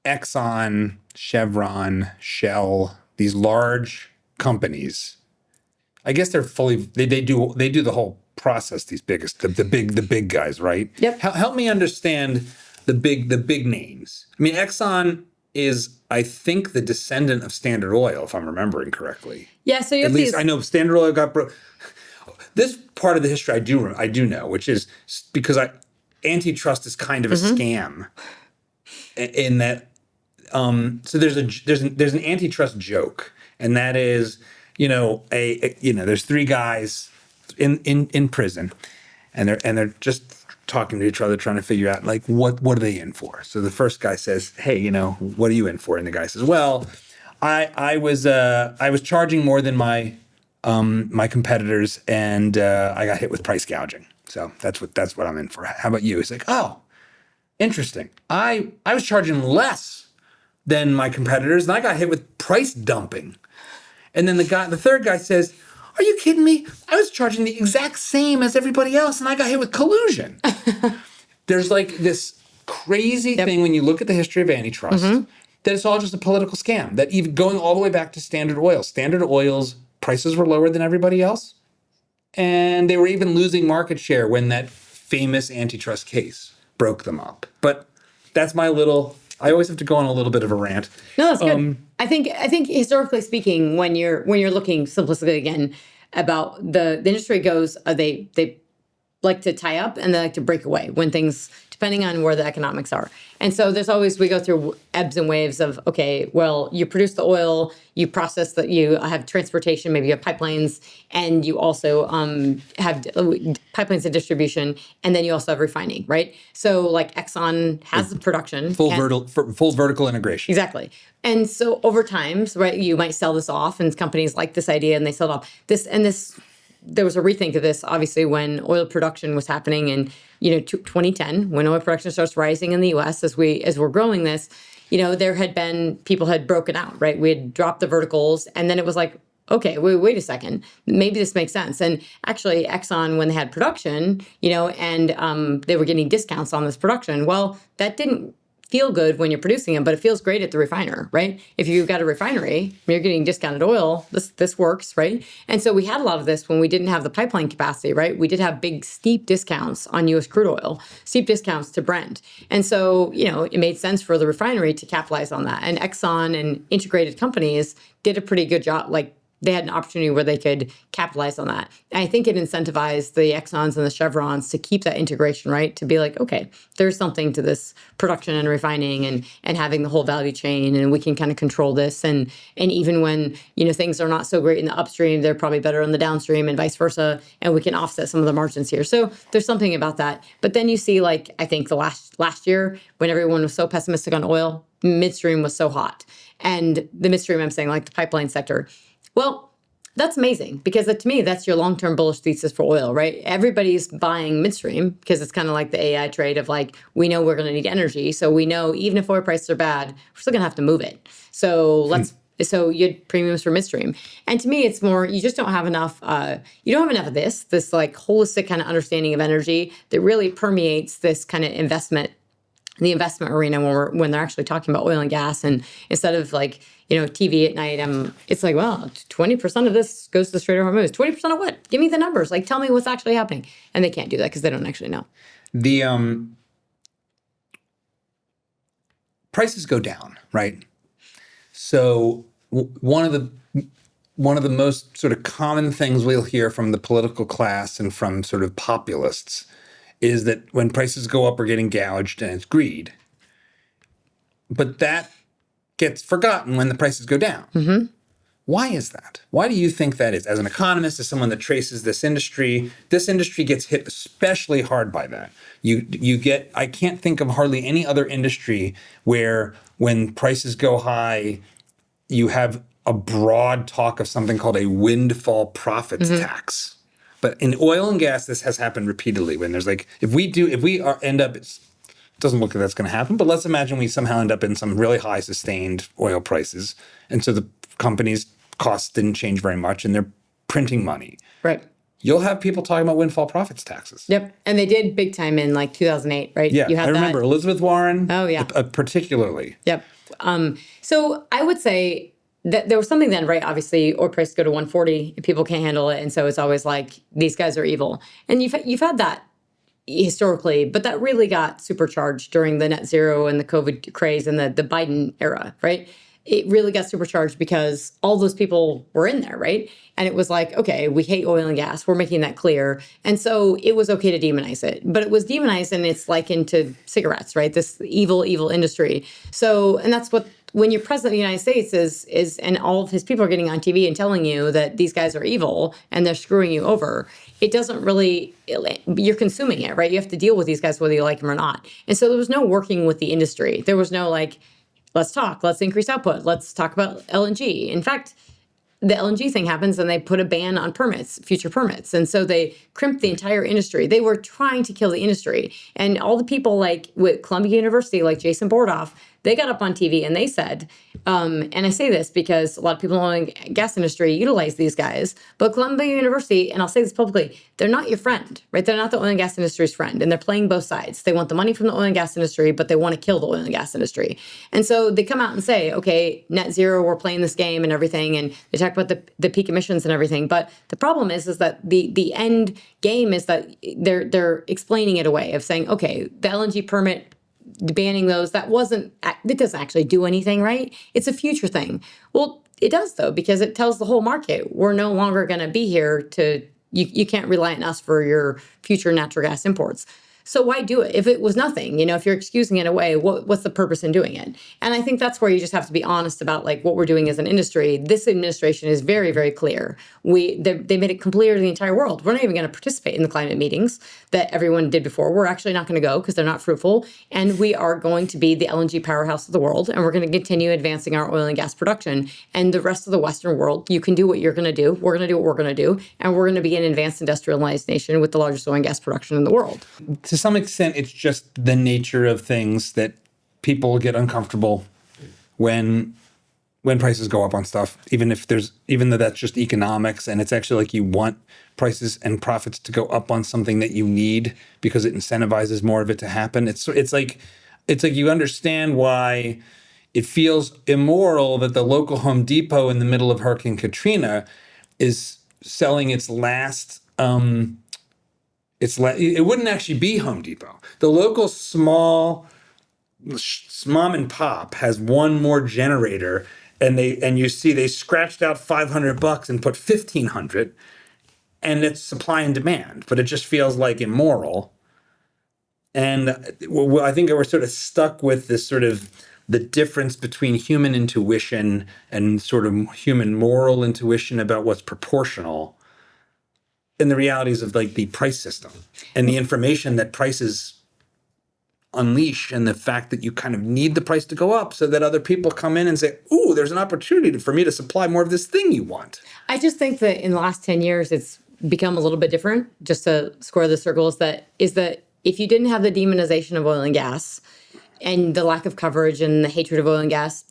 Exxon, Chevron, Shell, these large companies, I guess they do the whole process. These the big guys, right? Yep. Help me understand the big names. I mean, Exxon is, I think, the descendant of Standard Oil, if I'm remembering correctly. Yeah, so you have I know Standard Oil got broke. This part of the history I do know, which is because antitrust is kind of a scam, in that. So there's an antitrust joke, and that is, there's three guys in prison, and they're just talking to each other, trying to figure out what are they in for. So the first guy says, "Hey, what are you in for?" And the guy says, "Well, I was charging more than my competitors, and I got hit with price gouging. So that's what I'm in for. How about you? It's like, oh, interesting. I was charging less than my competitors, and I got hit with price dumping. And then the third guy says, are you kidding me? I was charging the exact same as everybody else, and I got hit with collusion. There's like this crazy thing when you look at the history of antitrust, that it's all just a political scam. That even going all the way back to Standard Oil. Standard Oil's prices were lower than everybody else, and they were even losing market share when that famous antitrust case broke them up. But that's my little. I always have to go on a little bit of a rant. No, that's good. I think historically speaking, when you're looking simplistically again about the industry goes, they like to tie up and they like to break away when things, depending on where the economics are. And so there's always, we go through ebbs and waves of, okay, well, you produce the oil, you process that, you have transportation, maybe you have pipelines, and you also have pipelines and distribution, and then you also have refining, right? So like Exxon has the production. Full vertical integration. Exactly. And so over time, right, you might sell this off, and companies like this idea and they sell it off. There was a rethink of this, obviously, when oil production was happening in 2010, when oil production starts rising in the U.S. as we're growing this. There had been people had broken out, right? We had dropped the verticals, and then it was like, okay, wait a second, maybe this makes sense. And actually, Exxon, when they had production, and they were getting discounts on this production, well, that didn't feel good when you're producing them, but it feels great at the refiner, right? If you've got a refinery, you're getting discounted oil, this works, right? And so we had a lot of this when we didn't have the pipeline capacity, right? We did have big, steep discounts on U.S. crude oil, steep discounts to Brent. And so, it made sense for the refinery to capitalize on that. And Exxon and integrated companies did a pretty good job, like, they had an opportunity where they could capitalize on that. And I think it incentivized the Exxons and the Chevrons to keep that integration, right? To be like, okay, there's something to this production and refining and having the whole value chain, and we can kind of control this. And even when, things are not so great in the upstream, they're probably better in the downstream and vice versa. And we can offset some of the margins here. So there's something about that. But then you see, like, I think the last year when everyone was so pessimistic on oil, midstream was so hot. And the midstream, I'm saying, like the pipeline sector. Well, that's amazing, because to me, that's your long-term bullish thesis for oil, right? Everybody's buying midstream because it's kind of like the AI trade of like, we know we're going to need energy. So we know even if oil prices are bad, we're still going to have to move it. So so you had premiums for midstream. And to me, it's more, you just don't have enough, you don't have enough of this like holistic kind of understanding of energy that really permeates this kind of the investment arena when they're actually talking about oil and gas. And instead of like, TV at night, it's like, well, 20% of this goes to the Strait of Hormuz. 20% of what? Give me the numbers. Like, tell me what's actually happening. And they can't do that because they don't actually know. The prices go down, right? So one of the most sort of common things we'll hear from the political class and from sort of populists is that when prices go up, we're getting gouged, and it's greed. But that gets forgotten when the prices go down. Mm-hmm. Why is that? Why do you think that is? As an economist, as someone that traces this industry gets hit especially hard by that. I can't think of hardly any other industry where when prices go high, you have a broad talk of something called a windfall profits tax. But in oil and gas, this has happened repeatedly when there's like, end up, it doesn't look like that's going to happen, but let's imagine we somehow end up in some really high sustained oil prices. And so the company's costs didn't change very much and they're printing money. Right. You'll have people talking about windfall profits taxes. Yep. And they did big time in like 2008, right? Yeah, I remember Elizabeth Warren. Oh, yeah. Particularly. Yep. So I would say that there was something then, right? Obviously, oil prices go to 140 and people can't handle it. And so it's always like, these guys are evil. And you've had that historically, but that really got supercharged during the net zero and the COVID craze and the Biden era, right? It really got supercharged because all those people were in there, right? And it was like, okay, we hate oil and gas. We're making that clear. And so it was okay to demonize it. But it was demonized and it's likened to cigarettes, right? This evil, evil industry. So, and that's what, when you're president of the United States is and all of his people are getting on TV and telling you that these guys are evil and they're screwing you over, it doesn't really, you're consuming it, right? You have to deal with these guys whether you like them or not. And so there was no working with the industry. There was no like, let's talk, let's increase output, let's talk about LNG. In fact, the LNG thing happens and they put a ban on permits, future permits. And so they crimped the entire industry. They were trying to kill the industry. And all the people like with Columbia University, like Jason Bordoff, they got up on TV and they said, and I say this because a lot of people in the oil and gas industry utilize these guys, but Columbia University, and I'll say this publicly, they're not your friend, right? They're not the oil and gas industry's friend, and they're playing both sides. They want the money from the oil and gas industry, but they want to kill the oil and gas industry. And so they come out and say, okay, net zero, we're playing this game and everything, and they talk about the peak emissions and everything. But the problem is that the end game is that they're explaining it away of saying, okay, the LNG permit, banning those, it doesn't actually do anything, right? It's a future thing. Well, it does though, because it tells the whole market, we're no longer going to be here you can't rely on us for your future natural gas imports. So why do it? If it was nothing, if you're excusing it away, what's the purpose in doing it? And I think that's where you just have to be honest about like what we're doing as an industry. This administration is very, very clear. They made it clear to the entire world. We're not even going to participate in the climate meetings that everyone did before. We're actually not going to go because they're not fruitful. And we are going to be the LNG powerhouse of the world. And we're going to continue advancing our oil and gas production. And the rest of the Western world, you can do what you're going to do. We're going to do what we're going to do. And we're going to be an advanced industrialized nation with the largest oil and gas production in the world. To some extent, it's just the nature of things that people get uncomfortable when prices go up on stuff, even though that's just economics, and it's actually like you want prices and profits to go up on something that you need because it incentivizes more of it to happen. It's like you understand why it feels immoral that the local Home Depot in the middle of Hurricane Katrina is selling its last. It wouldn't actually be Home Depot. The local small mom and pop has one more generator, and you see they scratched out $500 and put $1,500, and it's supply and demand. But it just feels like immoral. And I think we're sort of stuck with this sort of the difference between human intuition and sort of human moral intuition about what's proportional, and the realities of like the price system and the information that prices unleash, and the fact that you kind of need the price to go up so that other people come in and say, ooh, there's an opportunity for me to supply more of this thing you want. I just think that in the last 10 years, it's become a little bit different. Just to square the circles, that if you didn't have the demonization of oil and gas and the lack of coverage and the hatred of oil and gas,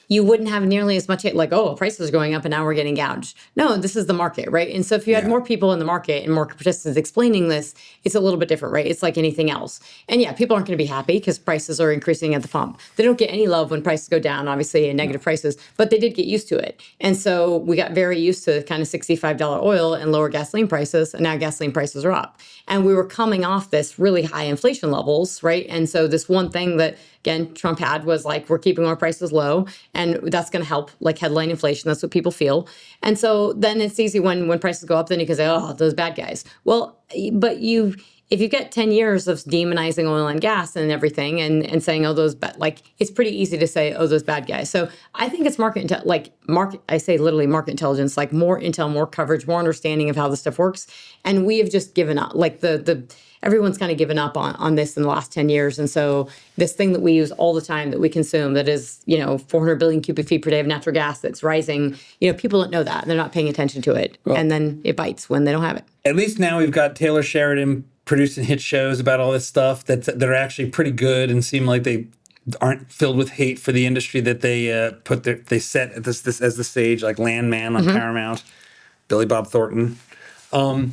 you wouldn't have nearly as much like, oh, prices are going up and now we're getting gouged. No, this is the market, right? And so if you had more people in the market and more participants explaining this, it's a little bit different, right? It's like anything else. And yeah, people aren't going to be happy because prices are increasing at the pump. They don't get any love when prices go down, obviously, and negative prices, but they did get used to it. And so we got very used to kind of $65 oil and lower gasoline prices, and now gasoline prices are up. And we were coming off this really high inflation levels, right? And so this one thing that, again, Trump had was like, we're keeping our prices low, and that's going to help like headline inflation. That's what people feel. And so then it's easy when prices go up, then you can say, oh, those bad guys. Well, but if you get 10 years of demonizing oil and gas and everything and saying, oh, it's pretty easy to say, oh, those bad guys. So I think it's market intelligence, like more intel, more coverage, more understanding of how this stuff works. And we have just given up, like everyone's kind of given up on this in the last 10 years. And so this thing that we use all the time that we consume that is, 400 billion cubic feet per day of natural gas that's rising, people don't know that. They're not paying attention to it. Well, and then it bites when they don't have it. At least now we've got Taylor Sheridan producing hit shows about all this stuff that are actually pretty good and seem like they aren't filled with hate for the industry that they set at this as the stage, like Landman on Paramount, Billy Bob Thornton. So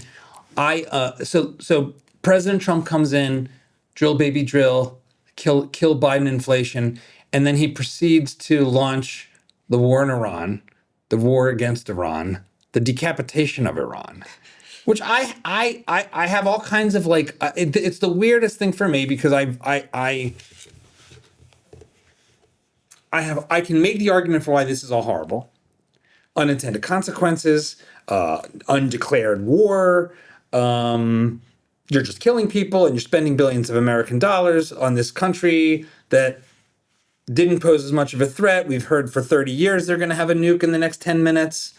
President Trump comes in, drill baby drill, kill Biden inflation, and then he proceeds to launch the war in Iran, the war against Iran, the decapitation of Iran. Which I have all kinds of like, it's the weirdest thing for me because I can make the argument for why this is all horrible. Unintended consequences, undeclared war, you're just killing people and you're spending billions of American dollars on this country that didn't pose as much of a threat. We've heard for 30 years they're going to have a nuke in the next 10 minutes.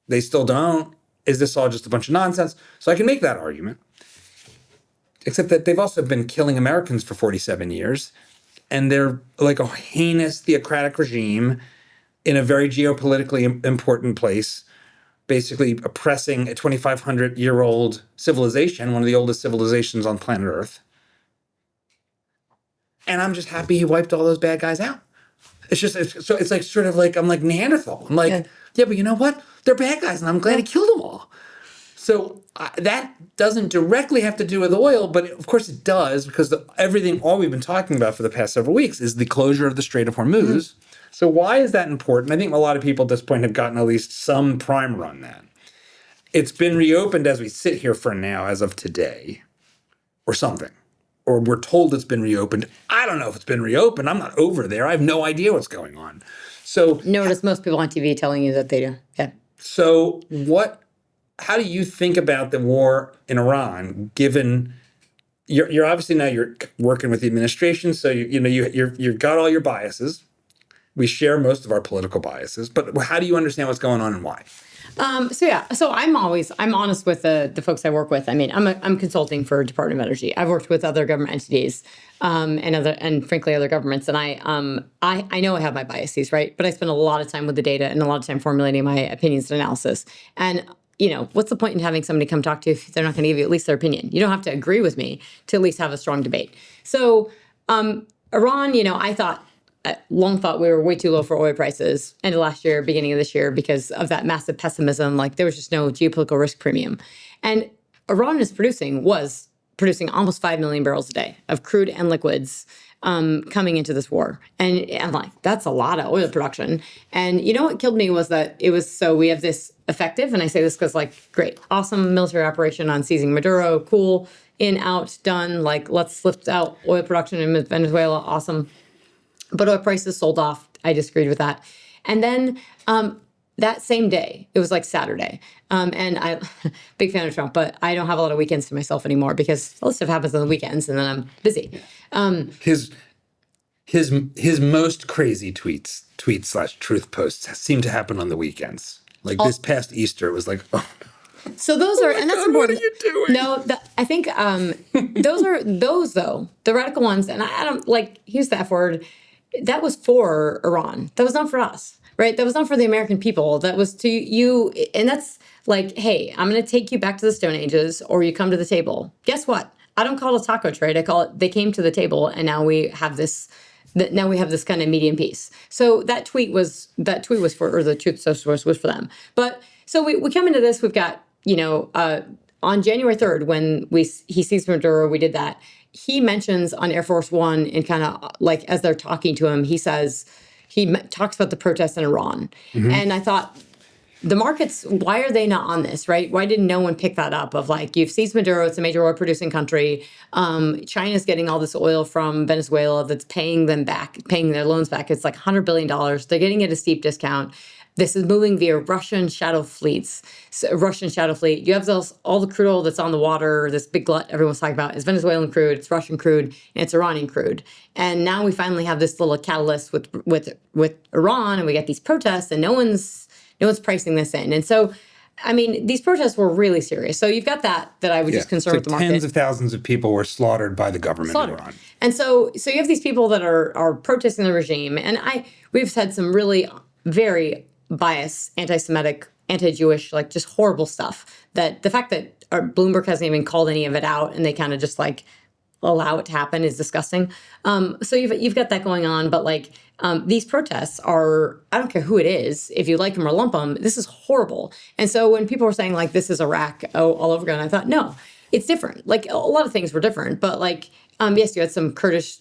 They still don't. Is this all just a bunch of nonsense? So I can make that argument. Except that they've also been killing Americans for 47 years. And they're like a heinous theocratic regime. in a very geopolitically important place, basically oppressing a 2,500-year-old civilization, one of the oldest civilizations on planet Earth. And I'm just happy he wiped all those bad guys out. It's like sort of like, I'm like Neanderthal. I'm like, yeah, but you know what? They're bad guys, and I'm glad he killed them all. So that doesn't directly have to do with oil, but of course it does, because all we've been talking about for the past several weeks is the closure of the Strait of Hormuz. So why is that important? I think a lot of people at this point have gotten at least some primer on that. It's been reopened as we sit here for now, as of today, or something. Or we're told it's been reopened. I don't know if it's been reopened. I'm not over there. I have no idea what's going on. So notice most people on TV telling you that they do. Yeah. So how do you think about the war in Iran, given you're obviously now you're working with the administration, so you've got all your biases. We share most of our political biases, but how do you understand what's going on and why? So I'm honest with the folks I work with. I mean, I'm consulting for Department of Energy. I've worked with other government entities, and frankly other governments. And I know I have my biases, right? But I spend a lot of time with the data and a lot of time formulating my opinions and analysis. And what's the point in having somebody come talk to you if they're not going to give you at least their opinion? You don't have to agree with me to at least have a strong debate. So Iran, I long thought we were way too low for oil prices end of last year, beginning of this year, because of that massive pessimism. Like there was just no geopolitical risk premium. And Iran was producing almost 5 million barrels a day of crude and liquids coming into this war. And I'm like, that's a lot of oil production. And what killed me was that we have this effective, and I say this because great, awesome military operation on seizing Maduro, cool, in, out, done, let's lift out oil production in Venezuela, awesome. But oil prices sold off. I disagreed with that. And then that same day, it was Saturday. And I, big fan of Trump, but I don't have a lot of weekends to myself anymore because all this stuff happens on the weekends and then I'm busy. His most crazy tweets/truth posts seem to happen on the weekends. This past Easter, it was like, oh. So those are, and that's important. What are you doing? No, I think those though, the radical ones, and I don't use the F word. That was for Iran. That was not for us, right? That was not for the American people. That was to you. And that's hey, I'm going to take you back to the Stone Ages, or you come to the table. Guess what? I don't call it a taco trade. I call it, they came to the table and now we have this kind of medium piece. So that tweet was for, or the truth social was for them. But so we come into this, we've got, on January 3rd, when he sees Maduro, we did that. He mentions on Air Force One, and kind of as they're talking to him, he talks about the protests in Iran. Mm-hmm. And I thought, the markets, why are they not on this, right? Why didn't no one pick that up of you've seized Maduro, it's a major oil producing country. China's getting all this oil from Venezuela that's paying their loans back. It's $100 billion. They're getting it at a steep discount. This is moving via Russian shadow fleets. Russian shadow fleet. You have all the crude oil that's on the water. This big glut everyone's talking about is Venezuelan crude, it's Russian crude, and it's Iranian crude. And now we finally have this little catalyst with Iran, and we get these protests, and no one's pricing this in. And so, I mean, these protests were really serious. So you've got that I would just concern with the market. Tens of thousands of people were slaughtered by the government in Iran. And so you have these people that are protesting the regime, and we've had some really very biased, anti-Semitic, anti-Jewish, just horrible stuff. That the fact that Bloomberg hasn't even called any of it out, and they kind of just allow it to happen is disgusting. So you've got that going on, but these protests are, I don't care who it is, if you like them or lump them, this is horrible. And so when people were saying this is Iraq all over again, I thought, no, it's different. A lot of things were different, but yes, you had some Kurdish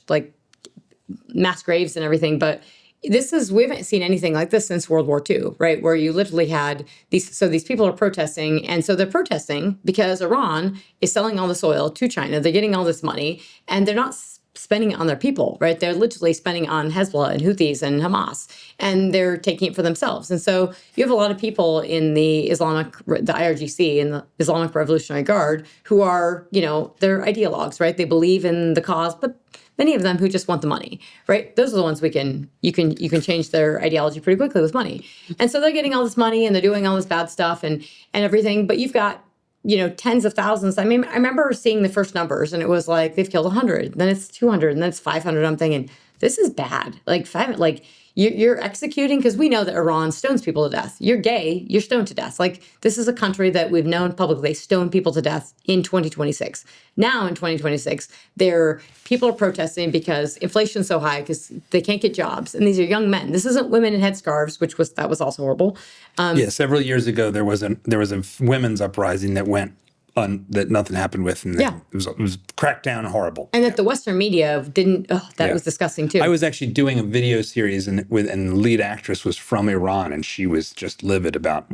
mass graves and everything, but we haven't seen anything like this since World War II, right? Where you literally had these people are protesting. And so they're protesting because Iran is selling all this oil to China. They're getting all this money and they're not spending it on their people, right? They're literally spending on Hezbollah and Houthis and Hamas, and they're taking it for themselves. And so you have a lot of people in the IRGC and the Islamic Revolutionary Guard who are, they're ideologues, right? They believe in the cause, but many of them who just want the money, right? Those are the ones you can change their ideology pretty quickly with money. And so they're getting all this money and they're doing all this bad stuff and everything. But you've got, tens of thousands. I mean, I remember seeing the first numbers and it was they've killed 100, then it's 200, and then it's 500. I'm thinking, this is bad. you're executing, because we know that Iran stones people to death. You're gay, you're stoned to death. Like, this is a country that we've known publicly stone people to death in 2026. Now in 2026, people are protesting because inflation's so high because they can't get jobs. And these are young men. This isn't women in headscarves, that was also horrible. Yeah, several years ago there was a women's uprising that went on, that nothing happened with, and it was cracked down horrible. And that the Western media didn't. Oh, that was disgusting too. I was actually doing a video series, and the lead actress was from Iran, and she was just livid about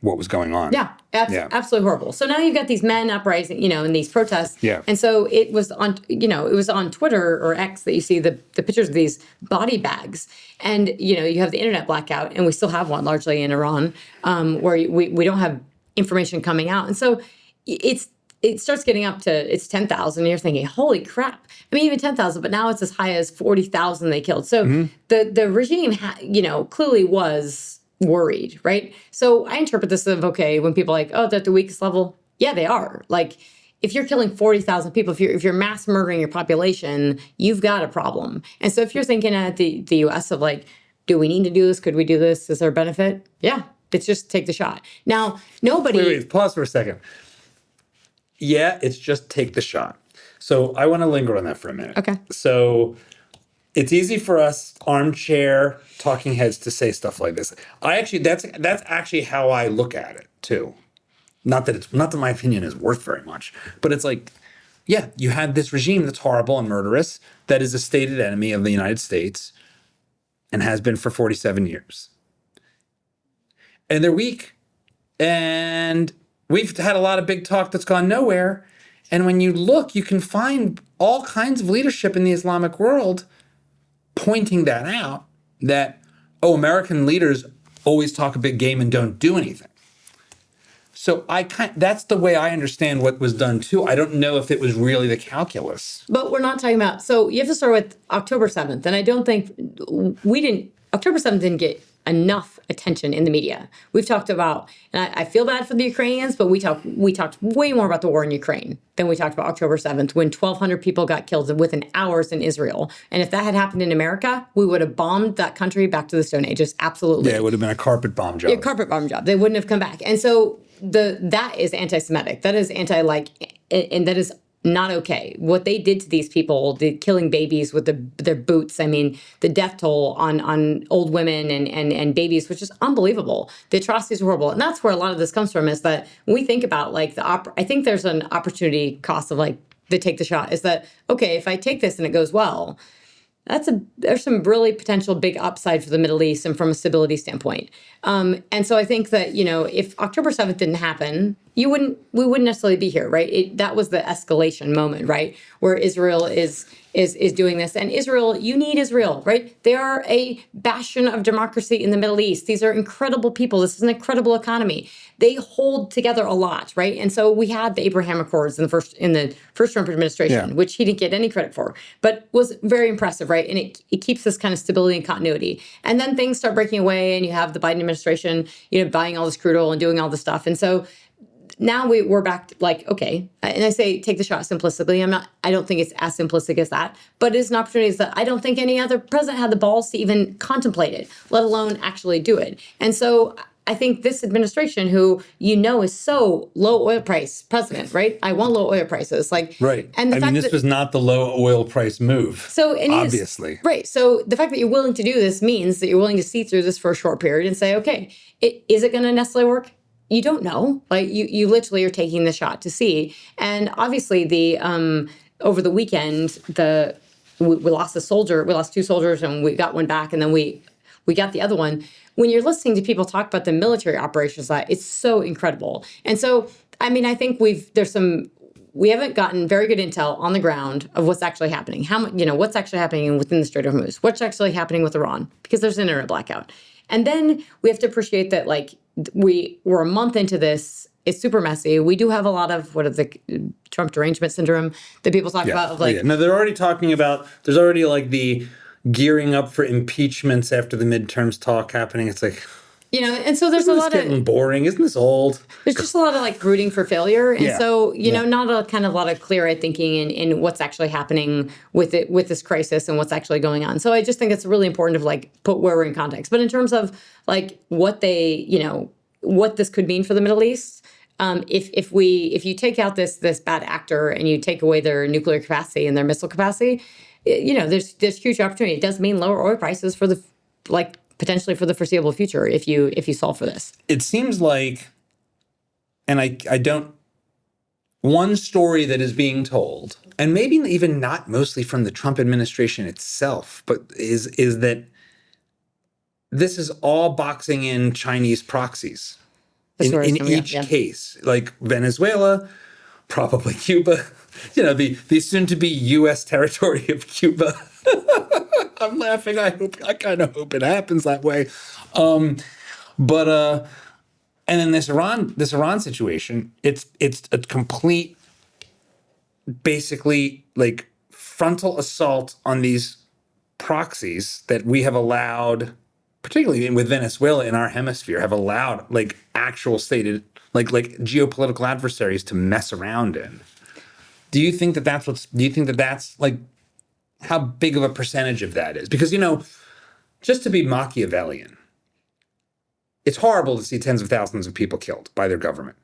what was going on. Yeah, absolutely horrible. So now you've got these men uprising, in these protests. Yeah. And so it was on Twitter or X that you see the pictures of these body bags, and you have the internet blackout, and we still have one largely in Iran, where we don't have information coming out, and so it starts getting up to, it's 10,000, and you're thinking, holy crap. I mean, even 10,000, but now it's as high as 40,000 they killed. So the regime, clearly was worried, right? So I interpret this of, okay, when people are like, oh, they're at the weakest level. Yeah, they are. Like, if you're killing 40,000 people, if you're mass murdering your population, you've got a problem. And so if you're thinking at the US of like, do we need to do this? Could we do this? Is there a benefit? Yeah, it's just take the shot. Now, nobody... Wait, pause for a second. Yeah, it's just take the shot. So I want to linger on that for a minute. Okay. So it's easy for us armchair talking heads to say stuff like this. That's actually how I look at it too. Not that my opinion is worth very much, but it's like, yeah, you had this regime that's horrible and murderous, that is a stated enemy of the United States and has been for 47 years. And they're weak. And we've had a lot of big talk that's gone nowhere. And when you look, you can find all kinds of leadership in the Islamic world pointing that out, that, American leaders always talk a big game and don't do anything. So that's the way I understand what was done too. I don't know if it was really the calculus. But we're not talking about, so you have to start with October 7th. And I don't think October 7th didn't get enough attention in the media. We've talked about, and I feel bad for the Ukrainians, but we talked way more about the war in Ukraine than we talked about October 7th, when 1,200 people got killed within hours in Israel. And if that had happened in America, we would have bombed that country back to the Stone Age. Just absolutely. Yeah, it would have been a carpet bomb job. Yeah, carpet bomb job. They wouldn't have come back. And so that is anti-Semitic. That is and that is not okay. What they did to these people, the killing babies with their boots. I mean, the death toll on old women and babies, which is unbelievable. The atrocities are horrible. And that's where a lot of this comes from, is that when we think about like I think there's an opportunity cost of like the take the shot, is that, okay, if I take this and it goes well, there's some really potential big upside for the Middle East and from a stability standpoint. And so I think that, if October 7th didn't happen, we wouldn't necessarily be here, right? That was the escalation moment, right? Where Israel is doing this. And Israel, you need Israel, right? They are a bastion of democracy in the Middle East. These are incredible people. This is an incredible economy. They hold together a lot, right? And so we had the Abraham Accords in the first Trump administration, which he didn't get any credit for, but was very impressive, right? And it keeps this kind of stability and continuity. And then things start breaking away, and you have the Biden administration, buying all this crude oil and doing all this stuff. And so now we're back to like, okay, and I say take the shot simplistically. I don't think it's as simplistic as that, but it is an opportunity that I don't think any other president had the balls to even contemplate it, let alone actually do it. And so I think this administration, who is so low oil price president, right? I want low oil prices, right. And this was not the low oil price move. So obviously, right. So the fact that you're willing to do this means that you're willing to see through this for a short period and say, okay, is it going to necessarily work? You don't know. Like you literally are taking the shot to see. And obviously, over the weekend, we lost a soldier. We lost two soldiers, and we got one back, and then we got the other one. When you're listening to people talk about the military operations, it's so incredible. And so, I mean, I think we haven't gotten very good intel on the ground of what's actually happening. What's actually happening within the Strait of Hormuz? What's actually happening with Iran? Because there's an internet blackout. And then we have to appreciate that, we're a month into this. It's super messy. We do have a lot of the Trump derangement syndrome that people talk about. No, they're already talking about. There's already the gearing up for impeachments after the midterms talk happening. It's like, And so there's Isn't a this lot getting of boring? Isn't this old? there's just a lot of like rooting for failure, and Yeah. so Yeah. not a kind of lot of clear-eyed thinking in what's actually happening with this crisis and what's actually going on. So I just think it's really important to like put where we're in context. But in terms of like what what this could mean for the Middle East, if you take out this bad actor and you take away their nuclear capacity and their missile capacity, there's huge opportunity. It does mean lower oil prices for the potentially for the foreseeable future if you solve for this. It seems like, and I don't, one story that is being told, and maybe even not mostly from the Trump administration itself, but is that this is all boxing in Chinese proxies in each case, like Venezuela, probably Cuba, the soon-to-be U.S. territory of Cuba. I'm laughing. I kind of hope it happens that way. And then this Iran situation, it's a complete, basically like frontal assault on these proxies that we have allowed, particularly with Venezuela in our hemisphere, have allowed like actual stated like geopolitical adversaries to mess around in. Do you think that's like, how big of a percentage of that is? Because, just to be Machiavellian, it's horrible to see tens of thousands of people killed by their government.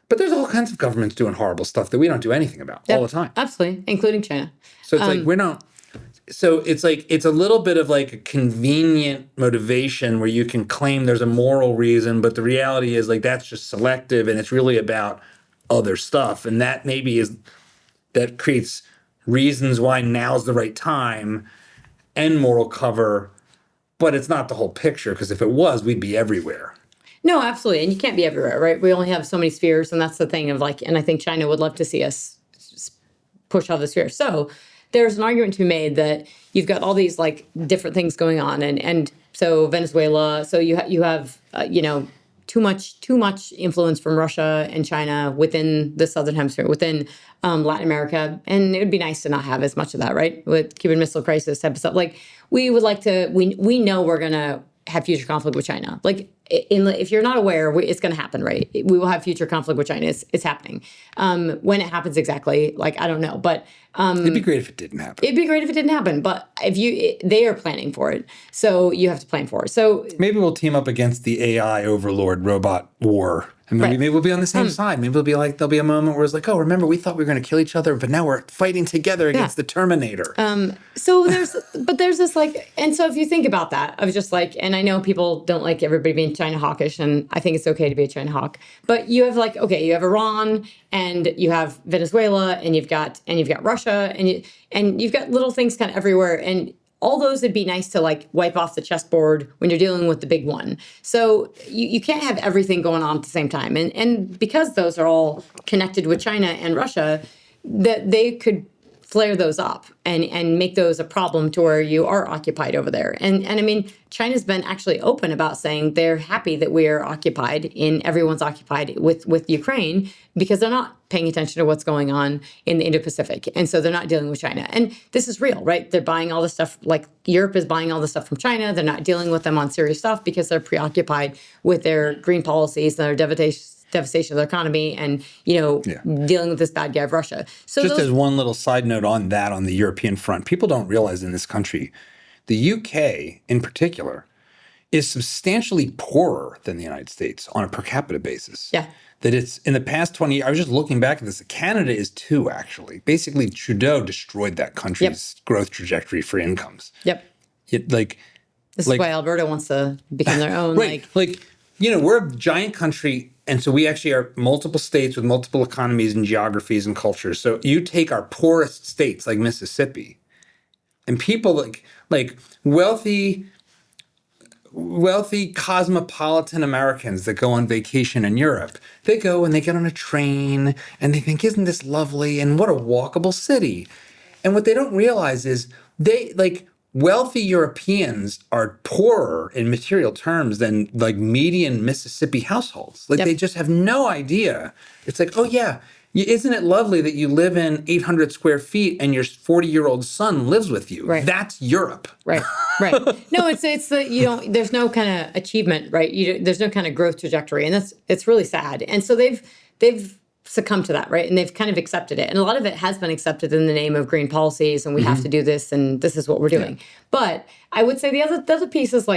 But there's all kinds of governments doing horrible stuff that we don't do anything about all the time. Absolutely, including China. So it's like it's a little bit of like a convenient motivation where you can claim there's a moral reason, but the reality is like that's just selective and it's really about other stuff. And that that creates reasons why now's the right time and moral cover, but it's not the whole picture, because if it was, we'd be everywhere. No, absolutely. And you can't be everywhere, right? We only have so many spheres, and that's the thing of like, and I think China would love to see us push all the spheres. So there's an argument to be made that you've got all these like different things going on, and so Venezuela, so you have too much influence from Russia and China within the Southern Hemisphere, within Latin America. And it would be nice to not have as much of that, right? With Cuban Missile Crisis type of stuff. Like, we would like to, we know we're going to have future conflict with China. Like, if you're not aware, it's going to happen, right? We will have future conflict with China. It's happening. When it happens exactly, like, I don't know. But it'd be great if it didn't happen. It'd be great if it didn't happen. But they are planning for it. So you have to plan for it. So maybe we'll team up against the AI overlord robot war. And maybe we'll be on the same side. Maybe there'll be a moment where it's like, oh, remember, we thought we were going to kill each other, but now we're fighting together against the Terminator. So there's this like, and so if you think about that, I was just like, and I know people don't like everybody being China hawkish, and I think it's okay to be a China hawk, but you have like, okay, you have Iran and you have Venezuela and you've got Russia and you've got little things kind of everywhere, and all those would be nice to like wipe off the chessboard when you're dealing with the big one. So you can't have everything going on at the same time. And because those are all connected with China and Russia, that they could flare those up and make those a problem to where you are occupied over there. And I mean, China's been actually open about saying they're happy that we are occupied everyone's occupied with Ukraine, because they're not paying attention to what's going on in the Indo-Pacific. And so they're not dealing with China. And this is real, right? They're buying all this stuff, like Europe is buying all this stuff from China. They're not dealing with them on serious stuff because they're preoccupied with their green policies and their devastation of their economy and, dealing with this bad guy of Russia. So just as one little side note on that, on the European front, people don't realize in this country, the UK in particular is substantially poorer than the United States on a per capita basis. Yeah. That it's in the past 20 years, I was just looking back at this, Canada is too, actually. Basically, Trudeau destroyed that country's growth trajectory for incomes. Yep. This is why Alberta wants to become their own. Right. We're a giant country, and so we actually are multiple states with multiple economies and geographies and cultures. So you take our poorest states like Mississippi, and people like wealthy cosmopolitan Americans that go on vacation in Europe, they go and they get on a train and they think, isn't this lovely? And what a walkable city. And what they don't realize is wealthy Europeans are poorer in material terms than like median Mississippi households. Like they just have no idea. It's like, oh yeah, Isn't it lovely that you live in 800 square feet and your 40-year-old son lives with you? Right. That's Europe. Right. No, it's the, there's no kind of achievement, right? There's no kind of growth trajectory, and it's really sad. And so they've succumbed to that, right? And they've kind of accepted it. And a lot of it has been accepted in the name of green policies, and we have to do this, and this is what we're doing. Yeah. But I would say the other piece is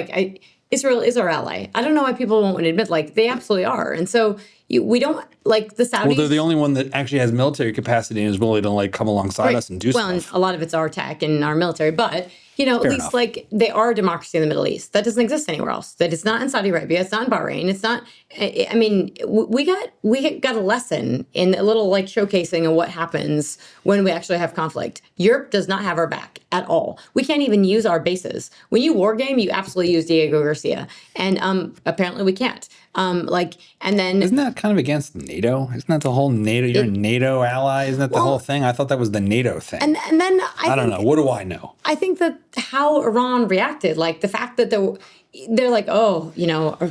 Israel is our ally. I don't know why people won't admit, they absolutely are. And so we don't, the Saudis. Well, they're the only one that actually has military capacity and is willing to come alongside us and do stuff. Well, and a lot of it's our tech and our military, but at least they are a democracy in the Middle East. That doesn't exist anywhere else. That it's not in Saudi Arabia. It's not in Bahrain. It's not. I mean, we got a lesson in a little showcasing of what happens when we actually have conflict. Europe does not have our back at all. We can't even use our bases. When you war game, you absolutely use Diego Garcia, and apparently we can't. And then isn't that kind of against NATO? Isn't that the whole NATO? You're a NATO ally. Isn't that the whole thing? I thought that was the NATO thing. And then I don't know. What do I know? I think that how Iran reacted, the fact that they're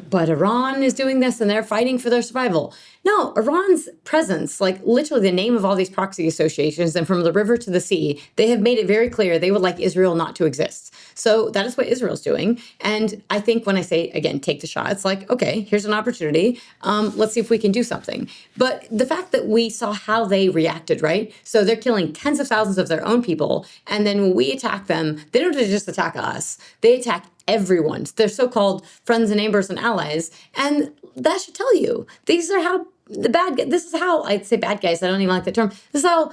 but Iran is doing this and they're fighting for their survival. No, Iran's presence, literally the name of all these proxy associations, and from the river to the sea, they have made it very clear they would like Israel not to exist. So that is what Israel's doing. And I think when I say, again, take the shot, it's okay, here's an opportunity. Let's see if we can do something. But the fact that we saw how they reacted, right? So they're killing tens of thousands of their own people. And then when we attack them, they don't just attack us. They attack everyone. They're so-called friends and neighbors and allies. And that should tell you, these are how this is how, I'd say bad guys, I don't even like the term. This is how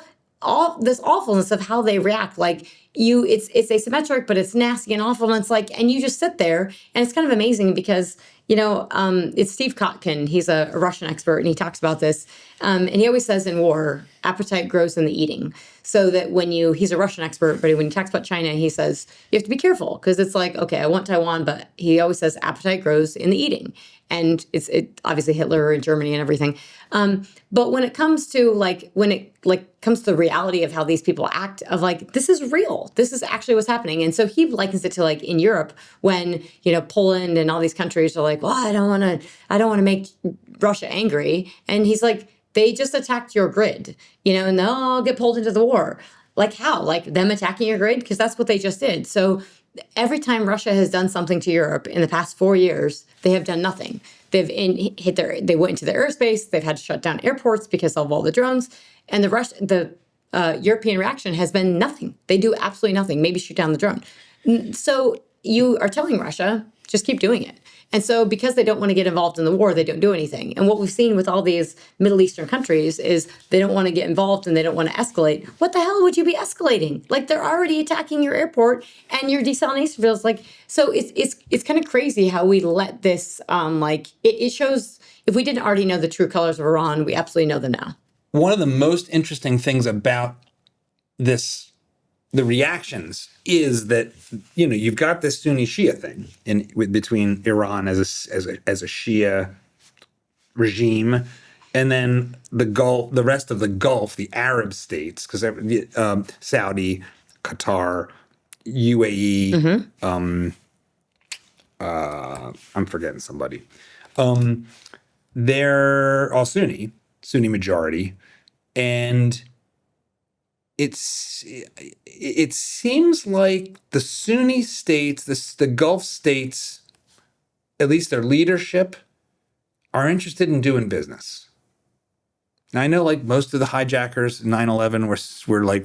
this awfulness of how they react. It's asymmetric, but it's nasty and awful. And it's and you just sit there, and it's kind of amazing because, it's Steve Kotkin. He's a Russian expert, and he talks about this. And he always says in war, appetite grows in the eating. So that he's a Russian expert, but when he talks about China, he says, you have to be careful because it's okay, I want Taiwan, but he always says appetite grows in the eating. And it's obviously Hitler and Germany and everything. But when it comes to comes to the reality of how these people act, of this is real. This is actually what's happening. And so he likens it to in Europe when, Poland and all these countries are well, I don't want to make Russia angry. And he's they just attacked your grid, and they'll all get pulled into the war. How? Them attacking your grid? Because that's what they just did. So every time Russia has done something to Europe in the past 4 years, they have done nothing. They went into their airspace. They've had to shut down airports because of all the drones. And the European reaction has been nothing. They do absolutely nothing. Maybe shoot down the drone. So you are telling Russia, just keep doing it. And so because they don't want to get involved in the war, they don't do anything. And what we've seen with all these Middle Eastern countries is they don't want to get involved and they don't want to escalate. What the hell would you be escalating? They're already attacking your airport and your desalination fields. So it's kind of crazy how we let this, it shows, if we didn't already know the true colors of Iran, we absolutely know them now. One of the most interesting things about the reactions is that, you've got this Sunni Shia thing between Iran as a Shia regime, and then the rest of the Gulf, the Arab states, because Saudi, Qatar, UAE, I'm forgetting somebody. They're all Sunni majority, and it seems like the Sunni states, the Gulf states, at least their leadership, are interested in doing business. Now, I know most of the hijackers, 9/11 were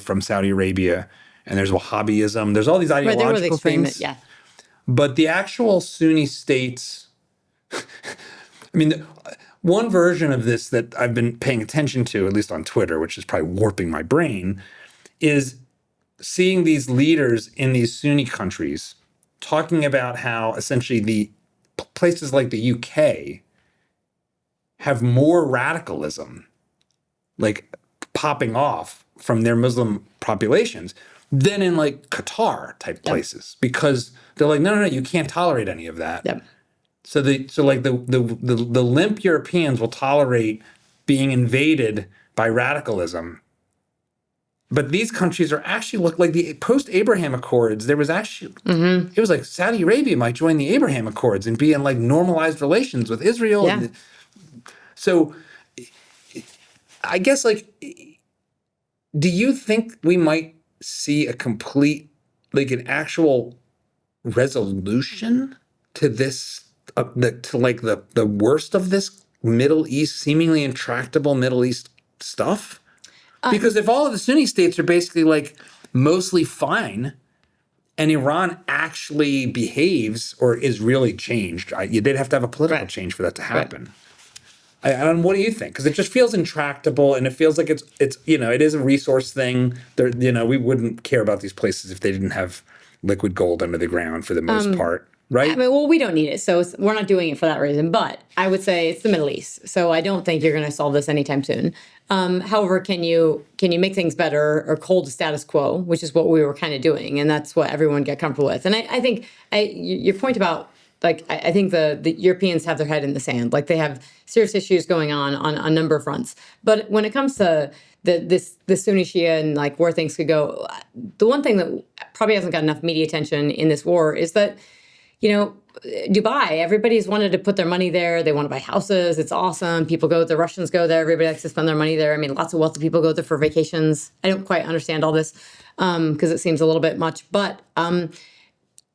from Saudi Arabia, and there's Wahhabism. There's all these ideological things. Yeah. But the actual Sunni states, one version of this that I've been paying attention to, at least on Twitter, which is probably warping my brain, is seeing these leaders in these Sunni countries talking about how essentially the places like the UK have more radicalism popping off from their Muslim populations than in Qatar type places, because they're no, you can't tolerate any of that. Yep. So the limp Europeans will tolerate being invaded by radicalism. But these countries are actually look like the post-Abraham Accords. There was actually, it was Saudi Arabia might join the Abraham Accords and be in normalized relations with Israel. Yeah. So I guess, like, do you think we might see a complete, like, an actual resolution to this, the worst of this Middle East, seemingly intractable Middle East stuff? Because if all of the Sunni states are basically like mostly fine, and Iran actually behaves or is really changed, they'd have to have a political change for that to happen. Right. And what do you think? Because it just feels intractable, and it feels like it's it is a resource thing. We wouldn't care about these places if they didn't have liquid gold under the ground for the most part. Right. I mean, well, we don't need it, so we're not doing it for that reason. But I would say it's the Middle East, so I don't think you're going to solve this anytime soon. However, can you make things better or hold the status quo, which is what we were kind of doing, and that's what everyone got comfortable with. And I think your point about, like, I think the Europeans have their head in the sand, like they have serious issues going on a number of fronts. But when it comes to the Sunni Shia and like where things could go, the one thing that probably hasn't got enough media attention in this war is that, Dubai, everybody's wanted to put their money there. They want to buy houses. It's awesome. People go, the Russians go there. Everybody likes to spend their money there. I mean, lots of wealthy people go there for vacations. I don't quite understand all this because it seems a little bit much. But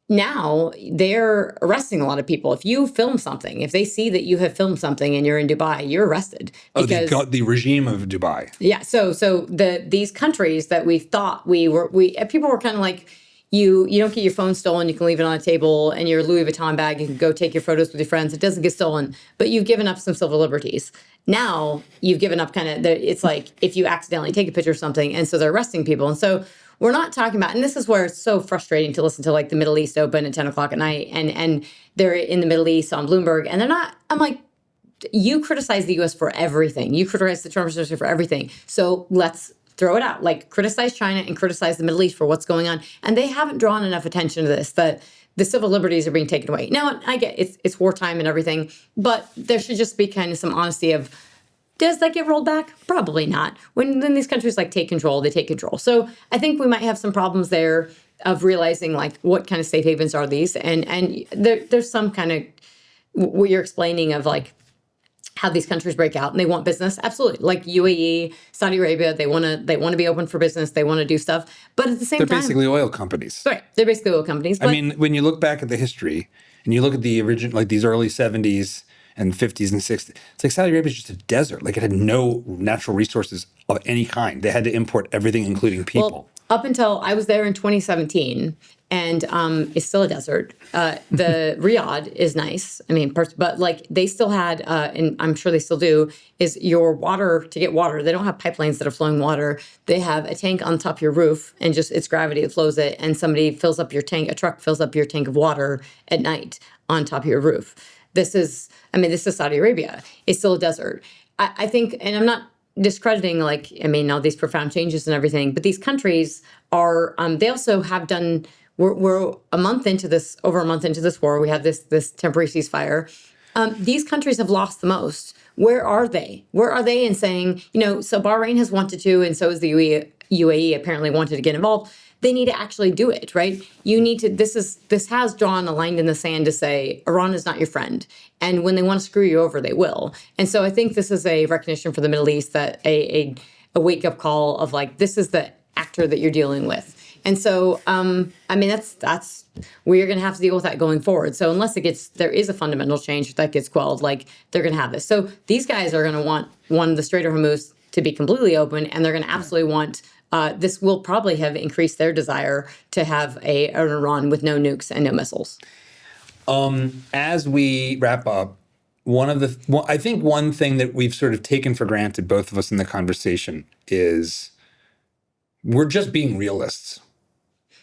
now they're arresting a lot of people. If you film something, if they see that you have filmed something and you're in Dubai, you're arrested. Because, the regime of Dubai. Yeah. So these countries that we thought people were kind of like, You don't get your phone stolen. You can leave it on a table, and your Louis Vuitton bag, you can go take your photos with your friends. It doesn't get stolen, but you've given up some civil liberties. Now you've given up it's like if you accidentally take a picture of something, and so they're arresting people. And so we're not talking about, and this is where it's so frustrating to listen to like the Middle East Open at 10 o'clock at night, and they're in the Middle East on Bloomberg, and they're not, I'm like, you criticize the U.S. for everything. You criticize the Trump administration for everything. So let's throw it out, like criticize China and criticize the Middle East for what's going on. And they haven't drawn enough attention to this, that the civil liberties are being taken away. Now, I get it's wartime and everything, but there should just be kind of some honesty of, does that get rolled back? Probably not. When these countries like take control, they take control. So I think we might have some problems there of realizing like what kind of safe havens are these. And there's some kind of what you're explaining of like, how these countries break out and they want business. Absolutely. Like UAE, Saudi Arabia, they want to be open for business. They want to do stuff. But at the same time, they're basically oil companies. Right. They're basically oil companies. But, I mean, when you look back at the history and you look at the original, like these early 70s and 50s and 60s, it's like Saudi Arabia is just a desert. Like it had no natural resources of any kind. They had to import everything, including people. Well, up until I was there in 2017, and it's still a desert. The Riyadh is nice. I mean, but like they still had, and I'm sure they still do, is your water, to get water. They don't have pipelines that are flowing water. They have a tank on top of your roof, and just it's gravity that flows it, and somebody fills up your tank, a truck fills up your tank of water at night on top of your roof. This is Saudi Arabia. It's still a desert. I think, and I'm not discrediting, like, I mean, all these profound changes and everything, but these countries are, they also have done, we're over a month into this war. We have this temporary ceasefire. These countries have lost the most. Where are they? Where are they in saying, so Bahrain has wanted to, and so is the UAE apparently wanted to get involved. They need to actually do it, right? You need to, this has drawn a line in the sand to say, Iran is not your friend. And when they want to screw you over, they will. And so I think this is a recognition for the Middle East, that a wake-up call of like, this is the actor that you're dealing with. And so, that's we're going to have to deal with that going forward. So unless there is a fundamental change that gets quelled, like they're going to have this. So these guys are going to want the Strait of Hormuz to be completely open, and they're going to absolutely want, this will probably have increased their desire to have an Iran with no nukes and no missiles. As we wrap up, I think one thing that we've sort of taken for granted, both of us in the conversation, is we're just being realists.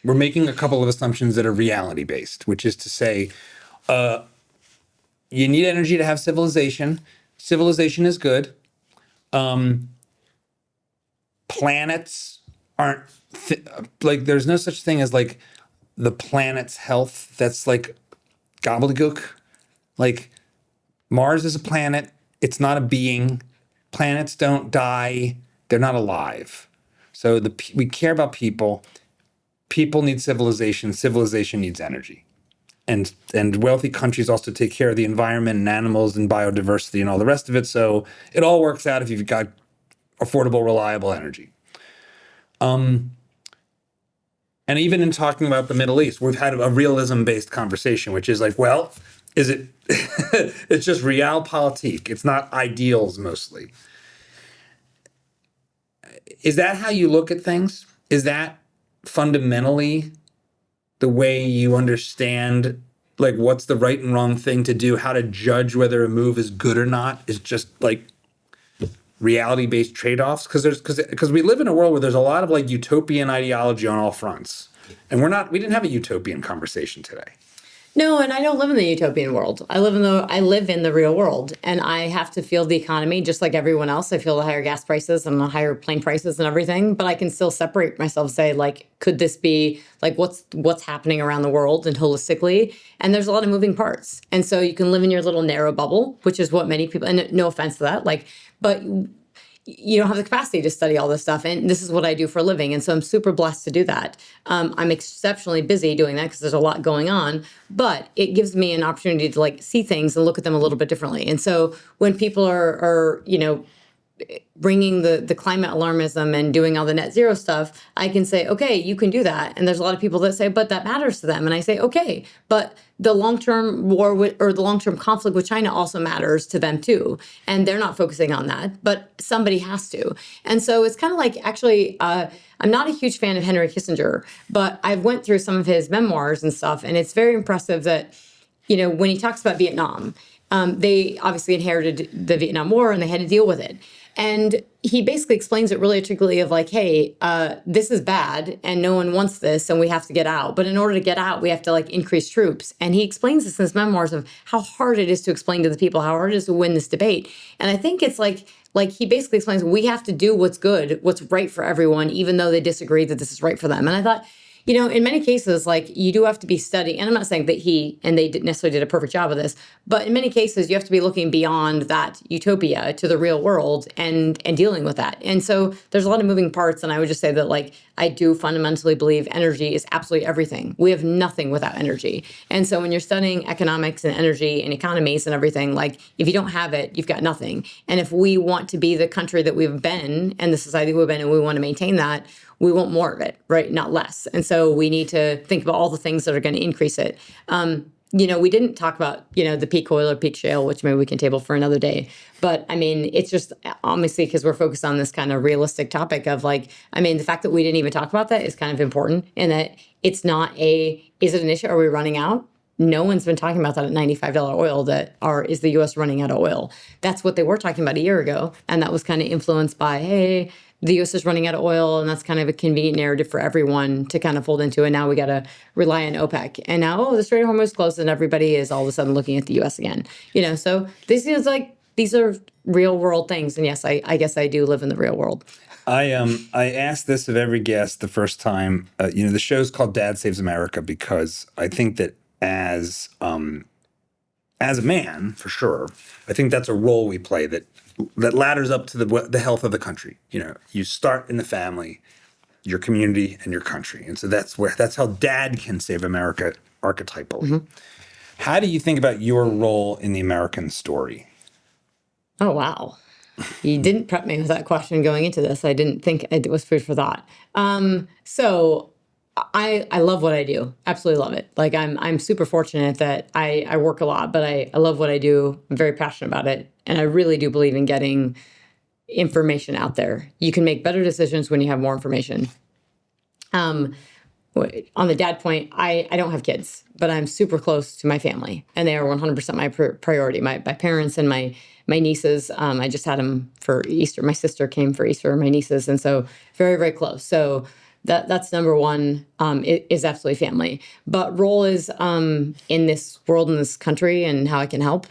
We're making a couple of assumptions that are reality-based, which is to say, you need energy to have civilization. Civilization is good. Planets aren't, there's no such thing as like the planet's health. That's like gobbledygook. Like Mars is a planet. It's not a being. Planets don't die. They're not alive. So we care about people. People need civilization. Civilization needs energy. And wealthy countries also take care of the environment and animals and biodiversity and all the rest of it. So it all works out if you've got affordable, reliable energy. And even in talking about the Middle East, we've had a realism-based conversation, which is like, well, is it? It's just realpolitik. It's not ideals mostly. Is that how you look at things? Is that fundamentally the way you understand, like, what's the right and wrong thing to do? How to judge whether a move is good or not is just like reality-based trade-offs? Because we live in a world where there's a lot of like utopian ideology on all fronts, and we didn't have a utopian conversation today. No, and I don't live in the utopian world. I live in the real world, and I have to feel the economy just like everyone else. I feel the higher gas prices and the higher plane prices and everything, but I can still separate myself, say, like, could this be like what's happening around the world and holistically? And there's a lot of moving parts. And so you can live in your little narrow bubble, which is what many people, and no offense to that, like, but you don't have the capacity to study all this stuff. And this is what I do for a living. And so I'm super blessed to do that. I'm exceptionally busy doing that because there's a lot going on, but it gives me an opportunity to like see things and look at them a little bit differently. And so when people are bringing the climate alarmism and doing all the net zero stuff, I can say, okay, you can do that. And there's a lot of people that say, but that matters to them. And I say, okay, but the long-term war or the long-term conflict with China also matters to them too. And they're not focusing on that, but somebody has to. And so it's kind of like, actually, I'm not a huge fan of Henry Kissinger, but I've went through some of his memoirs and stuff. And it's very impressive that, when he talks about Vietnam, they obviously inherited the Vietnam War and they had to deal with it. And he basically explains it really articulately of like, hey, this is bad and no one wants this and we have to get out. But in order to get out, we have to like increase troops. And he explains this in his memoirs of how hard it is to explain to the people, how hard it is to win this debate. And I think it's like he basically explains we have to do what's good, what's right for everyone, even though they disagree that this is right for them. And I thought, in many cases, like you do have to be studying, and I'm not saying that they didn't necessarily did a perfect job of this, but in many cases, you have to be looking beyond that utopia to the real world and dealing with that. And so there's a lot of moving parts. And I would just say that like, I do fundamentally believe energy is absolutely everything. We have nothing without energy. And so when you're studying economics and energy and economies and everything, like if you don't have it, you've got nothing. And if we want to be the country that we've been and the society we've been, and we want to maintain that, we want more of it, right? Not less. And so we need to think about all the things that are going to increase it. We didn't talk about, the peak oil or peak shale, which maybe we can table for another day. But I mean, it's just obviously because we're focused on this kind of realistic topic of like, the fact that we didn't even talk about that is kind of important in that it's not is it an issue? Are we running out? No one's been talking about that at $95 oil is the US running out of oil? That's what they were talking about a year ago. And that was kind of influenced by, hey, the US is running out of oil, and that's kind of a convenient narrative for everyone to kind of fold into. And now we got to rely on OPEC. And now, the Strait of Hormuz closed, and everybody is all of a sudden looking at the US again. So this is like, these are real world things. And yes, I guess I do live in the real world. I asked this of every guest the first time. The show's called Dad Saves America because I think that as a man, for sure, I think that's a role we play that ladders up to the health of the country. You start in the family, your community, and your country. And so that's how Dad can save America archetypally. Mm-hmm. How do you think about your role in the American story? Oh, wow. You didn't prep me with that question going into this. I didn't think it was food for thought. So I love what I do. Absolutely love it. Like I'm super fortunate that I work a lot, but I love what I do. I'm very passionate about it. And I really do believe in getting information out there. You can make better decisions when you have more information. On the dad point, I don't have kids, but I'm super close to my family, and they are 100% my priority. My parents and my nieces. I just had them for Easter. My sister came for Easter, my nieces, and so very, very close. So that's number one. It is absolutely family. But role is in this world, in this country, and how I can help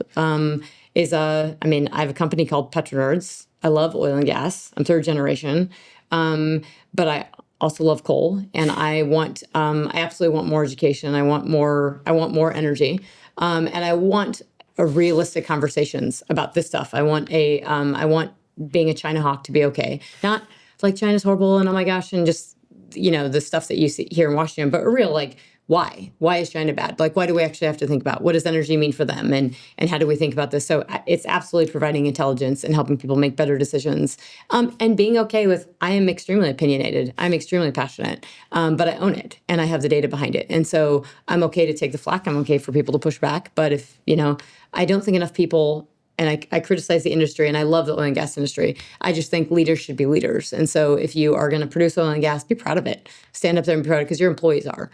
I have a company called PetroNerds. I love oil and gas. I'm third generation, but I also love coal, and I absolutely want more education. I want more energy, and I want realistic conversations about this stuff. I want being a China hawk to be okay, not like China's horrible and oh my gosh, and just the stuff that you see here in Washington, but real like why? Why is China bad? Like, why do we actually have to think about what does energy mean for them, and how do we think about this? So it's absolutely providing intelligence and helping people make better decisions, and being okay with I am extremely opinionated, I'm extremely passionate, but I own it and I have the data behind it, and so I'm okay to take the flack. I'm okay for people to push back, but if I don't think enough people. And I criticize the industry, and I love the oil and gas industry. I just think leaders should be leaders. And so if you are going to produce oil and gas, be proud of it. Stand up there and be proud of it because your employees are.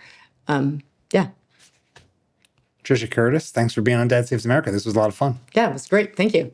Yeah. Trisha Curtis, thanks for being on Dad Saves America. This was a lot of fun. Yeah, it was great. Thank you.